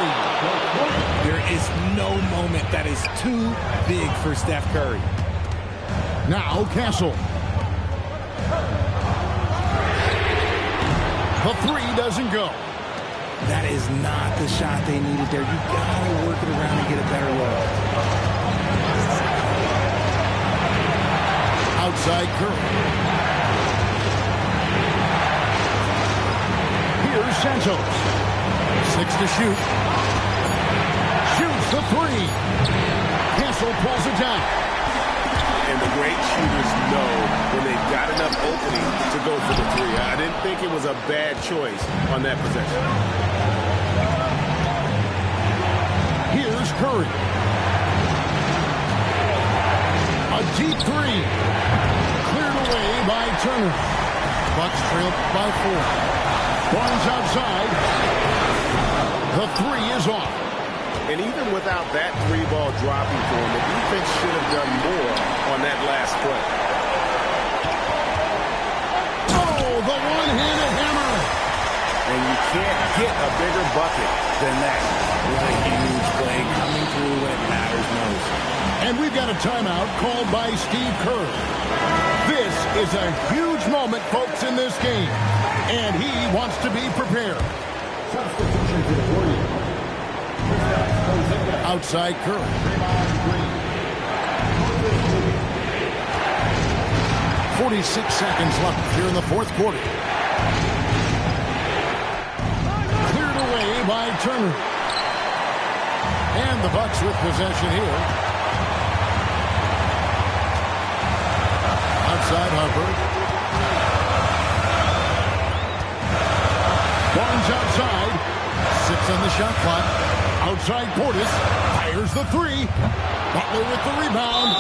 There is no moment that is too big for Steph Curry. Now Castle. The 3 doesn't go. That is not the shot they needed there. You gotta work it around and get a better look. Outside Curry. Here's Santos. 6 to shoot. Shoots the 3. Castle pulls it down. And the great shooters know when they've got enough opening to go for the 3. I didn't think it was a bad choice on that possession. Here's Curry. A deep 3. Cleared away by Turner. Bucks trail by 4. Barnes outside. The 3 is off. And even without that 3-ball dropping for him, the defense should have done more on that last play. Oh, the one-handed hammer. And you can't get a bigger bucket than that. What a huge play coming through when it matters most. And we've got a timeout called by Steve Kerr. This is a huge moment, folks, in this game. And he wants to be prepared. Substitution for the Warriors. Outside Curry. 46 seconds left here in the fourth quarter. Cleared away by Turner. And the Bucks with possession here. Outside Harper. Barnes outside. 6 on the shot clock. Outside Portis. Fires the 3. Butler with the rebound.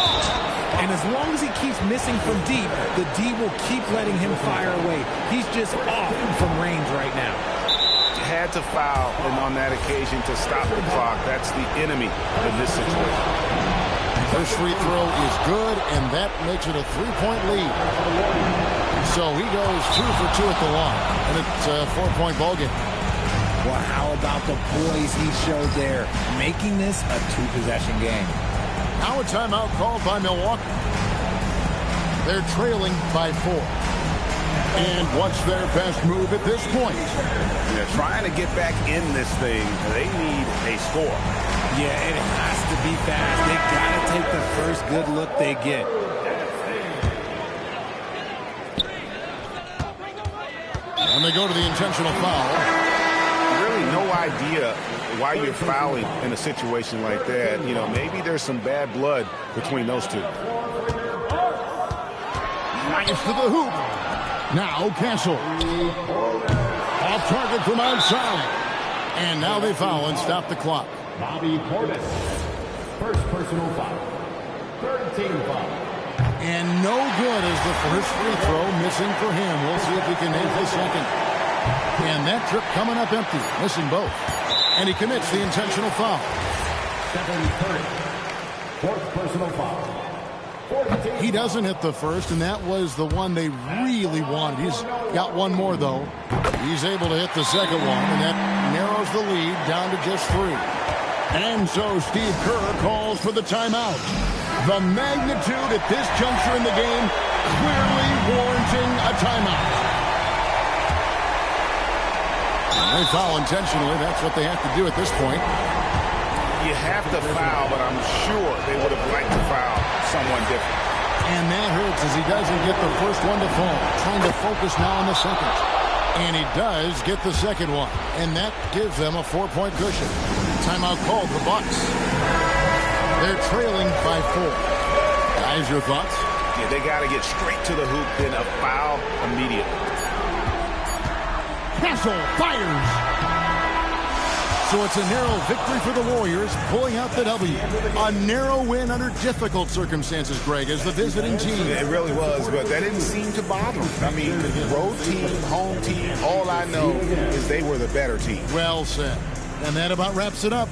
And as long as he keeps missing from deep, the D will keep letting him fire away. He's just off from range right now. Had to foul and on that occasion to stop the clock. That's the enemy in this situation. First free throw is good, and that makes it a 3-point lead. So he goes 2 for 2 at the line, and it's a 4-point ball game. Well, how about the poise he showed there, making this a 2-possession game. Now a timeout called by Milwaukee. They're trailing by 4. And what's their best move at this point? They're trying to get back in this thing. They need a score. Yeah, it has to be fast. They got to take the first good look they get. And they go to the intentional foul. Really no idea why you're fouling in a situation like that. You know, maybe there's some bad blood between those two. Nice to the hoop. Now Castle. Off target from outside. And now they foul and stop the clock. Bobby Portis. First personal foul. Third team foul. And no good as the first free throw missing for him. We'll see if he can hit the second. And that trip coming up empty, missing both. And he commits the intentional foul. Fourth personal foul. He doesn't hit the first, and that was the one they really wanted. He's got one more, though. He's able to hit the second one, and that narrows the lead down to just 3. And so Steve Kerr calls for the timeout. The magnitude at this juncture in the game clearly warranting a timeout. They foul intentionally. That's what they have to do at this point. You have to foul, but I'm sure they would have liked to foul someone different. And that hurts as he doesn't get the first one to fall. Trying to focus now on the second. And he does get the second one. And that gives them a 4-point cushion. Timeout called the Bucks. They're trailing by 4. Guys, your thoughts? Yeah, they got to get straight to the hoop, then a foul immediately. Castle fires. So it's a narrow victory for the Warriors, pulling out the W. A narrow win under difficult circumstances, Greg, as the visiting team. It really was, but that didn't seem to bother them. I mean, road team, home team, all I know is they were the better team. Well said. And that about wraps it up.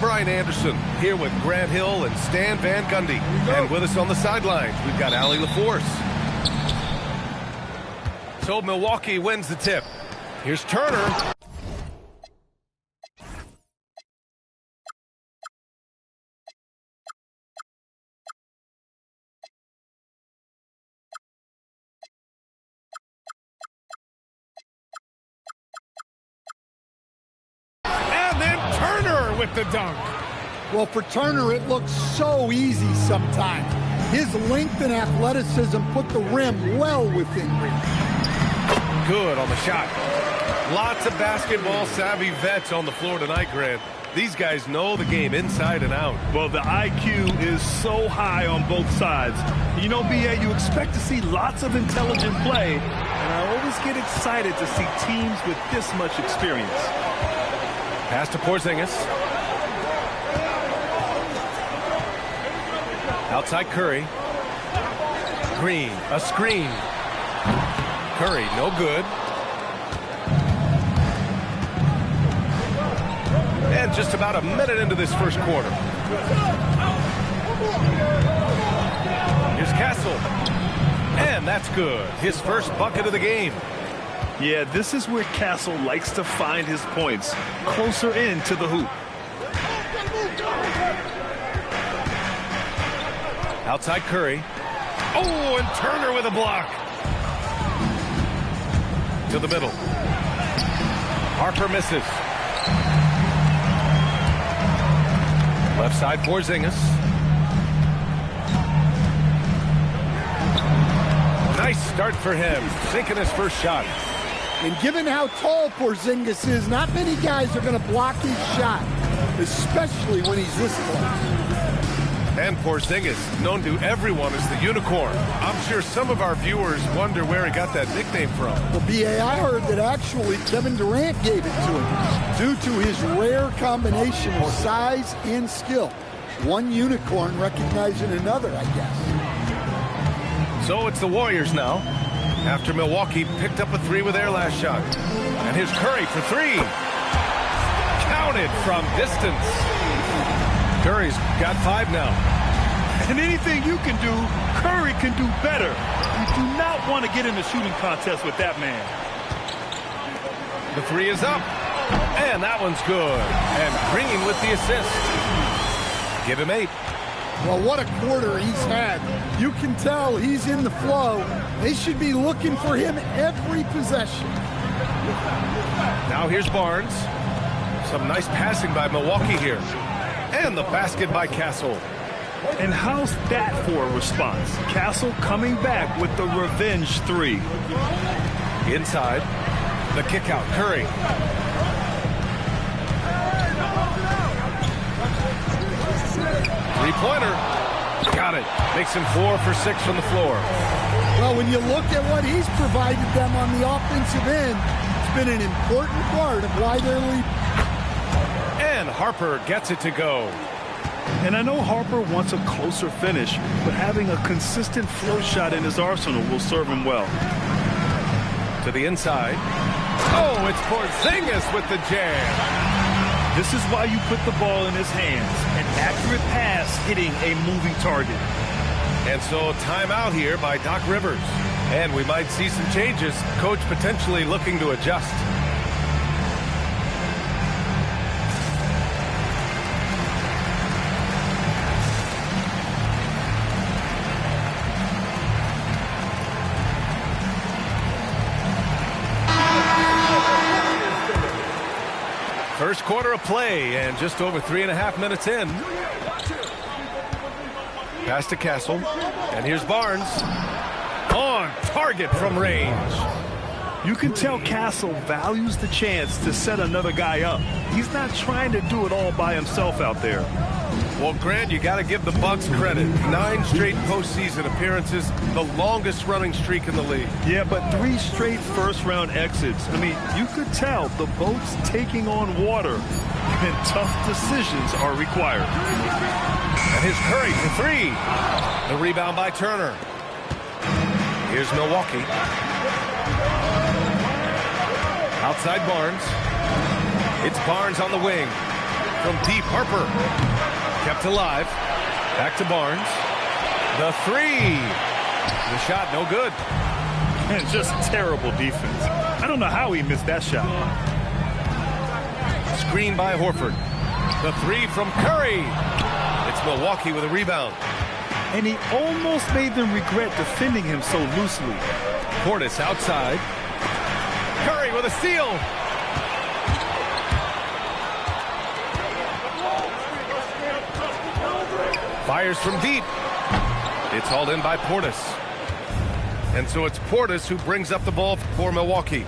Brian Anderson here with Grant Hill and Stan Van Gundy. And with us on the sidelines, we've got Allie LaForce. So Milwaukee wins the tip. Here's Turner. With the dunk. Well, for Turner, it looks so easy sometimes. His length and athleticism put the rim well within reach. Good on the shot. Lots of basketball-savvy vets on the floor tonight, Grant. These guys know the game inside and out. Well, the IQ is so high on both sides. You know, B.A., you expect to see lots of intelligent play, and I always get excited to see teams with this much experience. Pass to Porzingis. Outside Curry. Green, a screen. Curry, no good. And just about a minute into this first quarter. Here's Castle. And that's good. His first bucket of the game. Yeah, this is where Castle likes to find his points, closer in to the hoop. Outside Curry. Oh, and Turner with a block. To the middle. Harper misses. Left side Porzingis. Nice start for him, sinking his first shot. And given how tall Porzingis is, not many guys are going to block his shot, especially when he's this close. And Porzingis, known to everyone as the unicorn. I'm sure some of our viewers wonder where he got that nickname from. Well, B.A., I heard that actually Kevin Durant gave it to him due to his rare combination of size and skill. One unicorn recognizing another, I guess. So it's the Warriors now, after Milwaukee picked up a three with their last shot. And here's Curry for three. Counted from distance. Curry's got five now. And anything you can do, Curry can do better. You do not want to get in a shooting contest with that man. The three is up. And that one's good. And Green with the assist. Give him 8. Well, what a quarter he's had. You can tell he's in the flow. They should be looking for him every possession. Now here's Barnes. Some nice passing by Milwaukee here. And the basket by Castle. And how's that for a response? Castle coming back with the revenge three. Inside. The kick out. Curry. Three-pointer. Got it. Makes him 4 for 6 from the floor. Well, when you look at what he's provided them on the offensive end, it's been an important part of why they're leading. And Harper gets it to go. And I know Harper wants a closer finish, but having a consistent float shot in his arsenal will serve him well. To the inside. Oh, it's Porzingis with the jam. This is why you put the ball in his hands. An accurate pass hitting a moving target. And so timeout here by Doc Rivers. And we might see some changes. Coach potentially looking to adjust. First quarter of play and just over 3.5 minutes in. Pass to Castle. And here's Barnes. On target from range. You can tell Castle values the chance to set another guy up. He's not trying to do it all by himself out there. Well, Grant, you got to give the Bucks credit. 9 straight postseason appearances, the longest running streak in the league. Yeah, but 3 straight first-round exits. I mean, you could tell the boat's taking on water, and tough decisions are required. And here's Curry for 3. The rebound by Turner. Here's Milwaukee. Outside Barnes. It's Barnes on the wing. from deep. Harper kept alive. Back to Barnes. The three. The shot, no good. And just terrible defense. I don't know how he missed that shot. Screen by Horford. The three from Curry. It's Milwaukee with a rebound. And he almost made them regret defending him so loosely. Portis outside. Curry with a steal. Fires from deep. It's hauled in by Portis. And so it's Portis who brings up the ball for Milwaukee.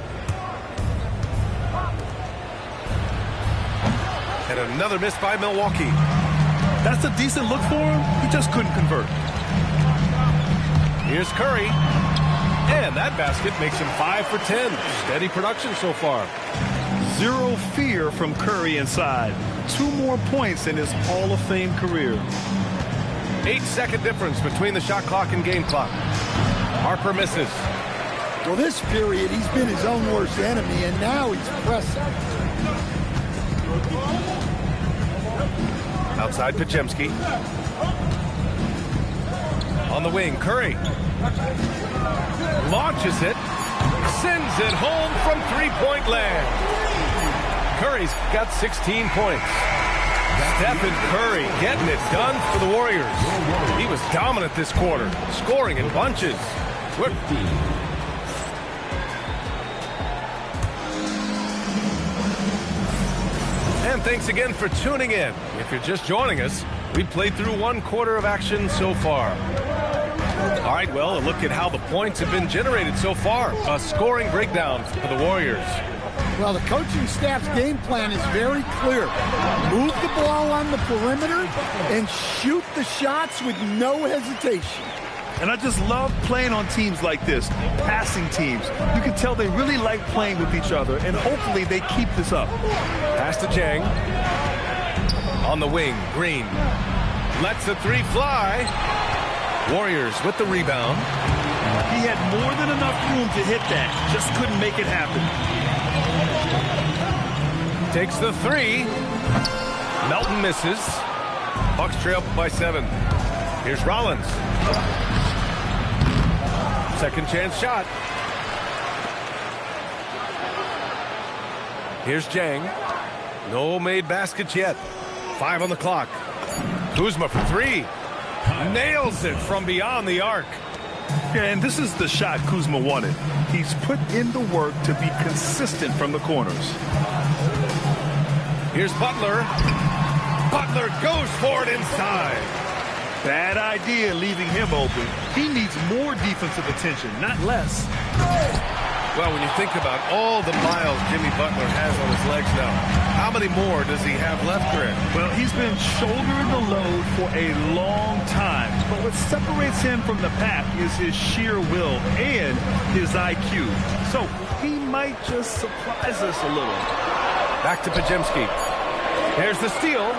And another miss by Milwaukee. That's a decent look for him. He just couldn't convert. Here's Curry. And that basket makes him 5 for 10. Steady production so far. Zero fear from Curry inside. 2 more points in his Hall of Fame career. 8-second difference between the shot clock and game clock. Harper misses. Well, this period, he's been his own worst enemy, and now he's pressing. Outside Podziemski. On the wing, Curry. Launches it. Sends it home from three-point land. Curry's got 16 points. Stephen Curry getting it done for the Warriors. He was dominant this quarter, scoring in bunches. And thanks again for tuning in. If you're just joining us, we played through 1 quarter of action so far. All right, well, a look at how the points have been generated so far. A scoring breakdown for the Warriors. Well, the coaching staff's game plan is very clear. Move the ball on the perimeter and shoot the shots with no hesitation. And I just love playing on teams like this, passing teams. You can tell they really like playing with each other, and hopefully they keep this up. Pass to Jang. On the wing, Green. Lets the three fly. Warriors with the rebound. He had more than enough room to hit that. Just couldn't make it happen. Takes the three. Melton misses. Bucks trail by 7. Here's Rollins. Second chance shot. Here's Jang. No made baskets yet. 5 on the clock. Kuzma for 3. Nails it from beyond the arc. Yeah, and this is the shot Kuzma wanted. He's put in the work to be consistent from the corners. Here's Butler. Butler goes for it inside. Bad idea leaving him open. He needs more defensive attention, not less. Well, when you think about all the miles Jimmy Butler has on his legs now, how many more does he have left, Greg? Well, he's been shouldering the load for a long time. But what separates him from the pack is his sheer will and his IQ. So he might just surprise us a little. Back to Podziemski. There's the steal.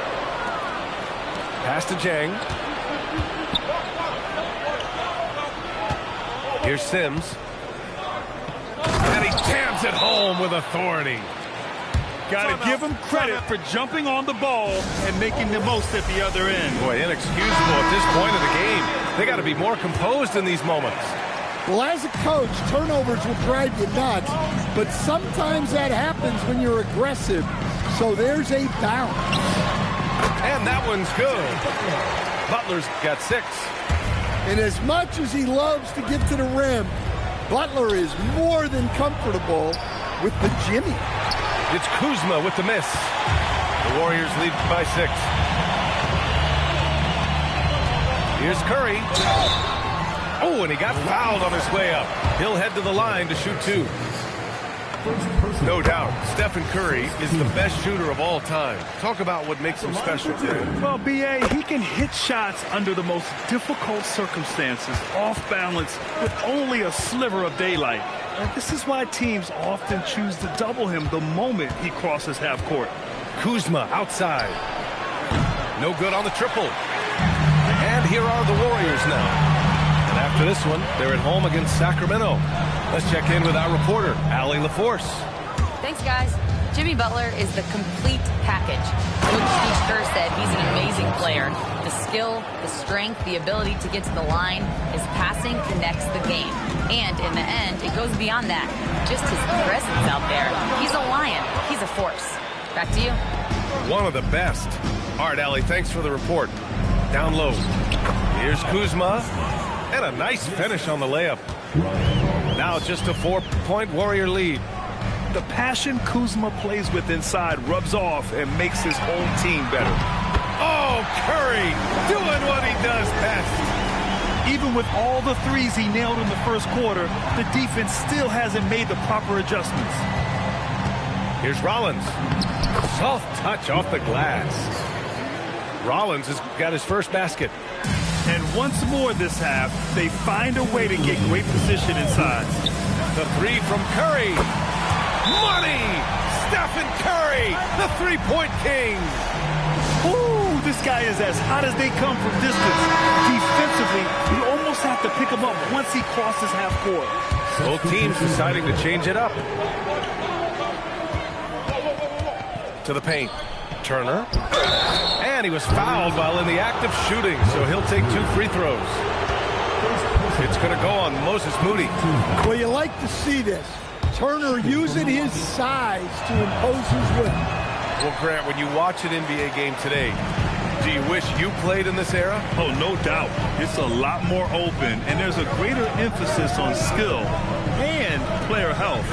Pass to Jang. Here's Sims. And he jams it home with authority. Got to give him credit for jumping on the ball and making the most at the other end. Boy, inexcusable at this point of the game. They got to be more composed in these moments. Well, as a coach, turnovers will drive you nuts, but sometimes that happens when you're aggressive. So there's a balance. And that one's good. Butler's got 6. And as much as he loves to get to the rim, Butler is more than comfortable with the Jimmy. It's Kuzma with the miss. The Warriors lead by 6. Here's Curry. Oh, and he got fouled on his way up. He'll head to the line to shoot 2. No doubt, Stephen Curry is the best shooter of all time. Talk about what makes him special. Well, B.A., he can hit shots under the most difficult circumstances, off balance, with only a sliver of daylight. And this is why teams often choose to double him the moment he crosses half court. Kuzma outside. No good on the triple. And here are the Warriors now. And after this one, they're at home against Sacramento. Let's check in with our reporter, Allie LaForce. Thanks, guys. Jimmy Butler is the complete package. Coach Steve Kerr said he's an amazing player. The skill, the strength, the ability to get to the line, his passing connects the game. And in the end, it goes beyond that. Just his presence out there. He's a lion. He's a force. Back to you. One of the best. All right, Allie, thanks for the report. Down low. Here's Kuzma. And a nice finish on the layup. Now just a 4-point Warrior lead. The passion Kuzma plays with inside rubs off and makes his whole team better. Oh, Curry doing what he does best. Even with all the threes he nailed in the first quarter, the defense still hasn't made the proper adjustments. Here's Rollins. Soft touch off the glass. Rollins has got his first basket. And once more this half, they find a way to get great position inside. The three from Curry. Money! Stephen Curry, the three-point king. Ooh, this guy is as hot as they come from distance. Defensively, you almost have to pick him up once he crosses half court. Both teams deciding to change it up. To the paint. Turner. And he was fouled while in the act of shooting, so he'll take 2 free throws. It's going to go on Moses Moody. Well, you like to see this. Turner using his size to impose his will. Well, Grant, when you watch an NBA game today, do you wish you played in this era? Oh, no doubt. It's a lot more open, and there's a greater emphasis on skill and player health.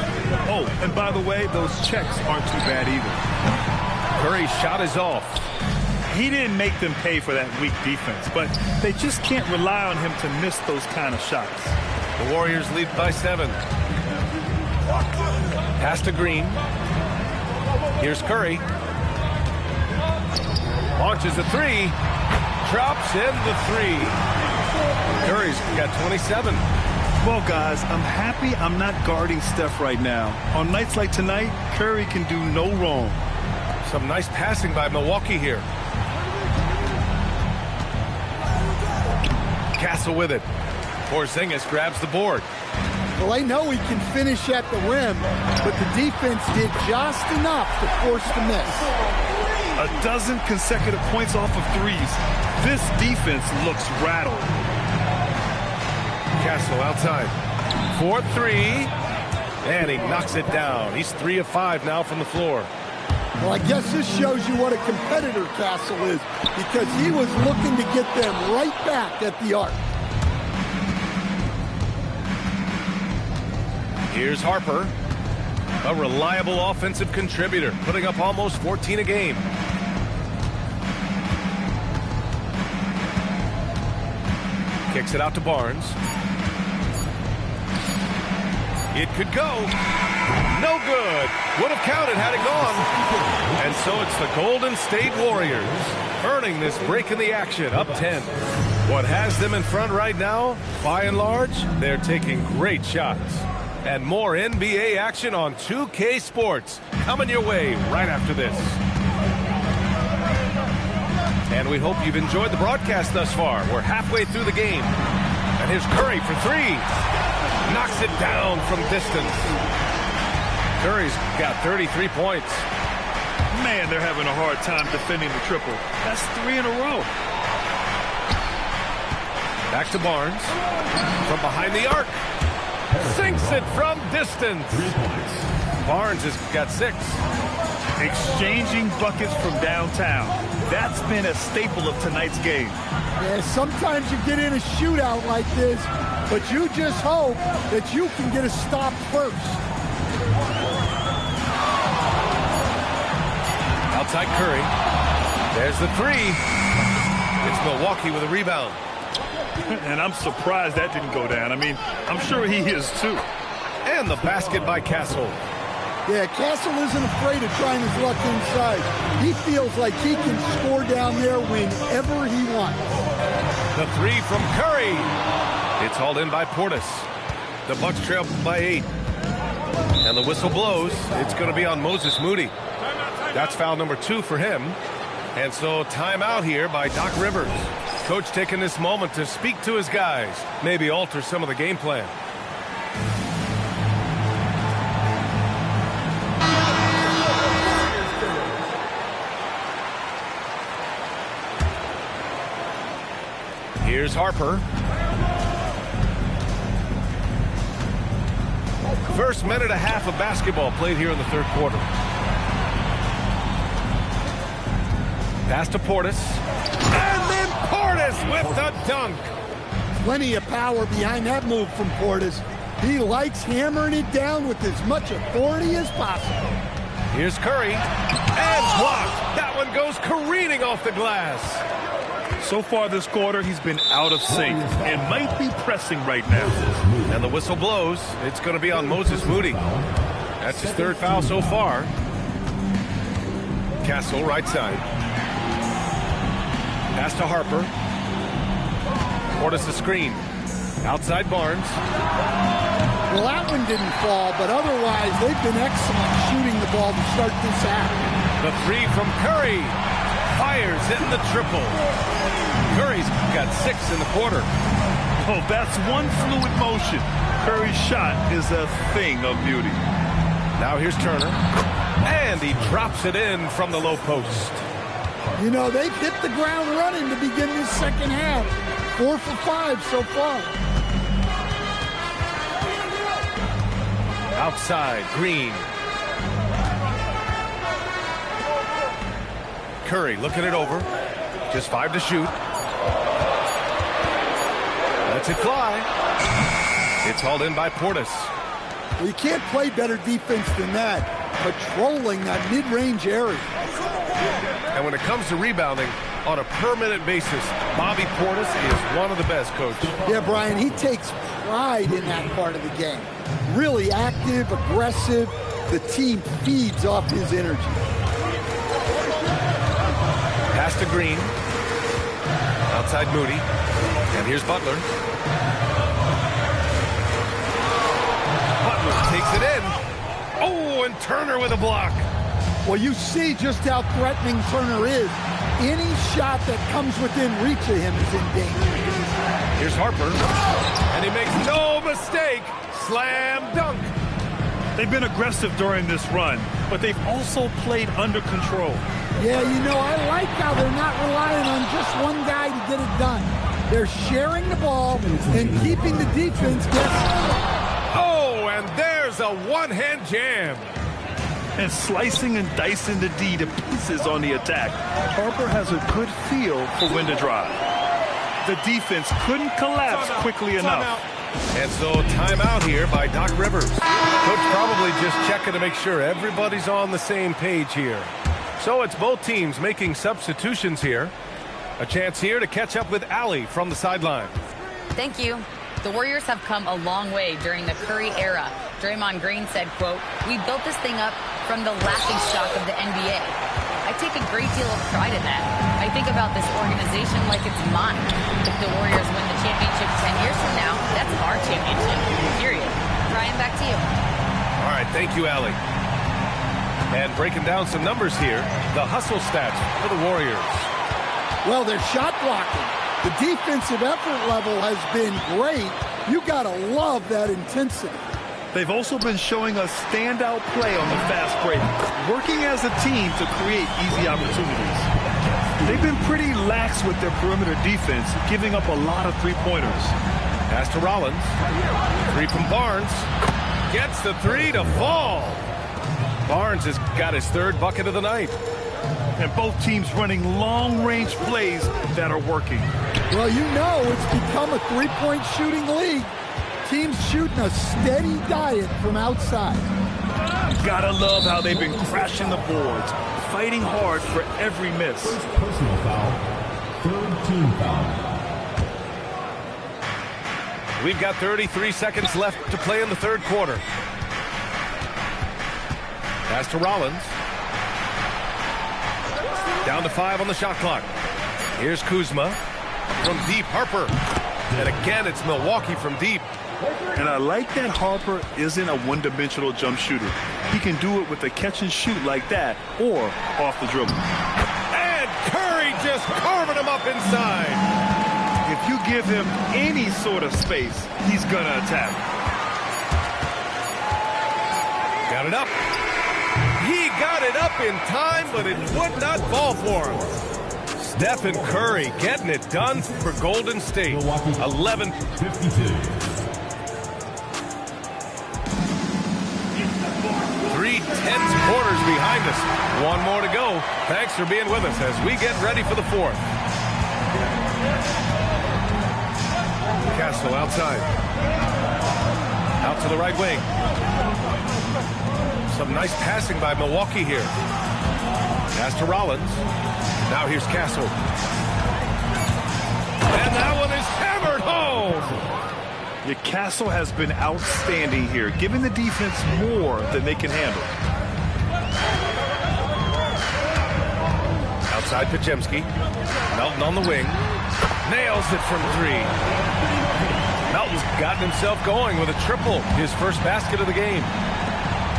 Oh, and by the way, those checks aren't too bad either. Curry's shot is off. He didn't make them pay for that weak defense, but they just can't rely on him to miss those kind of shots. The Warriors lead by 7. Pass to Green. Here's Curry. Launches a 3. Drops in the 3. Curry's got 27. Well, guys, I'm happy I'm not guarding Steph right now. On nights like tonight, Curry can do no wrong. Some nice passing by Milwaukee here. Castle with it. Porzingis grabs the board. Well, they know he can finish at the rim, but the defense did just enough to force the miss. A dozen consecutive points off of threes. This defense looks rattled. Castle outside. 4-3. And he knocks it down. He's 3 of 5 now from the floor. Well, I guess this shows you what a competitor Castle is, because he was looking to get them right back at the arc. Here's Harper, a reliable offensive contributor, putting up almost 14 a game. Kicks it out to Barnes. It could go. No good. Would have counted had it gone. And so it's the Golden State Warriors earning this break in the action, up 10. What has them in front right now, by and large, they're taking great shots. And more NBA action on 2K Sports coming your way right after this. And we hope you've enjoyed the broadcast thus far. We're halfway through the game. And here's Curry for 3. Knocks it down from distance. Curry's got 33 points. Man, they're having a hard time defending the triple. That's 3 in a row. Back to Barnes. From behind the arc. Sinks it from distance. Barnes has got 6. Exchanging buckets from downtown. That's been a staple of tonight's game. Yeah, sometimes you get in a shootout like this, but you just hope that you can get a stop first. Outside Curry. There's the 3. It's Milwaukee with a rebound. And I'm surprised that didn't go down. I mean, I'm sure he is too. And the basket by Castle. Yeah, Castle isn't afraid of trying his luck inside. He feels like he can score down there whenever he wants. The 3 from Curry. It's hauled in by Portis. The Bucks trail by 8. And the whistle blows. It's going to be on Moses Moody. That's foul number 2 for him. And so timeout here by Doc Rivers. Coach taking this moment to speak to his guys, maybe alter some of the game plan. Here's Harper. First minute and a half of basketball played here in the third quarter. Pass to Portis. And then Portis with the dunk. Plenty of power behind that move from Portis. He likes hammering it down with as much authority as possible. Here's Curry. And blocked. That one goes careening off the glass. So far this quarter, he's been out of sync and might be pressing right now. And the whistle blows. It's going to be on Moses Moody. That's his third foul so far. Castle, right side. Pass to Harper. Portis the screen. Outside Barnes. Well, that one didn't fall, but otherwise they've been excellent shooting the ball to start this half. The three from Curry. Fires hitting the triple. Curry's got 6 in the quarter. Oh, that's one fluid motion. Curry's shot is a thing of beauty. Now here's Turner. And he drops it in from the low post. You know, they've hit the ground running to begin this second half. 4 for 5 so far. Outside, Green. Curry looking it over. Just 5 to shoot. Lets it fly. It's hauled in by Portis. Well, you can't play better defense than that. Patrolling that mid-range area. And when it comes to rebounding, on a per-minute basis, Bobby Portis is one of the best, Coach. Yeah, Brian, he takes pride in that part of the game. Really active, aggressive. The team feeds off his energy. Pass to Green. Outside Moody. And here's Butler. Butler takes it in. Oh, and Turner with a block. Well, you see just how threatening Turner is. Any shot that comes within reach of him is in danger. Here's Harper. And he makes no mistake. Slam dunk. They've been aggressive during this run, but they've also played under control. Yeah, you know, I like how they're not relying on just one guy to get it done. They're sharing the ball and keeping the defense guessing. Oh, and there's a one-hand jam. And slicing and dicing the D to pieces on the attack. Harper has a good feel for when to drive. The defense couldn't collapse quickly enough. And so timeout here by Doc Rivers. Coach probably just checking to make sure everybody's on the same page here. So it's both teams making substitutions here. A chance here to catch up with Allie from the sideline. Thank you. The Warriors have come a long way during the Curry era. Draymond Green said, quote, "We built this thing up from the laughingstock of the NBA. I take a great deal of pride in that. I think about this organization like it's mine. If the Warriors win the championship 10 years from now, that's our championship, period." Brian, back to you. All right, thank you, Allie. And breaking down some numbers here, the hustle stats for the Warriors. Well, they're shot blocking. The defensive effort level has been great. You got to love that intensity. They've also been showing us standout play on the fast break, working as a team to create easy opportunities. They've been pretty lax with their perimeter defense, giving up a lot of three-pointers. Pass to Rollins. 3 from Barnes. Gets the 3 to fall. Barnes has got his 3rd bucket of the night. And both teams running long-range plays that are working. Well, you know it's become a three-point shooting league. Teams shooting a steady diet from outside. Gotta love how they've been crashing the boards, fighting hard for every miss. Personal foul. 3rd team foul. We've got 33 seconds left to play in the third quarter. Pass to Rollins. Down to 5 on the shot clock. Here's Kuzma from deep. Harper. And again, it's Milwaukee from deep. And I like that Harper isn't a one-dimensional jump shooter. He can do it with a catch and shoot like that or off the dribble. And Curry just carving him up inside. If you give him any sort of space, he's going to attack. Got it up. He got it up in time, but it would not fall for him. Stephen Curry getting it done for Golden State. 11. 3 tense quarters behind us. One more to go. Thanks for being with us as we get ready for the fourth. Castle outside. Out to the right wing. Some nice passing by Milwaukee here. Pass to Rollins. Now here's Castle. And that one is hammered home. Your Castle has been outstanding here, giving the defense more than they can handle. Outside Podziemski. Melton on the wing. Nails it from 3. Melton's gotten himself going with a triple, his first basket of the game.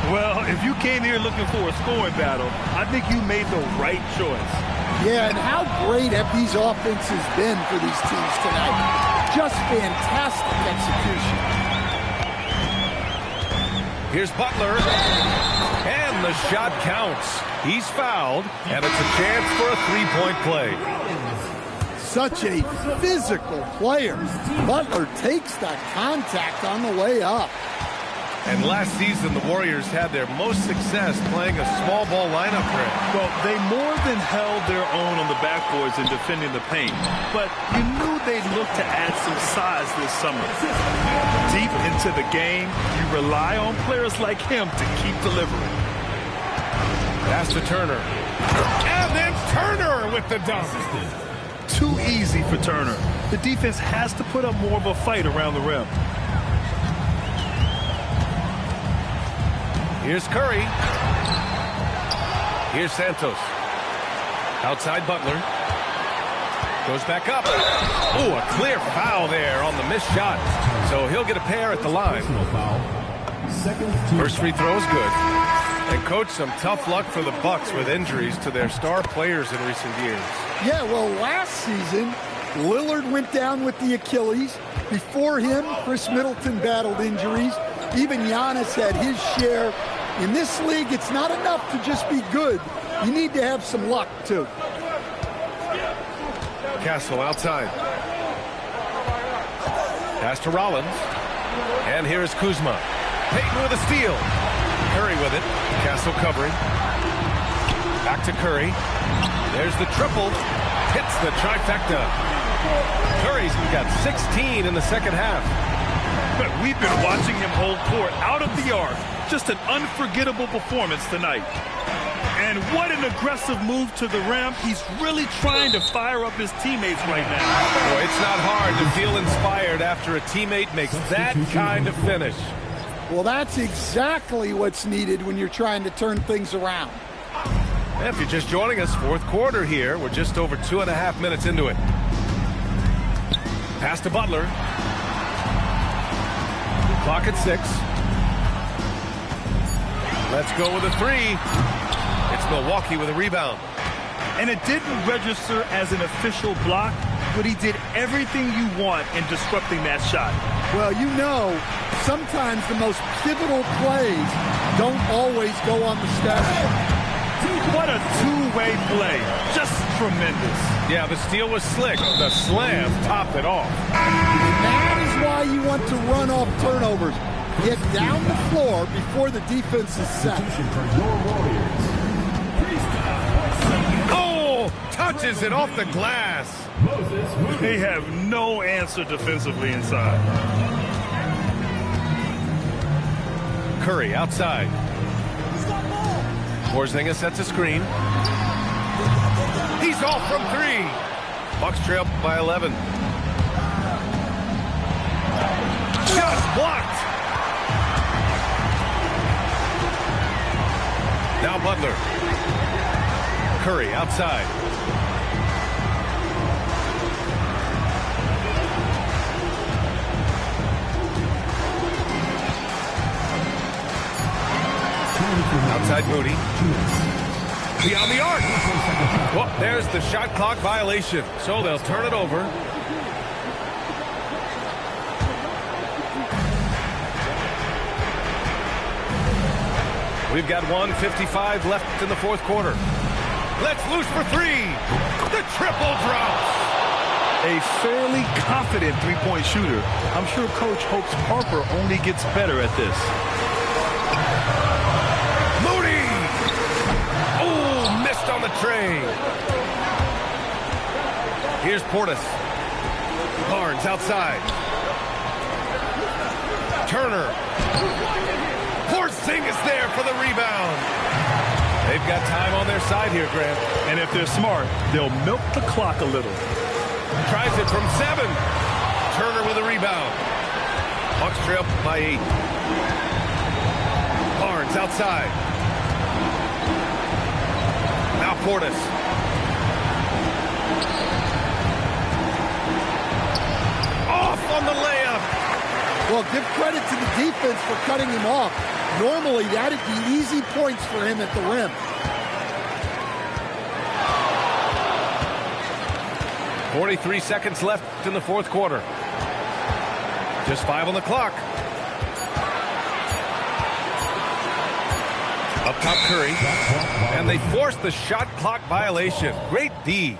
Well, if you came here looking for a scoring battle, I think you made the right choice. Yeah, and how great have these offenses been for these teams tonight? Just fantastic execution. Here's Butler, and the shot counts. He's fouled, and it's a chance for a three-point play. Such a physical player. Butler takes that contact on the way up. And last season, the Warriors had their most success playing a small ball lineup here. Well, they more than held their own on the backboards in defending the paint. But you knew they'd look to add some size this summer. Deep into the game, you rely on players like him to keep delivering. Pass to Turner. And then Turner with the dunk. Too easy for Turner. The defense has to put up more of a fight around the rim. Here's Curry. Here's Santos. Outside Butler. Goes back up. Ooh, a clear foul there on the missed shot. So he'll get a pair at the line. First free throw is good. And coach, some tough luck for the Bucks with injuries to their star players in recent years. Yeah, well, last season, Lillard went down with the Achilles. Before him, Chris Middleton battled injuries. Even Giannis had his share. In this league, it's not enough to just be good. You need to have some luck, too. Castle outside. Pass to Rollins. And here is Kuzma. Payton with a steal. Curry with it. Castle covering. Back to Curry. There's the triple. Hits the trifecta. Curry's got 16 in the second half. But we've been watching him hold court out of the arc. Just an unforgettable performance tonight. And what an aggressive move to the rim. He's really trying to fire up his teammates right now. Boy, it's not hard to feel inspired after a teammate makes that kind of finish. Well, that's exactly what's needed when you're trying to turn things around. And if you're just joining us, fourth quarter here. We're just over 2.5 minutes into it. Pass to Butler. Clock at 6. Let's go with a 3. It's Milwaukee with a rebound. And it didn't register as an official block, but he did everything you want in disrupting that shot. Well, you know, sometimes the most pivotal plays don't always go on the stat sheet. What a two-way play. Just tremendous. Yeah, the steal was slick. The slam topped it off. That is why you want to run off turnovers. Get down the floor before the defense is set. Oh, touches it off the glass. They have no answer defensively inside. Curry outside. Porzingis sets a screen. He's off from 3. Bucks trail by 11. Shot blocked. Now Butler. Curry outside. Outside Moody. Beyond the arc. Well, there's the shot clock violation. So they'll turn it over. We've got 1:55 left in the fourth quarter. Lets loose for three. The triple drops. A fairly confident three-point shooter. I'm sure Coach hopes Harper only gets better at this. Moody! Oh, missed on the tray. Here's Portis. Barnes outside. Turner. Porzingis there for the rebound. They've got time on their side here, Grant. And if they're smart, they'll milk the clock a little. Tries it from 7. Turner with a rebound. Hawks trail by 8. Barnes outside. Now Portis. Off on the layup. Well, give credit to the defense for cutting him off. Normally, that'd be easy points for him at the rim. .43 seconds left in the fourth quarter. Just 5 on the clock. Up top Curry. And they forced the shot clock violation. Great D.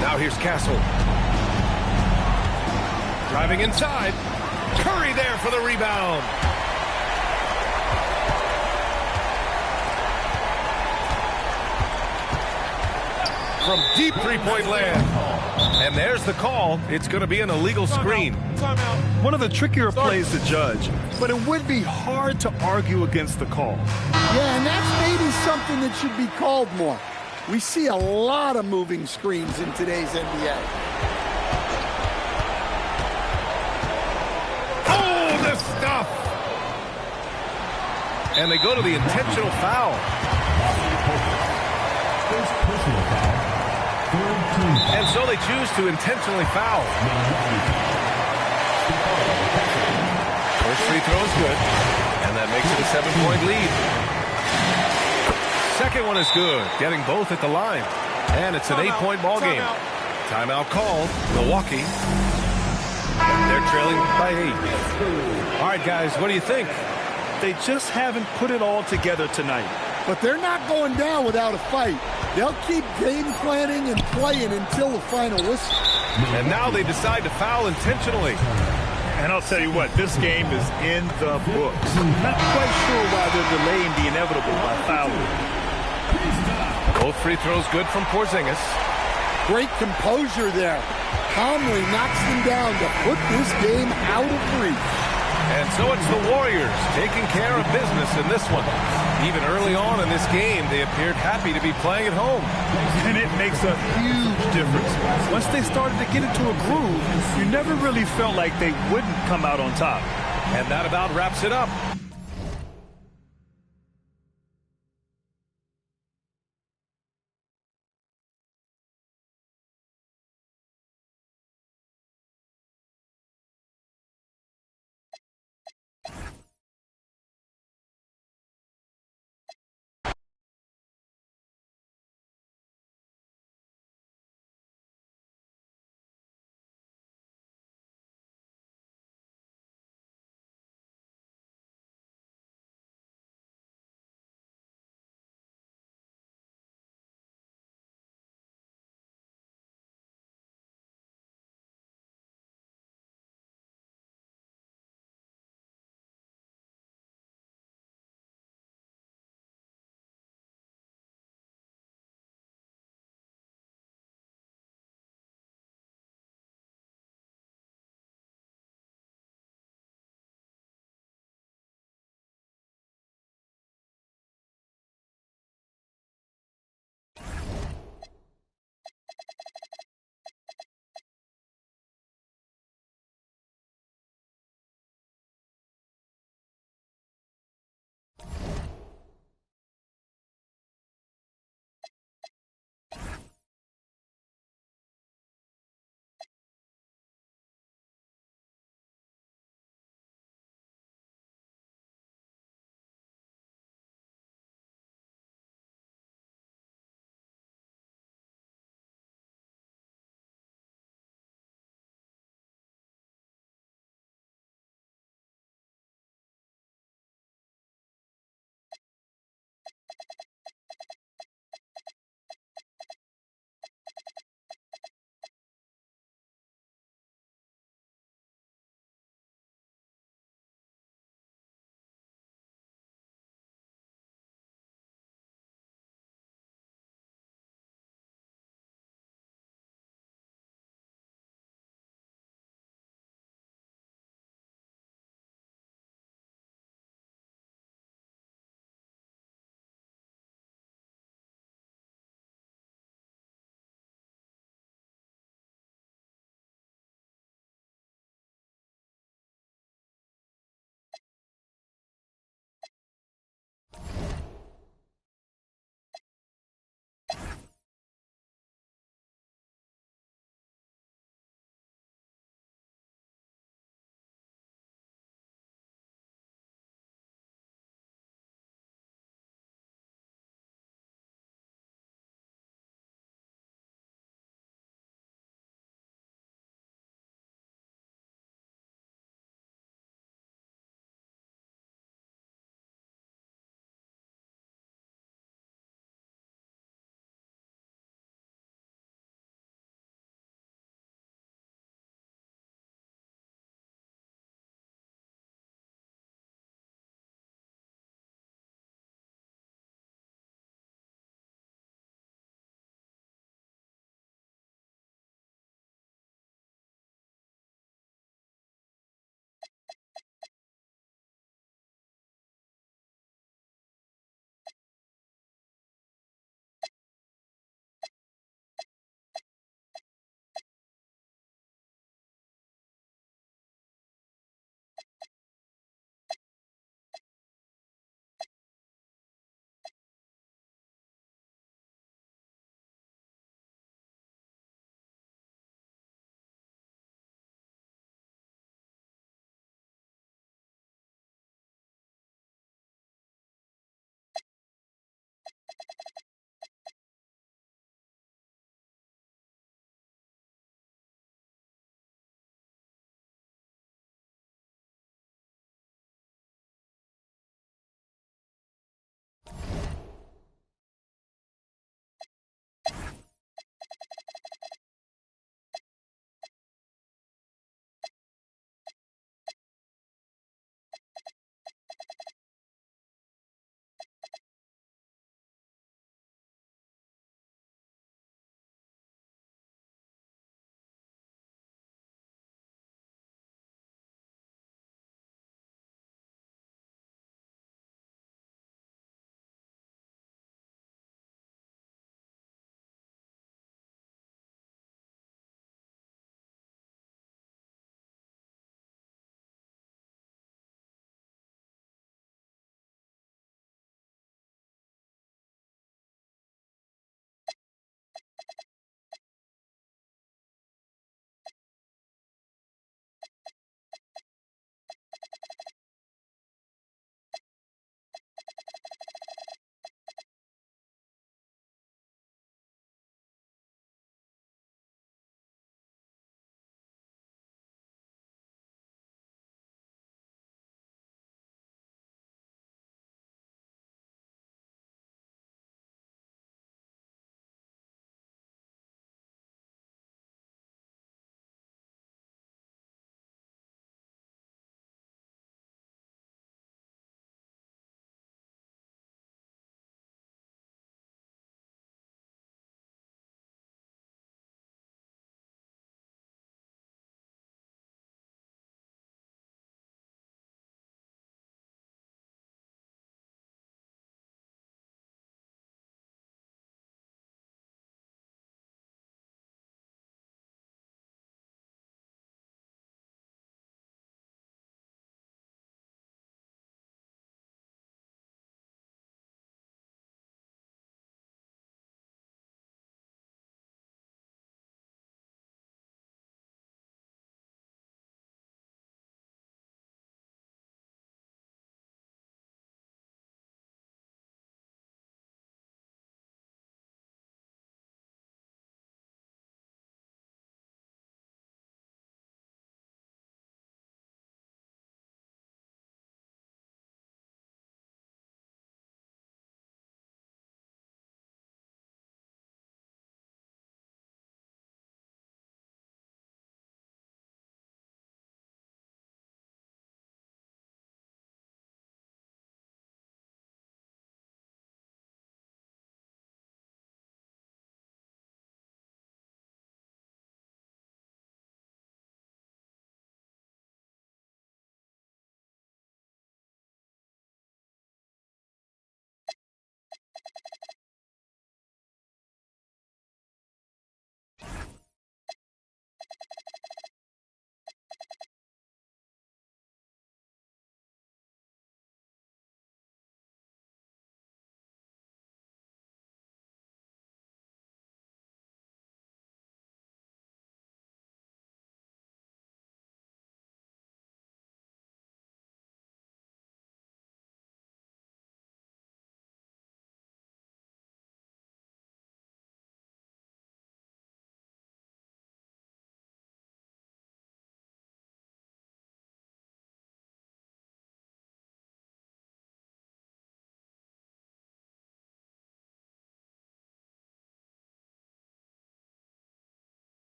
Now here's Castle. Driving inside. Curry there for the rebound. From deep three-point land. And there's the call. It's going to be an illegal screen. One of the trickier plays to judge, but it would be hard to argue against the call. Yeah, and that's maybe something that should be called more. We see a lot of moving screens in today's NBA. Oh, the stuff! And they go to the intentional foul. And so they choose to intentionally foul. First free throw is good, and that makes it a 7-point lead. Second one is good, getting both at the line. And it's an 8-point ball game. Timeout called, Milwaukee. And they're trailing by 8. All right, guys, what do you think? They just haven't put it all together tonight. But they're not going down without a fight. They'll keep game planning and playing until the final whistle. And now they decide to foul intentionally. And I'll tell you what, this game is in the books. Not quite sure why they're delaying the inevitable by fouling. Both free throws good from Porzingis. Great composure there. Calmly knocks them down to put this game out of reach. And so it's the Warriors taking care of business in this one. Even early on in this game, they appeared happy to be playing at home. And it makes a huge difference. Once they started to get into a groove, you never really felt like they wouldn't come out on top. And that about wraps it up.